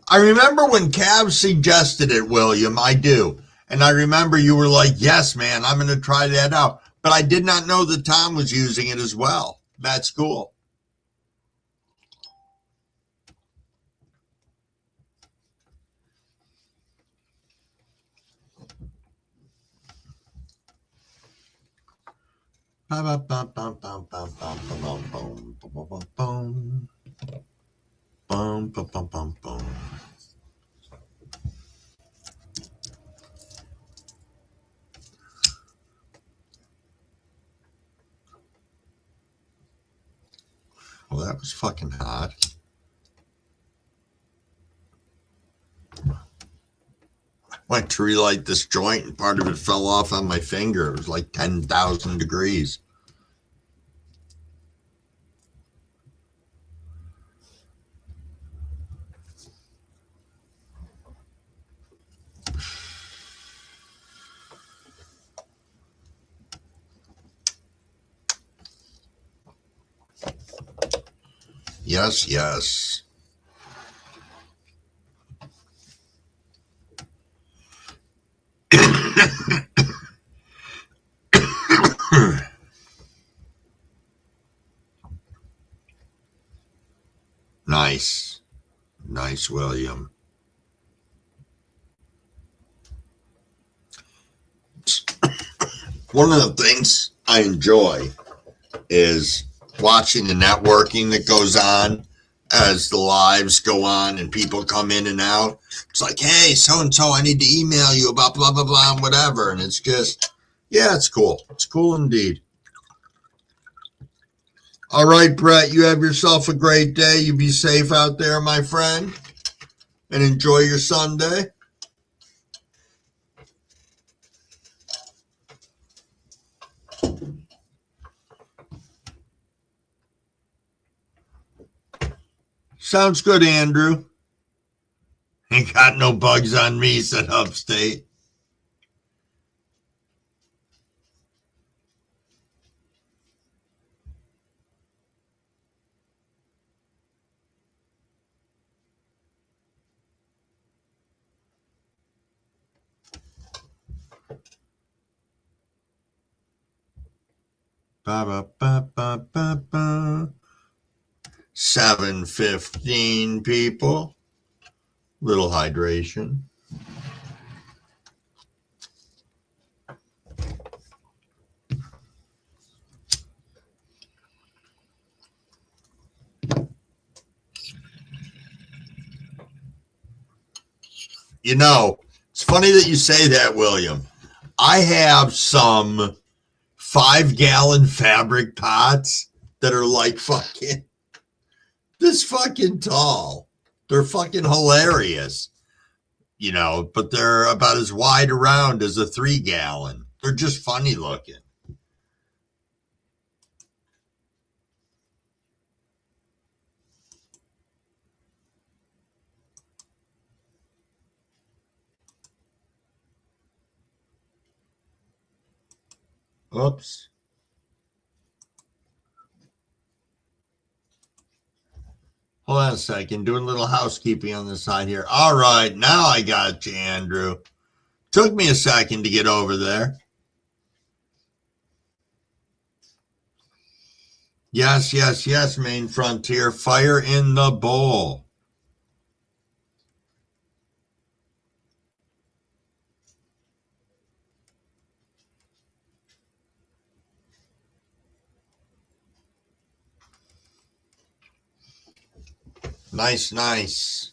Speaker 1: I remember when Cav suggested it, William. I do. And I remember you were like, yes, man, I'm going to try that out. But I did not know that Tom was using it as well. That's cool. Well, that was fucking hot. Went to relight this joint and part of it fell off on my finger. It was like 10,000 degrees. Yes, yes. Nice. Nice, William. One of the things I enjoy is watching the networking that goes on as the lives go on and people come in and out. It's like, hey, so-and-so, I need to email you about blah, blah, blah, and whatever. And it's just, yeah, it's cool. It's cool indeed. All right, Brett, you have yourself a great day. You be safe out there, my friend, and enjoy your Sunday. Sounds good, Andrew. Ain't got no bugs on me, said Upstate. Ba, ba, ba, ba, ba, ba. 7:15, people. Little hydration. You know, it's funny that you say that, William. I have some 5-gallon fabric pots that are like fucking this fucking tall. They're fucking hilarious, you know, but they're about as wide around as a 3-gallon. They're just funny looking. Oops. Hold on a second. Doing a little housekeeping on the side here. All right. Now I got you, Andrew. Took me a second to get over there. Yes, yes, yes, Main Frontier. Fire in the bowl. Nice, nice.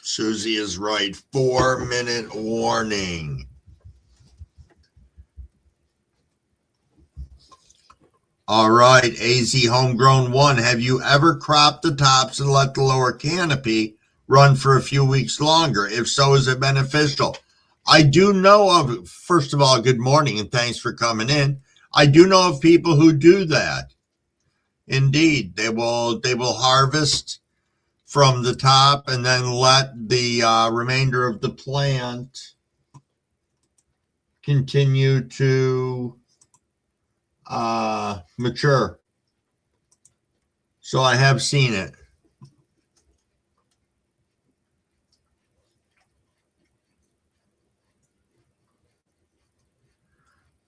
Speaker 1: Susie is right. 4-minute warning. All right, AZ Homegrown 1. Have you ever cropped the tops and let the lower canopy run for a few weeks longer? If so, is it beneficial? I do know of, first of all, good morning and thanks for coming in. I do know of people who do that. Indeed, they will harvest from the top and then let the remainder of the plant continue to mature. So I have seen it.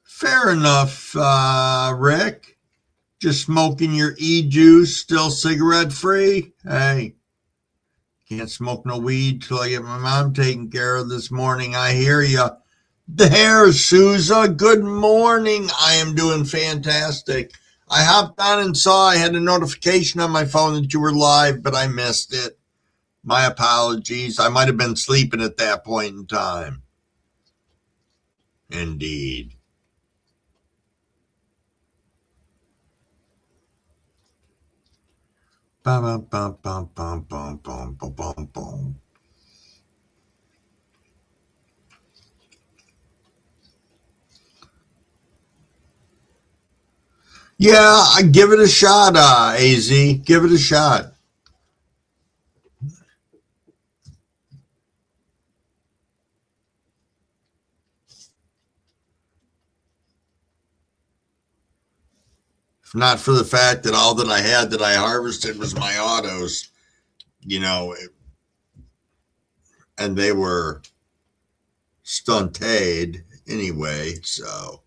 Speaker 1: Fair enough, Rick. Just smoking your e-juice, still cigarette free? Hey, can't smoke no weed till I get my mom taken care of this morning. I hear ya. There's Sousa. Good morning. I am doing fantastic. I hopped on and saw I had a notification on my phone that you were live, but I missed it. My apologies. I might have been sleeping at that point in time. Indeed. Bum, bum, bum, bum, bum, bum, bum, bum, bum. Yeah, give it a shot, AZ. Give it a shot. If not for the fact that all that I had that I harvested was my autos, and they were stunted anyway. So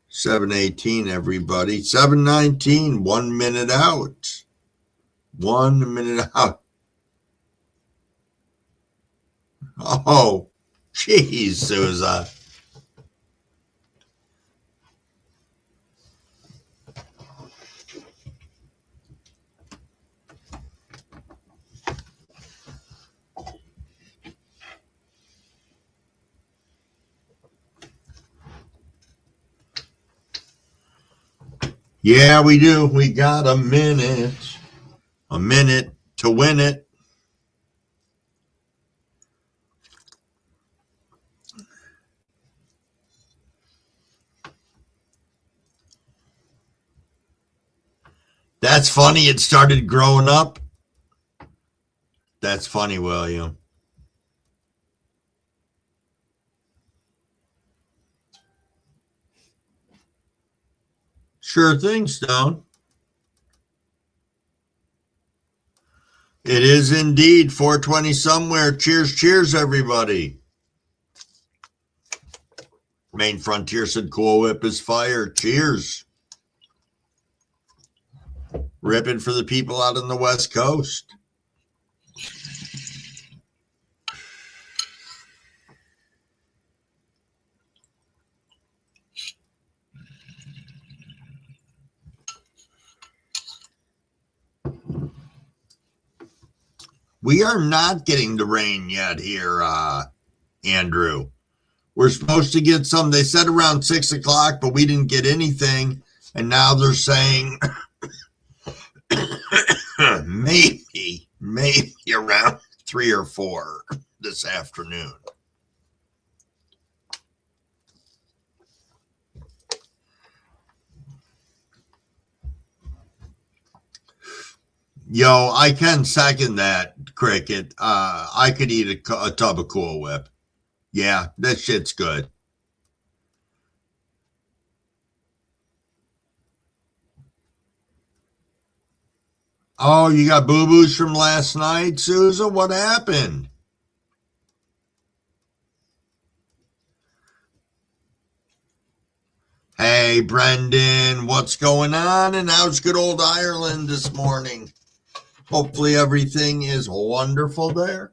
Speaker 1: 7:18, everybody. 7:19, 1 minute out. 1 minute out. Oh, geez, Sousa. Yeah, we do. We got a minute. A minute to win it. That's funny. It started growing up. That's funny, William. Sure thing, Stone. It is indeed 4:20 somewhere. Cheers, cheers, everybody. Main Frontier said Cool Whip is fire. Cheers. Ripping for the people out on the West Coast. We are not getting the rain yet here, Andrew. We're supposed to get some. They said around 6 o'clock, but we didn't get anything. And now they're saying maybe around 3 or 4 this afternoon. Yo, I can second that, Cricket. I could eat a tub of Cool Whip. Yeah, that shit's good. Oh, you got boo-boos from last night, Sousa? What happened? Hey, Brendan, what's going on? And how's good old Ireland this morning? Hopefully everything is wonderful there.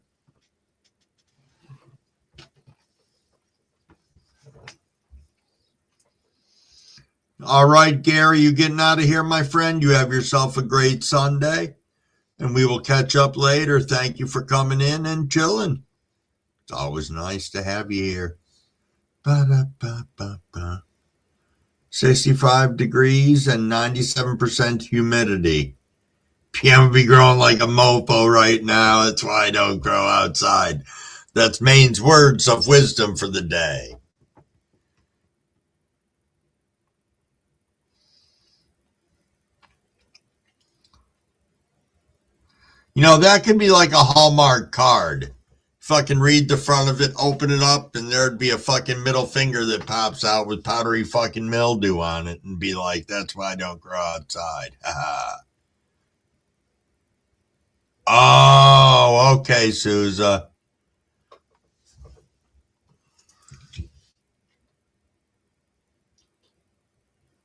Speaker 1: All right, Gary, you getting out of here, my friend? You have yourself a great Sunday, and we will catch up later. Thank you for coming in and chilling. It's always nice to have you here. Ba-da-ba-ba-ba. 65 degrees and 97% humidity. PM be growing like a mofo right now. That's why I don't grow outside. That's Maine's words of wisdom for the day. You know, that could be like a Hallmark card. Fucking read the front of it, open it up, and there'd be a fucking middle finger that pops out with powdery fucking mildew on it and be like, that's why I don't grow outside. Oh, okay, Sousa.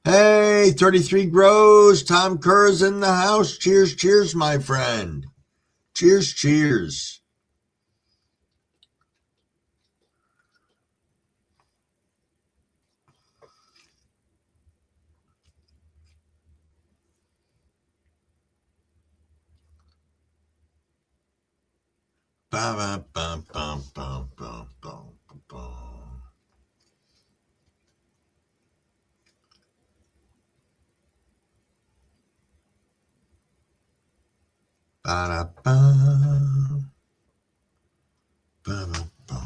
Speaker 1: Hey, 33 grows. Tom Kerr's in the house. Cheers, cheers, my friend. Cheers, cheers. Ba ba ba ba ba ba ba ba. Ba da ba. Ba ba ba.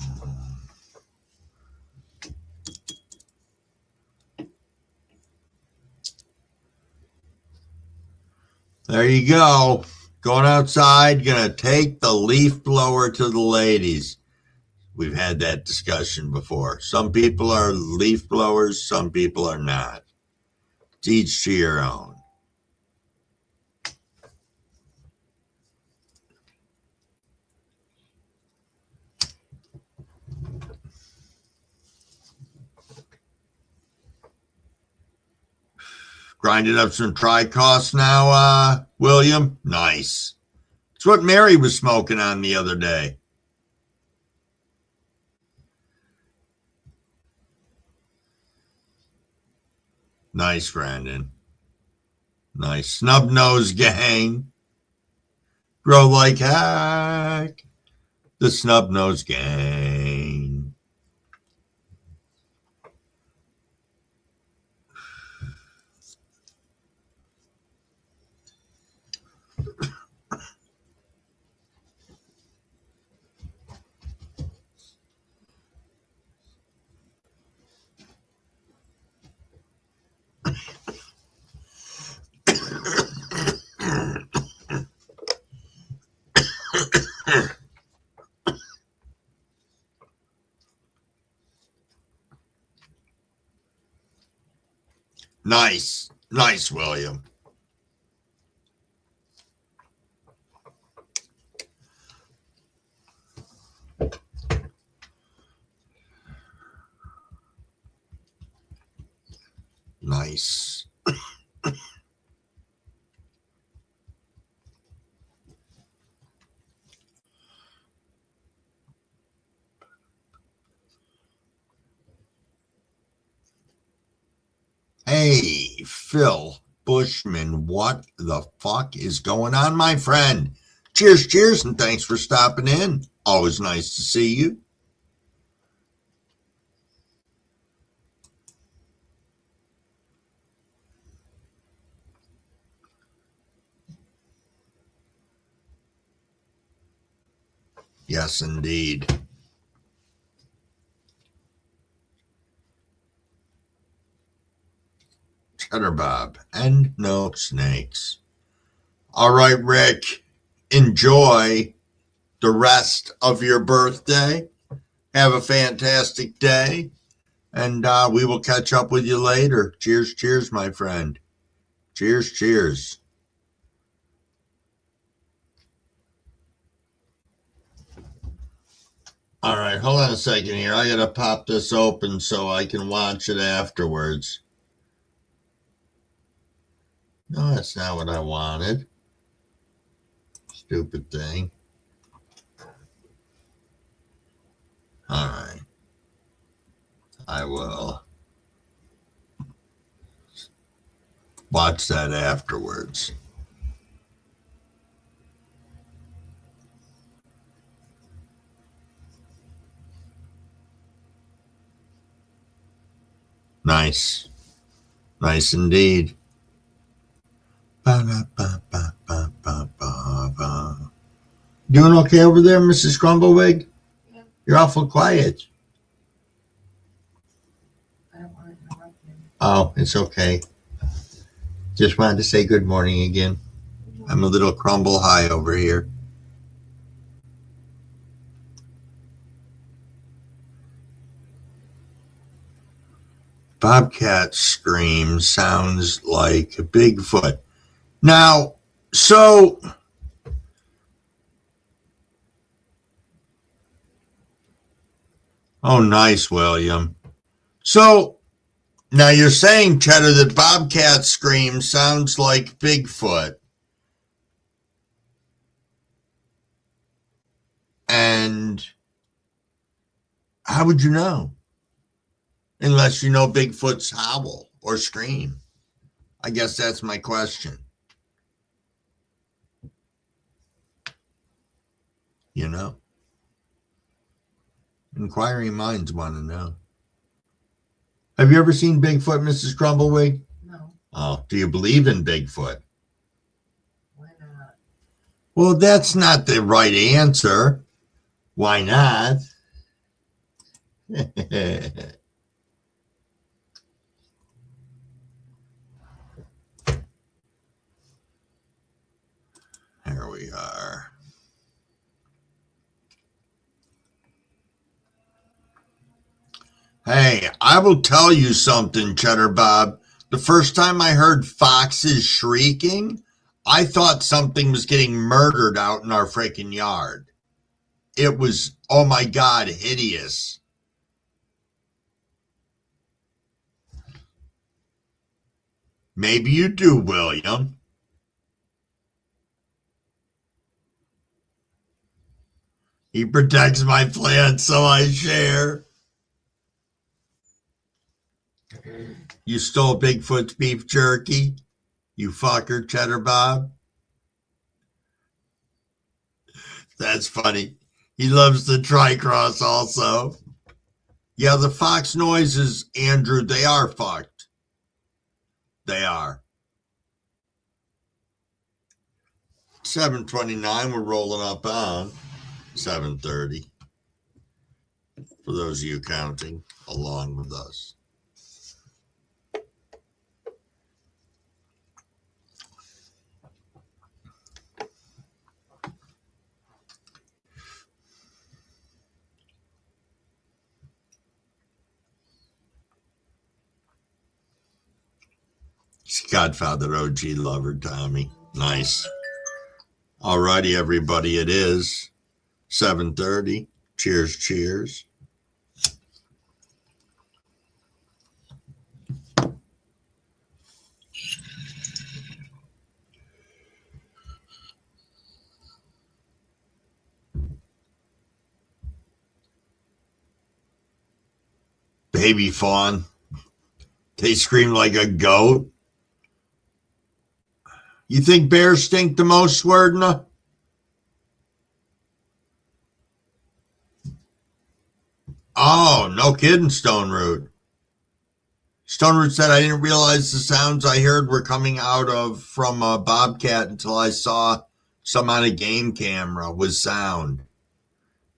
Speaker 1: There you go. Going outside, gonna take the leaf blower to the ladies. We've had that discussion before. Some people are leaf blowers, some people are not. It's each to your own. Grinding up some Tri-Cost now, William? Nice. It's what Mary was smoking on the other day. Nice, Brandon. Nice. Snub nose gang. Grow like heck. The snub nose gang. Nice. Nice, William. Nice. Hey, Phil Bushman, what the fuck is going on, my friend? Cheers, cheers, and thanks for stopping in. Always nice to see you. Yes, indeed. Cheddar Bob, and no snakes. All right, Rick, enjoy the rest of your birthday. Have a fantastic day, and we will catch up with you later. Cheers, cheers, my friend. Cheers, cheers. All right, hold on a second here. I got to pop this open so I can watch it afterwards. No, that's not what I wanted. Stupid thing. All right. I will watch that afterwards. Nice. Nice indeed. Ba-da-ba-ba-ba-ba-ba. Doing okay over there, Mrs. Crumblewig? Yeah. You're awful quiet. I don't want to interrupt you. Oh, it's okay. Just wanted to say good morning again. I'm a little crumble high over here. Bobcat scream sounds like a Bigfoot. Now, so oh, nice, William. So now you're saying, Cheddar, that Bobcat scream sounds like Bigfoot. And how would you know? Unless you know Bigfoot's howl or scream. I guess that's my question. You know? Inquiring minds want to know. Have you ever seen Bigfoot, Mrs. Crumblewig? No. Oh, do you believe in Bigfoot? Why not? Well, that's not the right answer. Why not? Here we are. Hey, I will tell you something, Cheddar Bob. The first time I heard foxes shrieking, I thought something was getting murdered out in our freaking yard. It was, oh my God, hideous. Maybe you do, William. He protects my plants, so I share. You stole Bigfoot's beef jerky, you fucker, Cheddar Bob. That's funny. He loves the tricross also. Yeah, the fox noises, Andrew, they are fucked. They are. 7:29, we're rolling up on 7:30. For those of you counting along with us. Godfather OG lover, Tommy. Nice. All righty, everybody. It is 7:30. Cheers, cheers. Baby fawn. They scream like a goat. You think bears stink the most, Swerdna? Oh, no kidding, Stone Root. Stone Root said, I didn't realize the sounds I heard were coming out of from a bobcat until I saw some on a game camera with sound.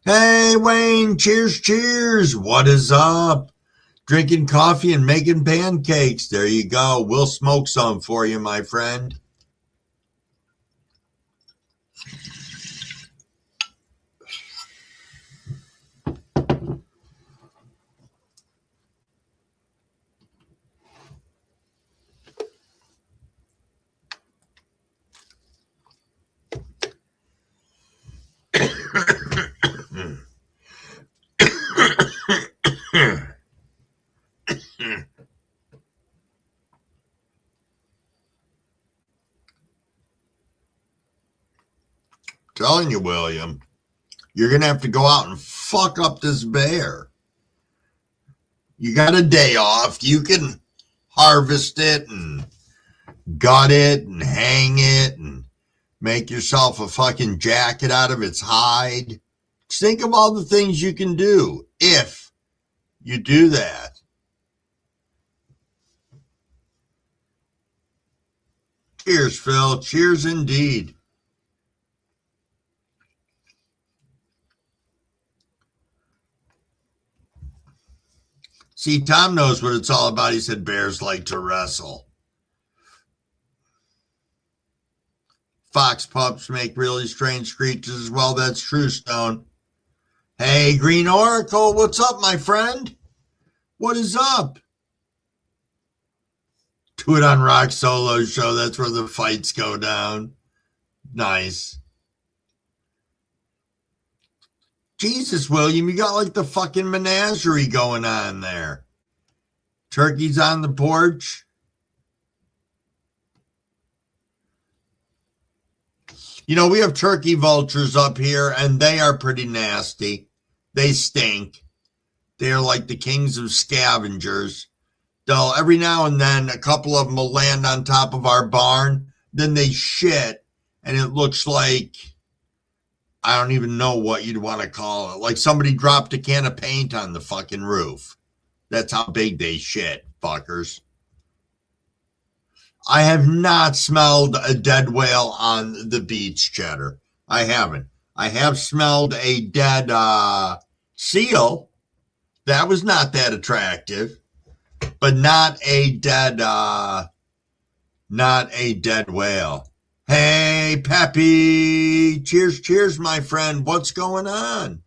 Speaker 1: Hey, Wayne, cheers, cheers. What is up? Drinking coffee and making pancakes. There you go. We'll smoke some for you, my friend. Telling you, William, you're going to have to go out and fuck up this bear. You got a day off. You can harvest it and gut it and hang it and make yourself a fucking jacket out of its hide. Just think of all the things you can do if you do that. Cheers, Phil. Cheers indeed. See, Tom knows what it's all about. He said bears like to wrestle. Fox pups make really strange screeches as well. That's true, Stone. Hey, Green Oracle, what's up, my friend? What is up? Do it on Rock Solo Show. That's where the fights go down. Nice. Jesus, William, you got like the fucking menagerie going on there. Turkeys on the porch. You know, we have turkey vultures up here, and they are pretty nasty. They stink. They're like the kings of scavengers. They'll, every now and then, a couple of them will land on top of our barn. Then they shit, and it looks like, I don't even know what you'd want to call it. Like somebody dropped a can of paint on the fucking roof. That's how big they shit, fuckers. I have not smelled a dead whale on the beach, Cheddar. I haven't. I have smelled a dead seal. That was not that attractive, but not a dead whale. Hey, Peppy. Cheers, cheers, my friend. What's going on?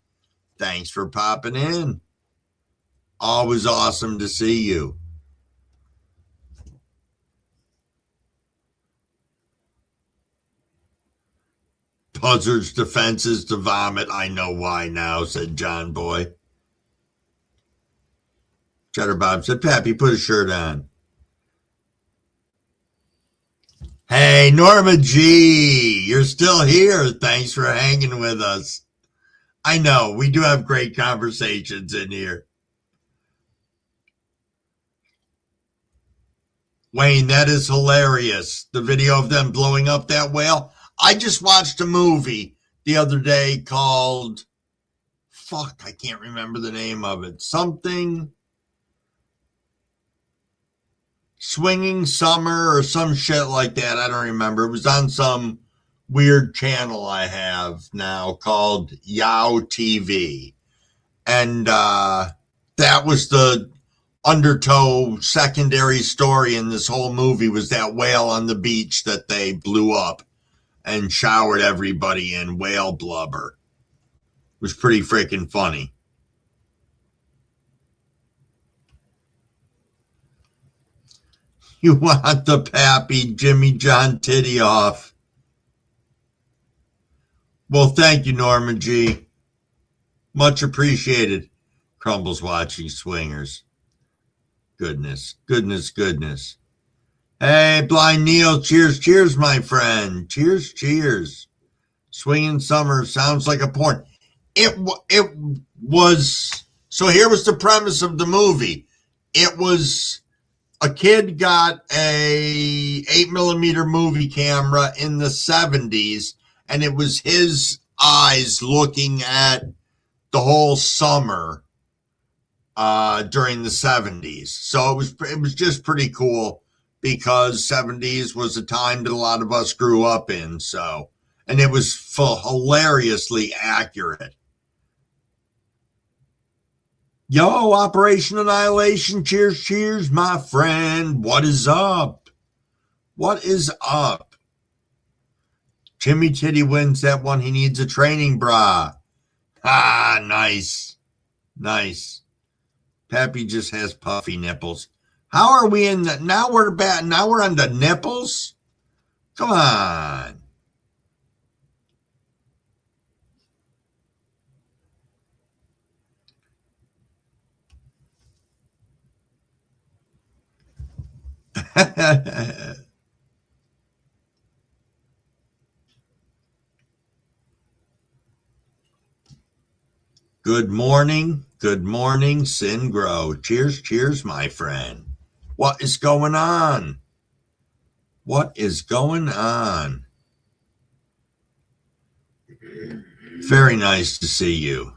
Speaker 1: Thanks for popping in. Always awesome to see you. Buzzard's defense is to vomit. I know why now, said John Boy. Cheddar Bob said, Pappy, put a shirt on. Hey, Norma G, you're still here. Thanks for hanging with us. I know, we do have great conversations in here. Wayne, that is hilarious. The video of them blowing up that whale. I just watched a movie the other day called, I can't remember the name of it. Something Swinging Summer or some shit like that. I don't remember. It was on some weird channel I have now called Yow TV. And that was the undertow secondary story in this whole movie, was that whale on the beach that they blew up and showered everybody in whale blubber. It was pretty freaking funny. You want the Pappy Jimmy John titty off. Well, thank you, Norma G. Much appreciated. Crumbles watching Swingers. Goodness, goodness, goodness. Hey, Blind Neil, cheers, cheers, my friend. Cheers, cheers. Swinging Summer sounds like a porn. It was, so here was the premise of the movie. It was, a kid got a 8mm movie camera in the 70s, and it was his eyes looking at the whole summer during the 70s. So it was just pretty cool, because 70s was a time that a lot of us grew up in. So, and it was hilariously accurate. Yo, Operation Annihilation, cheers, cheers, my friend. What is up? What is up? Jimmy Titty wins that one. He needs a training bra. Ah, nice. Nice. Pappy just has puffy nipples. How are we in the, now we're on the nipples? Come on. Good morning, Sin Grow. Cheers, cheers, my friend. What is going on? What is going on? Very nice to see you.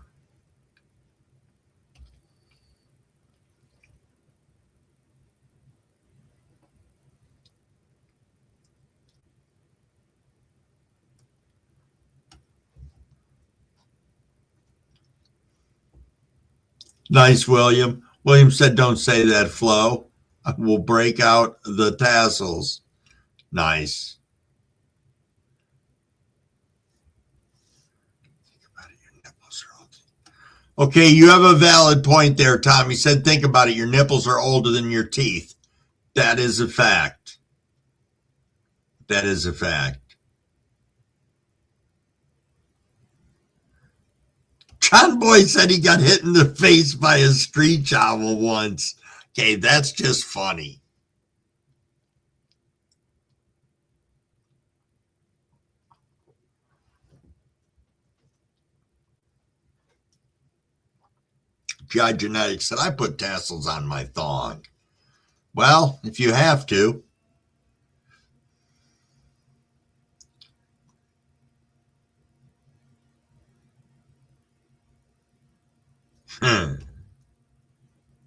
Speaker 1: Nice, William. William said, don't say that, Flo. We'll break out the tassels. Nice. Okay, you have a valid point there, Tom. He said, think about it. Your nipples are older than your teeth. That is a fact. That is a fact. John Boy said he got hit in the face by a screech owl once. Okay, that's just funny. Judge Genetics said, I put tassels on my thong. Well, if you have to.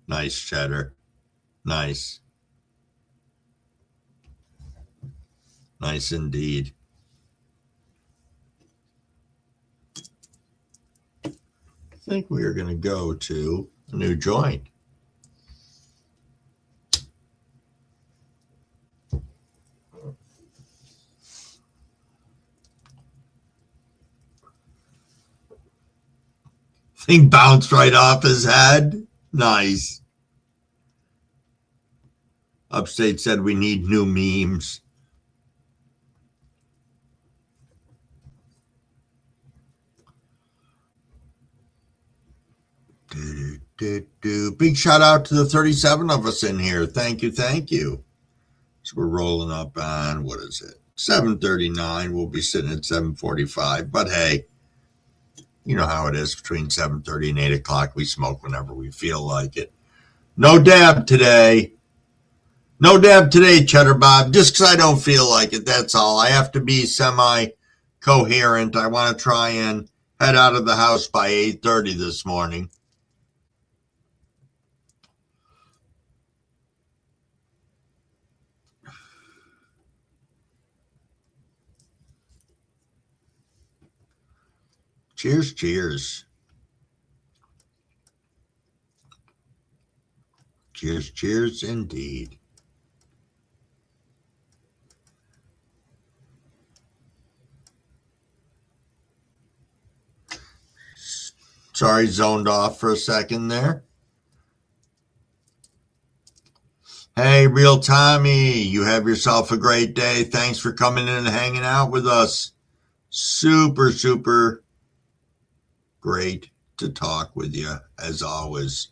Speaker 1: Nice, Cheddar. Nice. Nice indeed. I think we are going to go to a new joint. Thing bounced right off his head. Nice. Upstate said we need new memes. Big shout out to the 37 of us in here. Thank you, thank you. So we're rolling up on, what is it? 7:39. We'll be sitting at 7:45. But hey, you know how it is between 7:30 and 8 o'clock. We smoke whenever we feel like it. No dab today. No dab today, Cheddar Bob, just because I don't feel like it. That's all. I have to be semi-coherent. I want to try and head out of the house by 8:30 this morning. Cheers, cheers. Cheers, cheers indeed. Sorry, zoned off for a second there. Hey, Real Tommy, you have yourself a great day. Thanks for coming in and hanging out with us. Super, super great to talk with you, as always.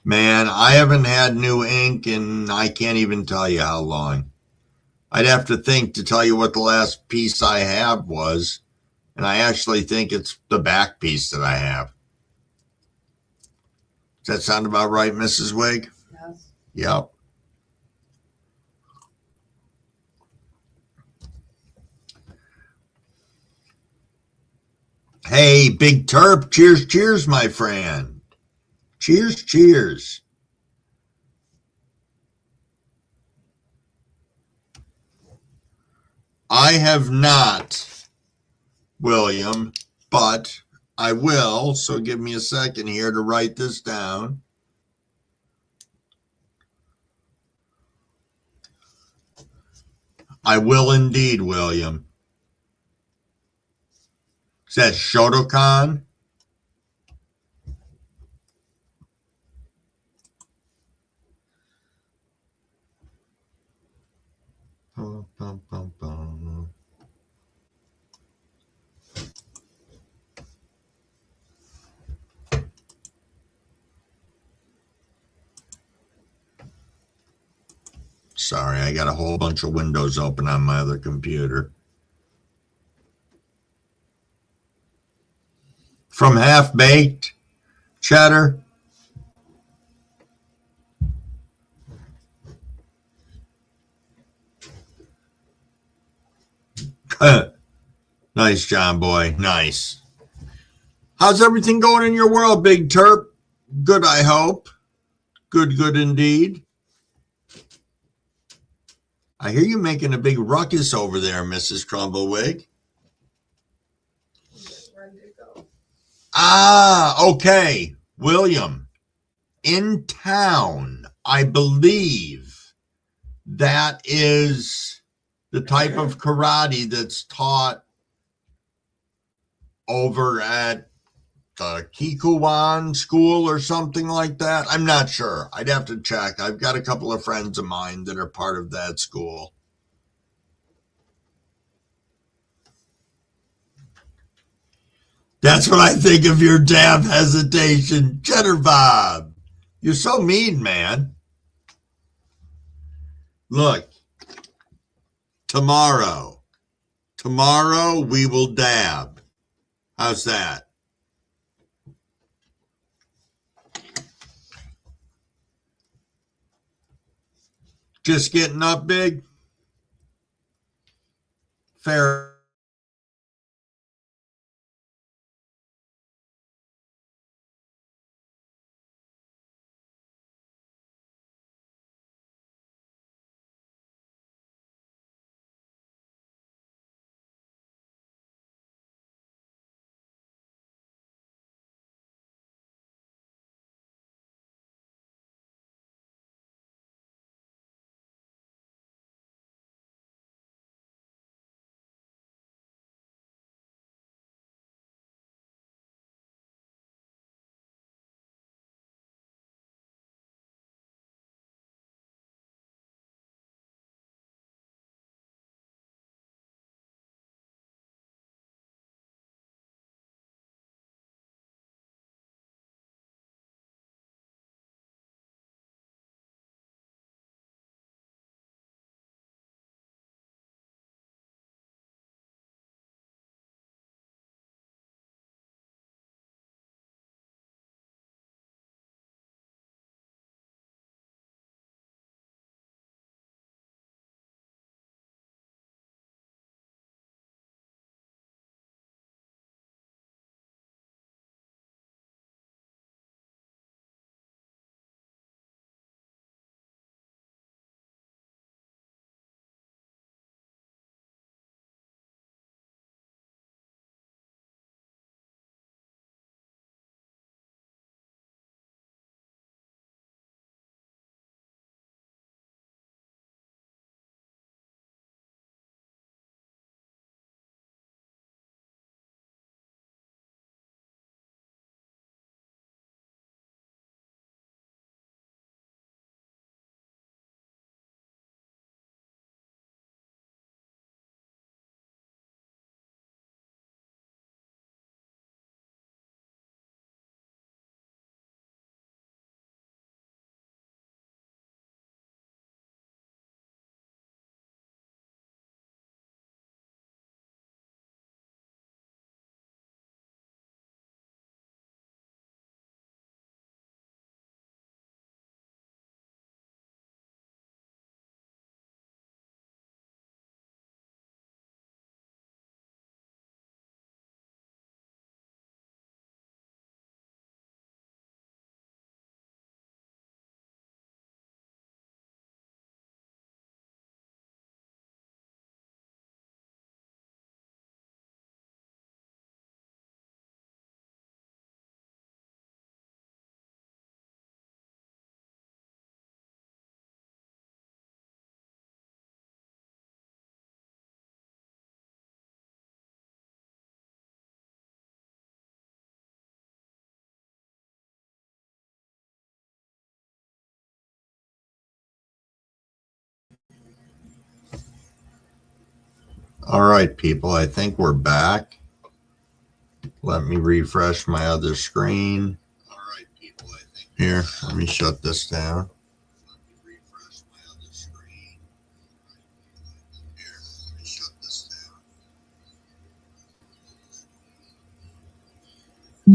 Speaker 1: Man, I haven't had new ink and I can't even tell you how long. I'd have to think to tell you what the last piece I have was. And I actually think it's the back piece that I have. Does that sound about right, Mrs. Wig?
Speaker 5: Yes.
Speaker 1: Yep. Hey, Big Terp, cheers, cheers, my friend. Cheers, cheers. I have not, William, but I will, so give me a second here to write this down. I will indeed, William. Is that Shotokan? Bum, bum, bum, bum. Sorry, I got a whole bunch of windows open on my other computer. from Half Baked Cheddar. Nice, John Boy. Nice. How's everything going in your world, Big Terp? Good, I hope. Good, good indeed. I hear you making a big ruckus over there, Mrs. Crumblewick. Ah, okay. William, in town, I believe that is the type of karate that's taught over at the Kikuwan school or something like that. I'm not sure. I'd have to check. I've got a couple of friends of mine that are part of that school. That's what I think of your damn hesitation, Cheddar Bob. You're so mean, man. Look, tomorrow we will dab. How's that? Just getting up big? Fair. All right, people, I think we're back. Let me refresh my other screen. All right, people, I think here, let me shut this down. Let me refresh my other screen. Here, let me shut this down. Hey,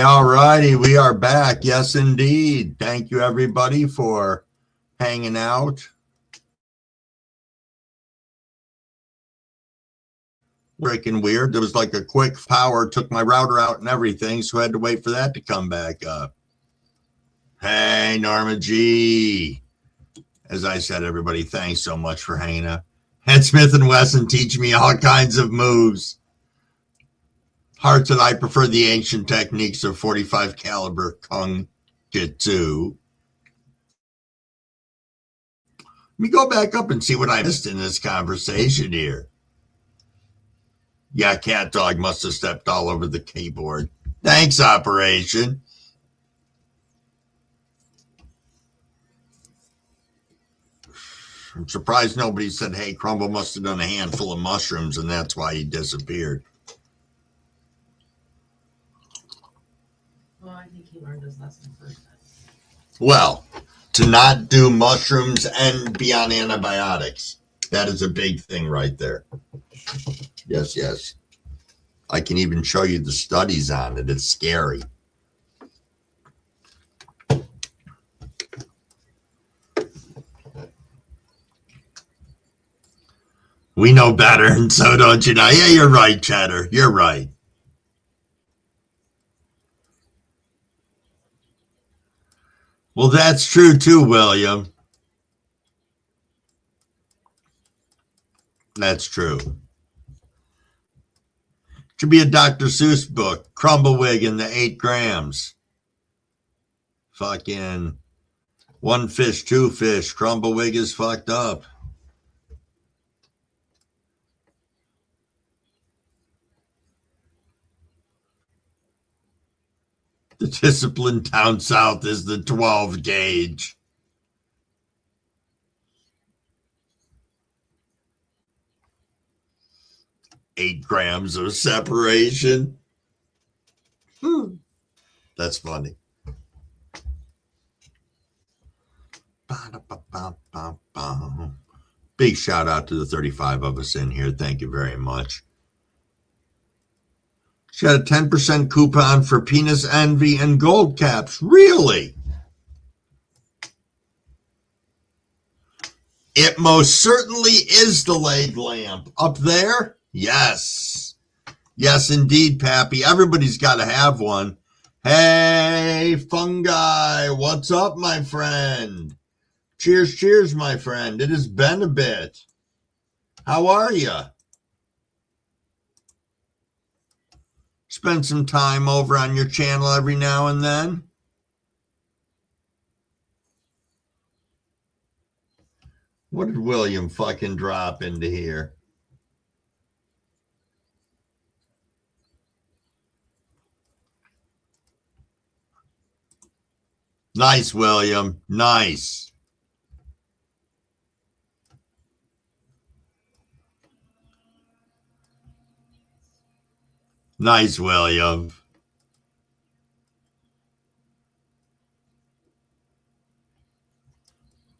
Speaker 1: all righty, we are back. Yes, indeed. Thank you, everybody, for hanging out. Freaking weird. There was like a quick power, took my router out and everything, so I had to wait for that to come back up. Hey, Norma G. As I said, everybody, thanks so much for hanging out. Ed Smith and Wesson teach me all kinds of moves. Hearts and I prefer the ancient techniques of 45 caliber Kung Jitsu. Let me go back up and see what I missed in this conversation here. Yeah, Cat Dog must have stepped all over the keyboard. Thanks, Operation. I'm surprised nobody said, hey, Crumble must have done a handful of mushrooms and that's why he disappeared.
Speaker 5: Well, I think he learned his lesson first.
Speaker 1: Well, to not do mushrooms and be on antibiotics. That is a big thing right there. Yes, yes. I can even show you the studies on it. It's scary. We know better, and so don't you know? Yeah, you're right, Cheddar. You're right. Well, that's true too, William. That's true. Should be a Dr. Seuss book. Crumbawig and the 8 grams. Fucking 1 fish, 2 fish. Crumbawig is fucked up. The discipline down south is the 12 gauge. Eight grams of separation. That's funny. Big shout out to the 35 of us in here. Thank you very much. She got a 10% coupon for Penis Envy and Gold Caps. Really? It most certainly is the leg lamp. Up there? Yes. Yes, indeed, Pappy. Everybody's got to have one. Hey, Fungi. What's up, my friend? Cheers, cheers, my friend. It has been a bit. How are you? Spend some time over on your channel every now and then. What did William fucking drop into here? Nice, William. Nice. Nice, William.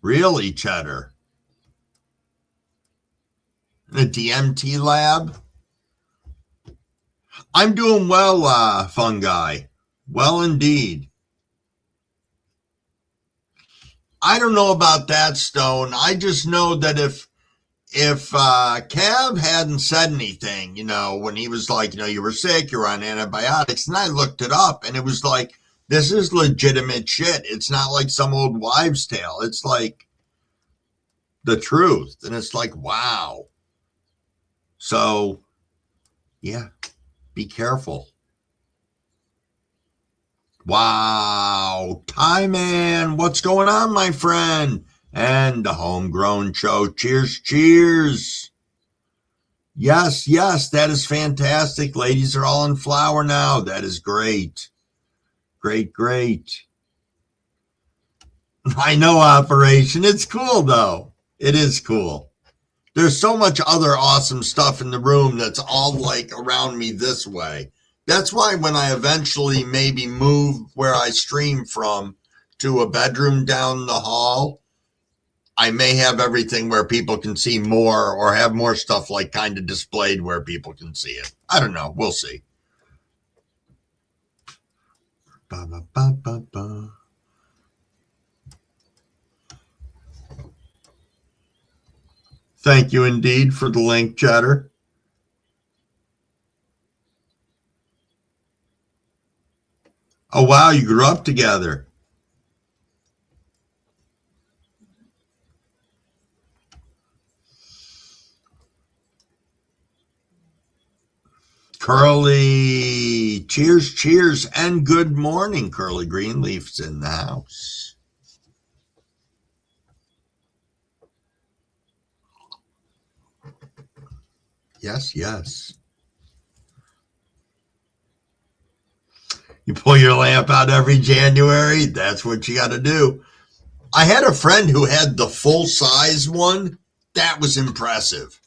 Speaker 1: Really, Cheddar? The DMT lab? I'm doing well, Fungi. Well, indeed. I don't know about that, Stone. I just know that if Cav hadn't said anything, when he was like, you were sick, you're on antibiotics, and I looked it up, and it was like, this is legitimate shit. It's not like some old wives' tale. It's like the truth. And it's like, wow. So, yeah, be careful. Wow. Tie Man, what's going on, my friend? And the Homegrown Show. Cheers, cheers. Yes, yes, that is fantastic. Ladies are all in flower now. That is great. Great, great. I know, Operation. It's cool, though. It is cool. There's so much other awesome stuff in the room that's all like around me this way. That's why when I eventually maybe move where I stream from to a bedroom down the hall, I may have everything where people can see more or have more stuff like kind of displayed where people can see it. I don't know. We'll see. Ba, ba, ba, ba, ba. Thank you indeed for the link, Cheddar. Oh, wow. You grew up together. Curly, cheers, cheers, and good morning. Curly Greenleaf's in the house. Yes, yes. You pull your lamp out every January. That's what you got to do. I had a friend who had the full size one. That was impressive.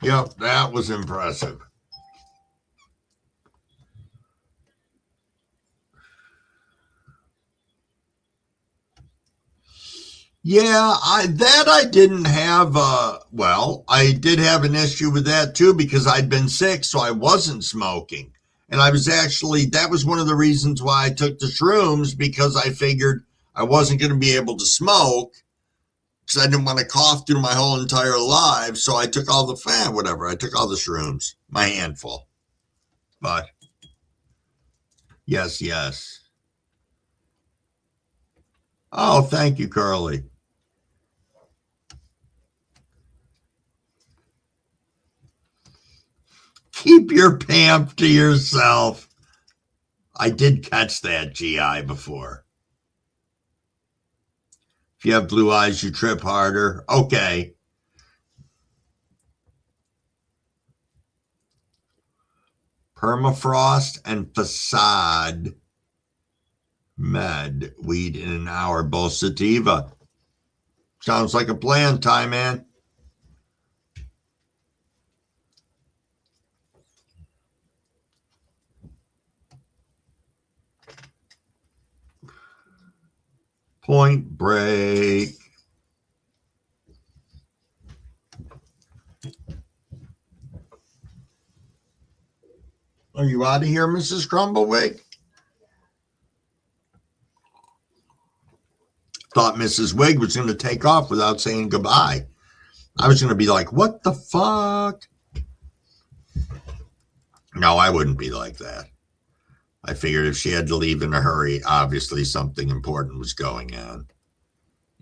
Speaker 1: Yep, that was impressive. Yeah, I didn't have. Well, I did have an issue with that too because I'd been sick, so I wasn't smoking, and I was actually that was one of the reasons why I took the shrooms because I figured I wasn't going to be able to smoke because I didn't want to cough through my whole entire life. So I took all the whatever. I took all the shrooms, my handful. But yes, yes. Oh, thank you, Curly. Keep your pamp to yourself. I did catch that GI before. If you have blue eyes, you trip harder. Okay. Permafrost and facade med weed in an hour, both sativa. Sounds like a plan, Ty Man. Point Break. Are you out of here, Mrs. Crumblewick? Thought Mrs. Wig was going to take off without saying goodbye. I was going to be like, what the fuck? No, I wouldn't be like that. I figured if she had to leave in a hurry, obviously something important was going on.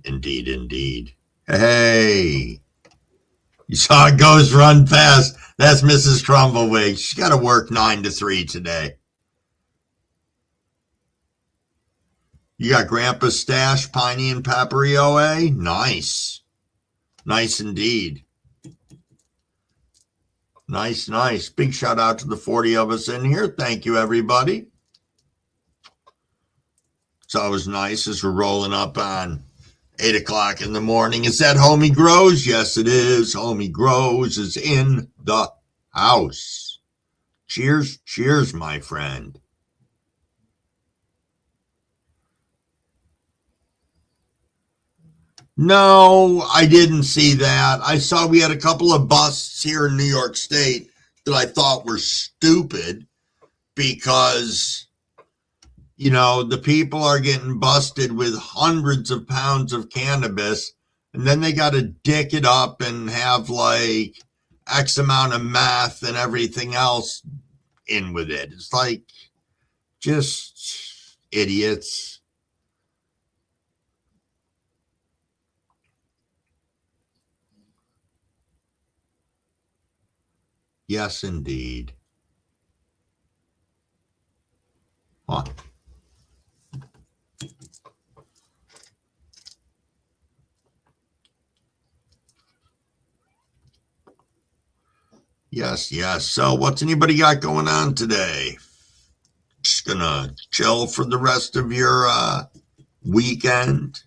Speaker 1: Indeed, indeed. Hey, you saw a ghost run past. That's Mrs. Crumblewick. She's got to work 9 to 3 today. You got Grandpa's stash, piney and peppery OA? Nice. Nice indeed. Nice, nice. Big shout out to the 40 of us in here. Thank you, everybody. It's always nice as we're rolling up on 8 o'clock in the morning. Is that Homie Grows? Yes, it is. Homie Grows is in the house. Cheers, cheers, my friend. No, I didn't see that. I saw we had a couple of busts here in New York State that I thought were stupid because, you know, the people are getting busted with hundreds of pounds of cannabis, and then they got to dick it up and have like X amount of meth and everything else in with it. It's like just idiots. Yes, indeed. Huh. Yes, yes. So what's anybody got going on today? Just gonna chill for the rest of your weekend?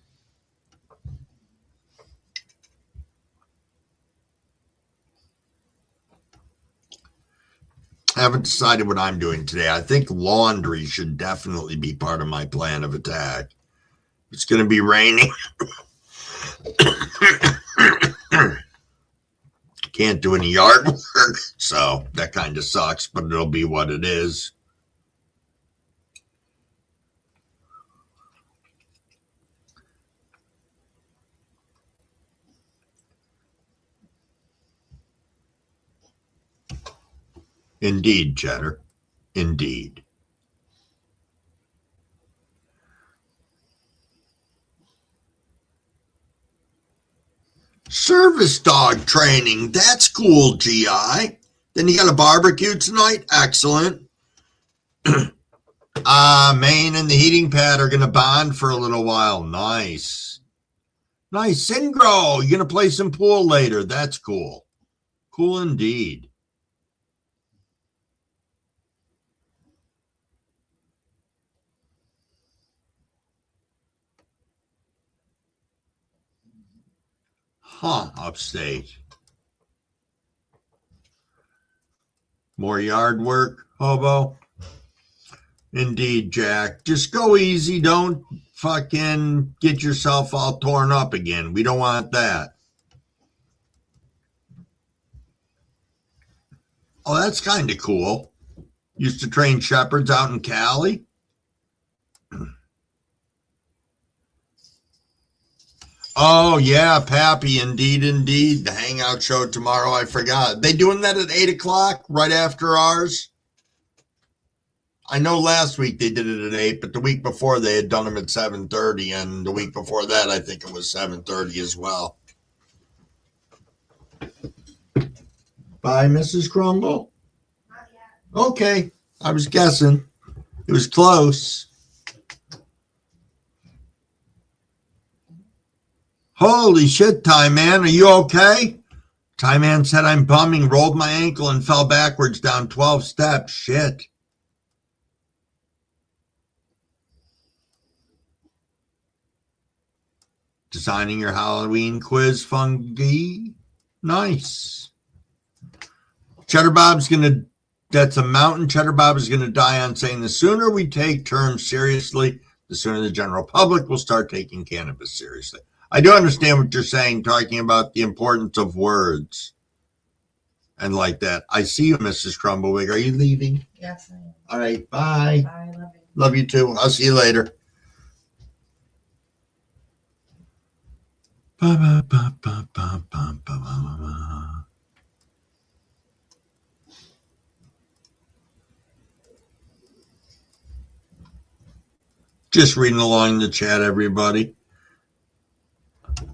Speaker 1: I haven't decided what I'm doing today. I think laundry should definitely be part of my plan of attack. It's going to be raining. Can't do any yard work, so that kind of sucks, but it'll be what it is. Indeed, Cheddar. Indeed. Service dog training. That's cool, GI. Then you got a barbecue tonight? Excellent. Maine and the heating pad are going to bond for a little while. Nice. Nice. Singro, you're going to play some pool later. That's cool. Cool indeed. Huh, upstate. More yard work, hobo? Indeed, Jack. Just go easy. Don't fucking get yourself all torn up again. We don't want that. Oh, that's kind of cool. Used to train shepherds out in Cali. Oh, yeah, Pappy. Indeed, indeed. The Hangout show tomorrow. I forgot. They doing that at 8 o'clock right after ours? I know last week they did it at 8, but the week before they had done them at 7:30, and the week before that I think it was 7:30 as well. Bye, Mrs. Crumble? Not yet. Okay, I was guessing. It was close. Holy shit, Ty Man, are you okay? Ty Man said I'm bumming, rolled my ankle, and fell backwards down 12 steps. Shit. Designing your Halloween quiz, Fungi. Nice. Cheddar Bob's going to, that's a mountain. Cheddar Bob is going to die on saying the sooner we take terms seriously, the sooner the general public will start taking cannabis seriously. I do understand what you're saying, talking about the importance of words and like that. I see you, Mrs. Crumblewick. Are you leaving?
Speaker 5: Yes, I am.
Speaker 1: All right, bye.
Speaker 5: Bye, love you.
Speaker 1: Love you too. I'll see you later. Ba, ba, ba, ba, ba, ba, ba, ba. Just reading along in the chat, everybody.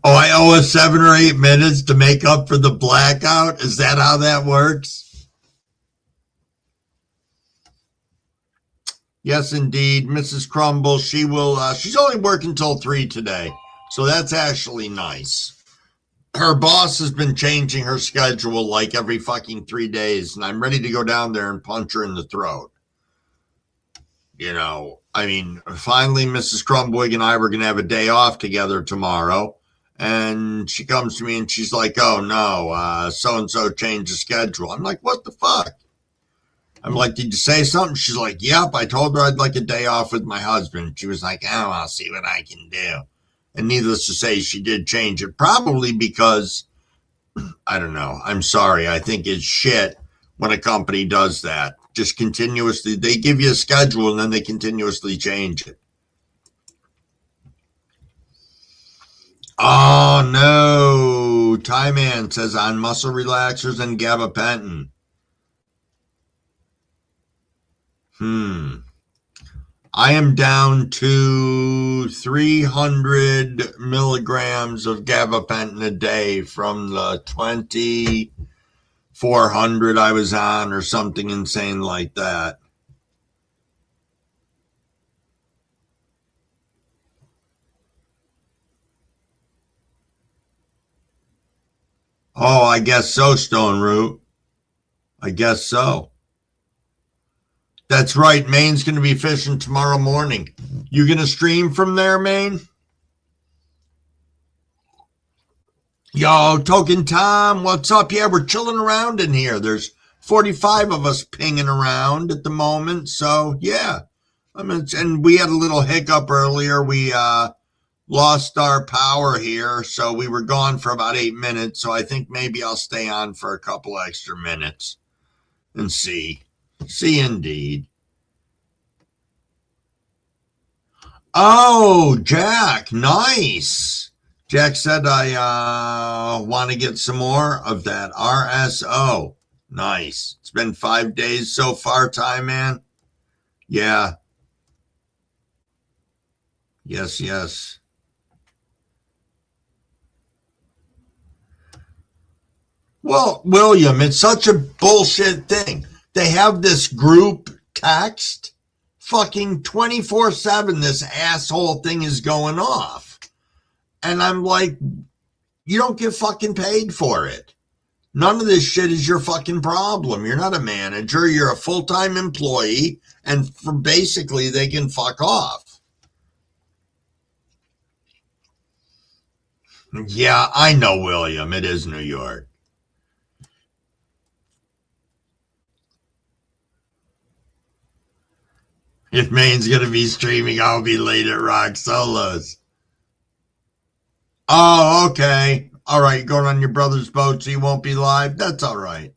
Speaker 1: Oh, I owe us 7 or 8 minutes to make up for the blackout? Is that how that works? Yes, indeed. Mrs. Crumble, she will, she's only working till 3 today. So that's actually nice. Her boss has been changing her schedule like every fucking 3 days, and I'm ready to go down there and punch her in the throat. You know, I mean, finally, Mrs. Crumbwig and I were going to have a day off together tomorrow. And she comes to me and she's like, oh, no, so-and-so changed the schedule. I'm like, what the fuck? I'm like, did you say something? She's like, yep, I told her I'd like a day off with my husband. She was like, oh, I'll see what I can do. And needless to say, she did change it, probably because, I don't know, I'm sorry. I think it's shit when a company does that. Just continuously, they give you a schedule and then they continuously change it. Oh, no. Ty Man says on muscle relaxers and gabapentin. I am down to 300 milligrams of gabapentin a day from the 2,400 I was on or something insane like that. Oh, I guess so, Stone Root. I guess so. That's right. Maine's going to be fishing tomorrow morning. You going to stream from there, Maine? Yo, Token Tom, what's up? Yeah, we're chilling around in here. There's 45 of us pinging around at the moment. So, yeah. I mean, and we had a little hiccup earlier. lost our power here, so we were gone for about 8 minutes. So I think maybe I'll stay on for a couple extra minutes and see. See, indeed. Oh, Jack, nice. Jack said I want to get some more of that RSO. Nice. It's been 5 days so far, Time Man. Yeah. Yes, yes. Well, William, it's such a bullshit thing. They have this group text. Fucking 24/7, this asshole thing is going off. And I'm like, you don't get fucking paid for it. None of this shit is your fucking problem. You're not a manager. You're a full-time employee. And for basically, they can fuck off. Yeah, I know, William. It is New York. If Maine's going to be streaming, I'll be late at Rock Solos. Oh, okay. All right, you're going on your brother's boat, so you won't be live? That's all right.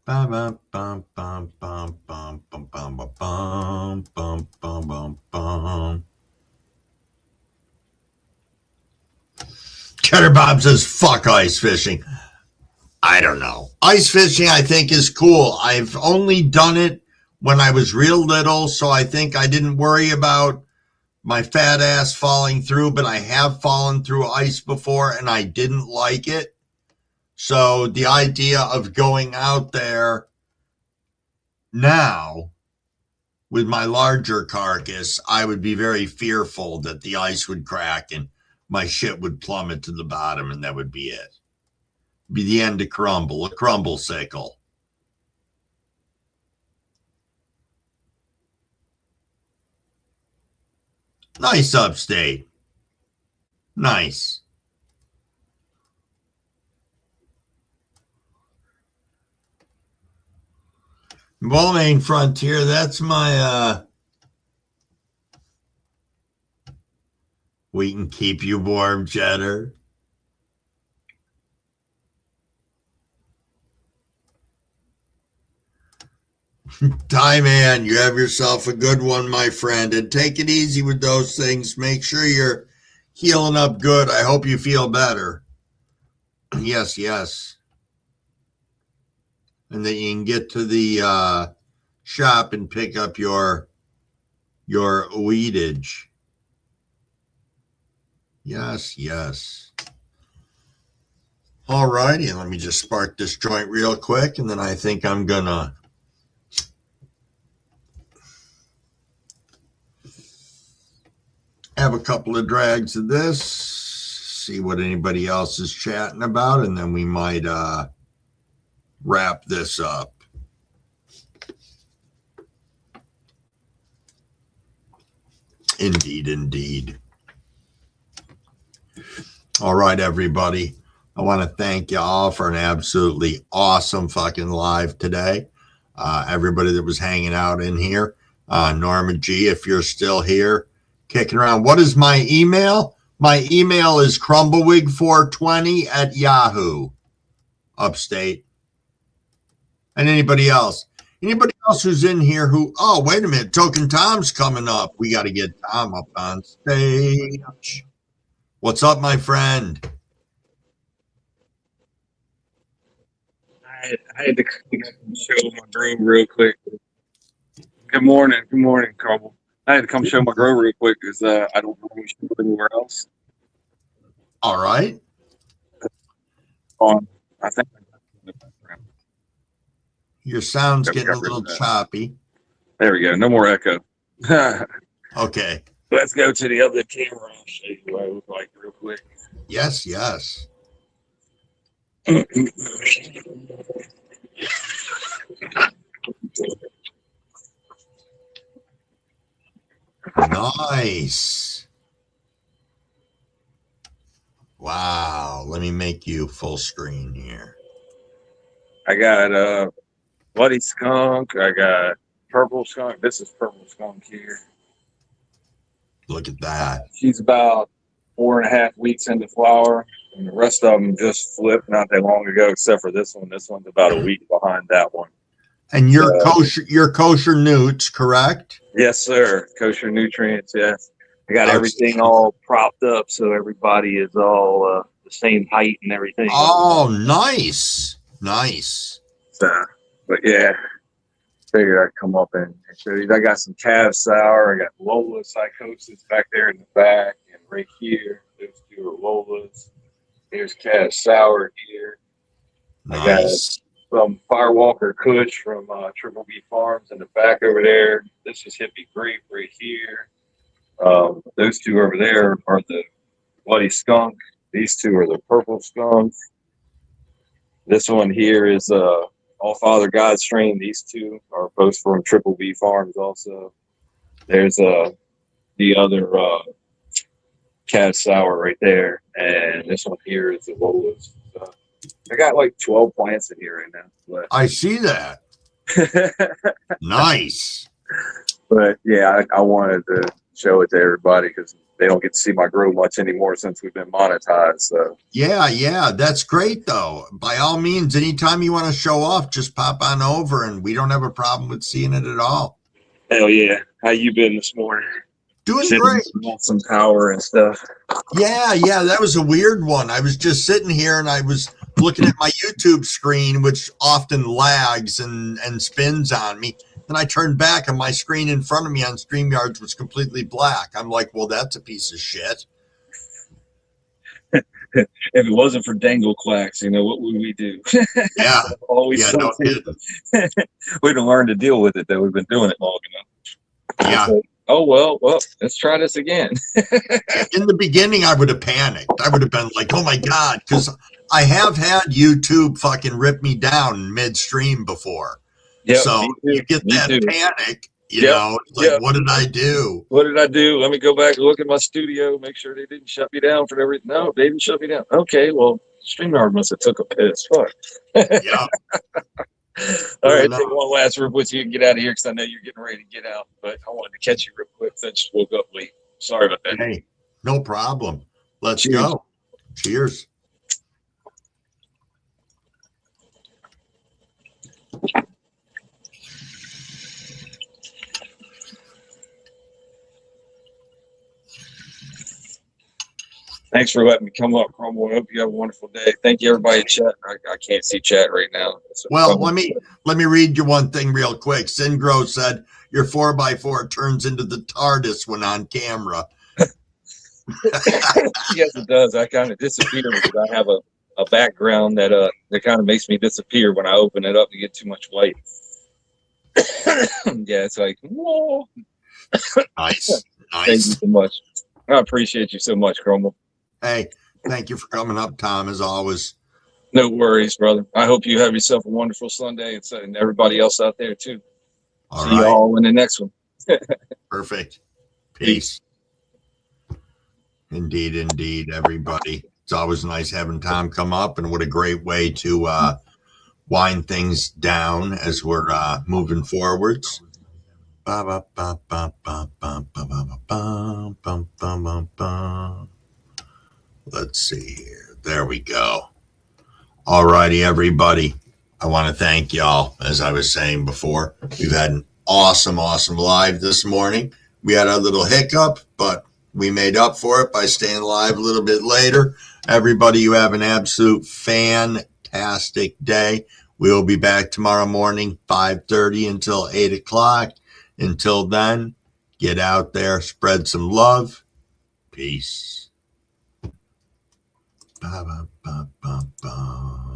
Speaker 1: Bum, bum, bum, bum, bum, bum, bum, bum, bum, bum, bum, bum, bum. Cheddar Bob says, fuck ice fishing. I don't know. Ice fishing, I think, is cool. I've only done it when I was real little, so I think I didn't worry about my fat ass falling through, but I have fallen through ice before, and I didn't like it. So the idea of going out there now with my larger carcass, I would be very fearful that the ice would crack and my shit would plummet to the bottom, and that would be it. Be the end of crumble, a crumble sickle. Nice upstate. Nice. Main Frontier, that's my we can keep you warm, Cheddar. Ty Man, you have yourself a good one, my friend, and take it easy with those things. Make sure you're healing up good. I hope you feel better. Yes, yes. And that you can get to the shop and pick up your weedage. Yes, yes. All righty, let me just spark this joint real quick, and then I think I'm gonna have a couple of drags of this, see what anybody else is chatting about, and then we might wrap this up. Indeed, indeed. All right, everybody. I want to thank you all for an absolutely awesome fucking live today. Everybody that was hanging out in here. Norma G, if you're still here, kicking around. What is my email? My email is crumblewig420@Yahoo. Upstate. And anybody else? Anybody else who's in here who, oh, wait a minute, Token Tom's coming up. We got to get Tom up on stage. What's up, my friend?
Speaker 6: I had to show my grow real quick. Good morning, Cobble. I had to come show my grow real quick because I don't know we should go anywhere else.
Speaker 1: All right.
Speaker 6: I think
Speaker 1: Your sound's getting a little choppy.
Speaker 6: There we go. No more echo.
Speaker 1: Okay.
Speaker 6: Let's go to the other camera. I'll show you what I look like real quick.
Speaker 1: Yes, yes. Nice. Wow. Let me make you full screen here.
Speaker 6: I got bloody skunk. I got purple skunk. This is purple skunk here.
Speaker 1: Look at that.
Speaker 6: She's about 4.5 weeks into flower, and the rest of them just flipped not that long ago, except for this one. This one's about a week behind that one.
Speaker 1: And you're kosher newts, correct?
Speaker 6: Yes, sir. Kosher nutrients. Yes, I got everything all propped up, so everybody is all the same height and everything.
Speaker 1: Oh, nice.
Speaker 6: So, but yeah, figured I'd come up and show you. I got some calf sour. I got Lola psychosis back there in the back, and right here, those two are Lolas. Here's calf sour here.
Speaker 1: Nice.
Speaker 6: I got some Firewalker Kush from Triple B Farms in the back over there. This is Hippie Grape right here. Those two over there are the Bloody Skunk. These two are the Purple Skunk. This one here is All Father God strain. These two are both from Triple B Farms also. There's the other calf sour right there. And this one here is the Lolas. So I got like 12 plants in here right now. But
Speaker 1: I see that. Nice.
Speaker 6: But yeah, I wanted to show it to everybody because they don't get to see my grow much anymore since we've been monetized. So
Speaker 1: Yeah, that's great though. By all means, anytime you want to show off, just pop on over, and we don't have a problem with seeing it at all.
Speaker 6: hell yeah, how you been this morning?
Speaker 1: Doing great.
Speaker 6: Some power and stuff.
Speaker 1: Yeah, that was a weird one. I was just sitting here and I was looking at my YouTube screen, which often lags and spins on me. Then I turned back and my screen in front of me on StreamYard was completely black. I'm like, well, that's a piece of shit.
Speaker 6: If it wasn't for dangle quacks, what would we do?
Speaker 1: Yeah.
Speaker 6: Always
Speaker 1: no kidding.
Speaker 6: We'd have learned to deal with it, though. We've been doing it long enough.
Speaker 1: Yeah.
Speaker 6: So, oh, well, let's try this again.
Speaker 1: In the beginning, I would have panicked. I would have been like, oh my God, because I have had YouTube fucking rip me down midstream before.
Speaker 6: Yep,
Speaker 1: so you get that panic, you know, like, what did I do?
Speaker 6: What did I do? Let me go back and look at my studio, make sure they didn't shut me down for everything. No, they didn't shut me down. Okay, well, StreamYard must have took a piss. Fuck.
Speaker 1: Yeah.
Speaker 6: All right, take one last rip with you and get out of here because I know you're getting ready to get out. But I wanted to catch you real quick. I just woke up late. Sorry about that.
Speaker 1: Hey, no problem. Let's go. Cheers.
Speaker 6: Thanks for letting me come up, Cromwell. I hope you have a wonderful day. Thank you, everybody in chat. I can't see chat right now.
Speaker 1: Well, let me read you one thing real quick. Singro said your 4x4 turns into the TARDIS when on camera.
Speaker 6: Yes, it does. I kind of disappear because I have a background that kind of makes me disappear when I open it up to get too much light. Yeah, it's like, whoa.
Speaker 1: Nice.
Speaker 6: Thank you so much. I appreciate you so much, Cromwell.
Speaker 1: Hey, thank you for coming up, Tom, as always.
Speaker 6: No worries, brother. I hope you have yourself a wonderful Sunday and everybody else out there, too. See you all in the next one.
Speaker 1: Perfect. Peace. Indeed, everybody. It's always nice having Tom come up, and what a great way to wind things down as we're moving forwards. Let's see here. There we go. All righty, everybody. I want to thank y'all. As I was saying before, we've had an awesome live this morning. We had a little hiccup, but we made up for it by staying live a little bit later. Everybody, you have an absolute fantastic day. We'll be back tomorrow morning, 5:30 until 8 o'clock. Until then, get out there, spread some love. Peace. Ba, ba, ba, ba, ba.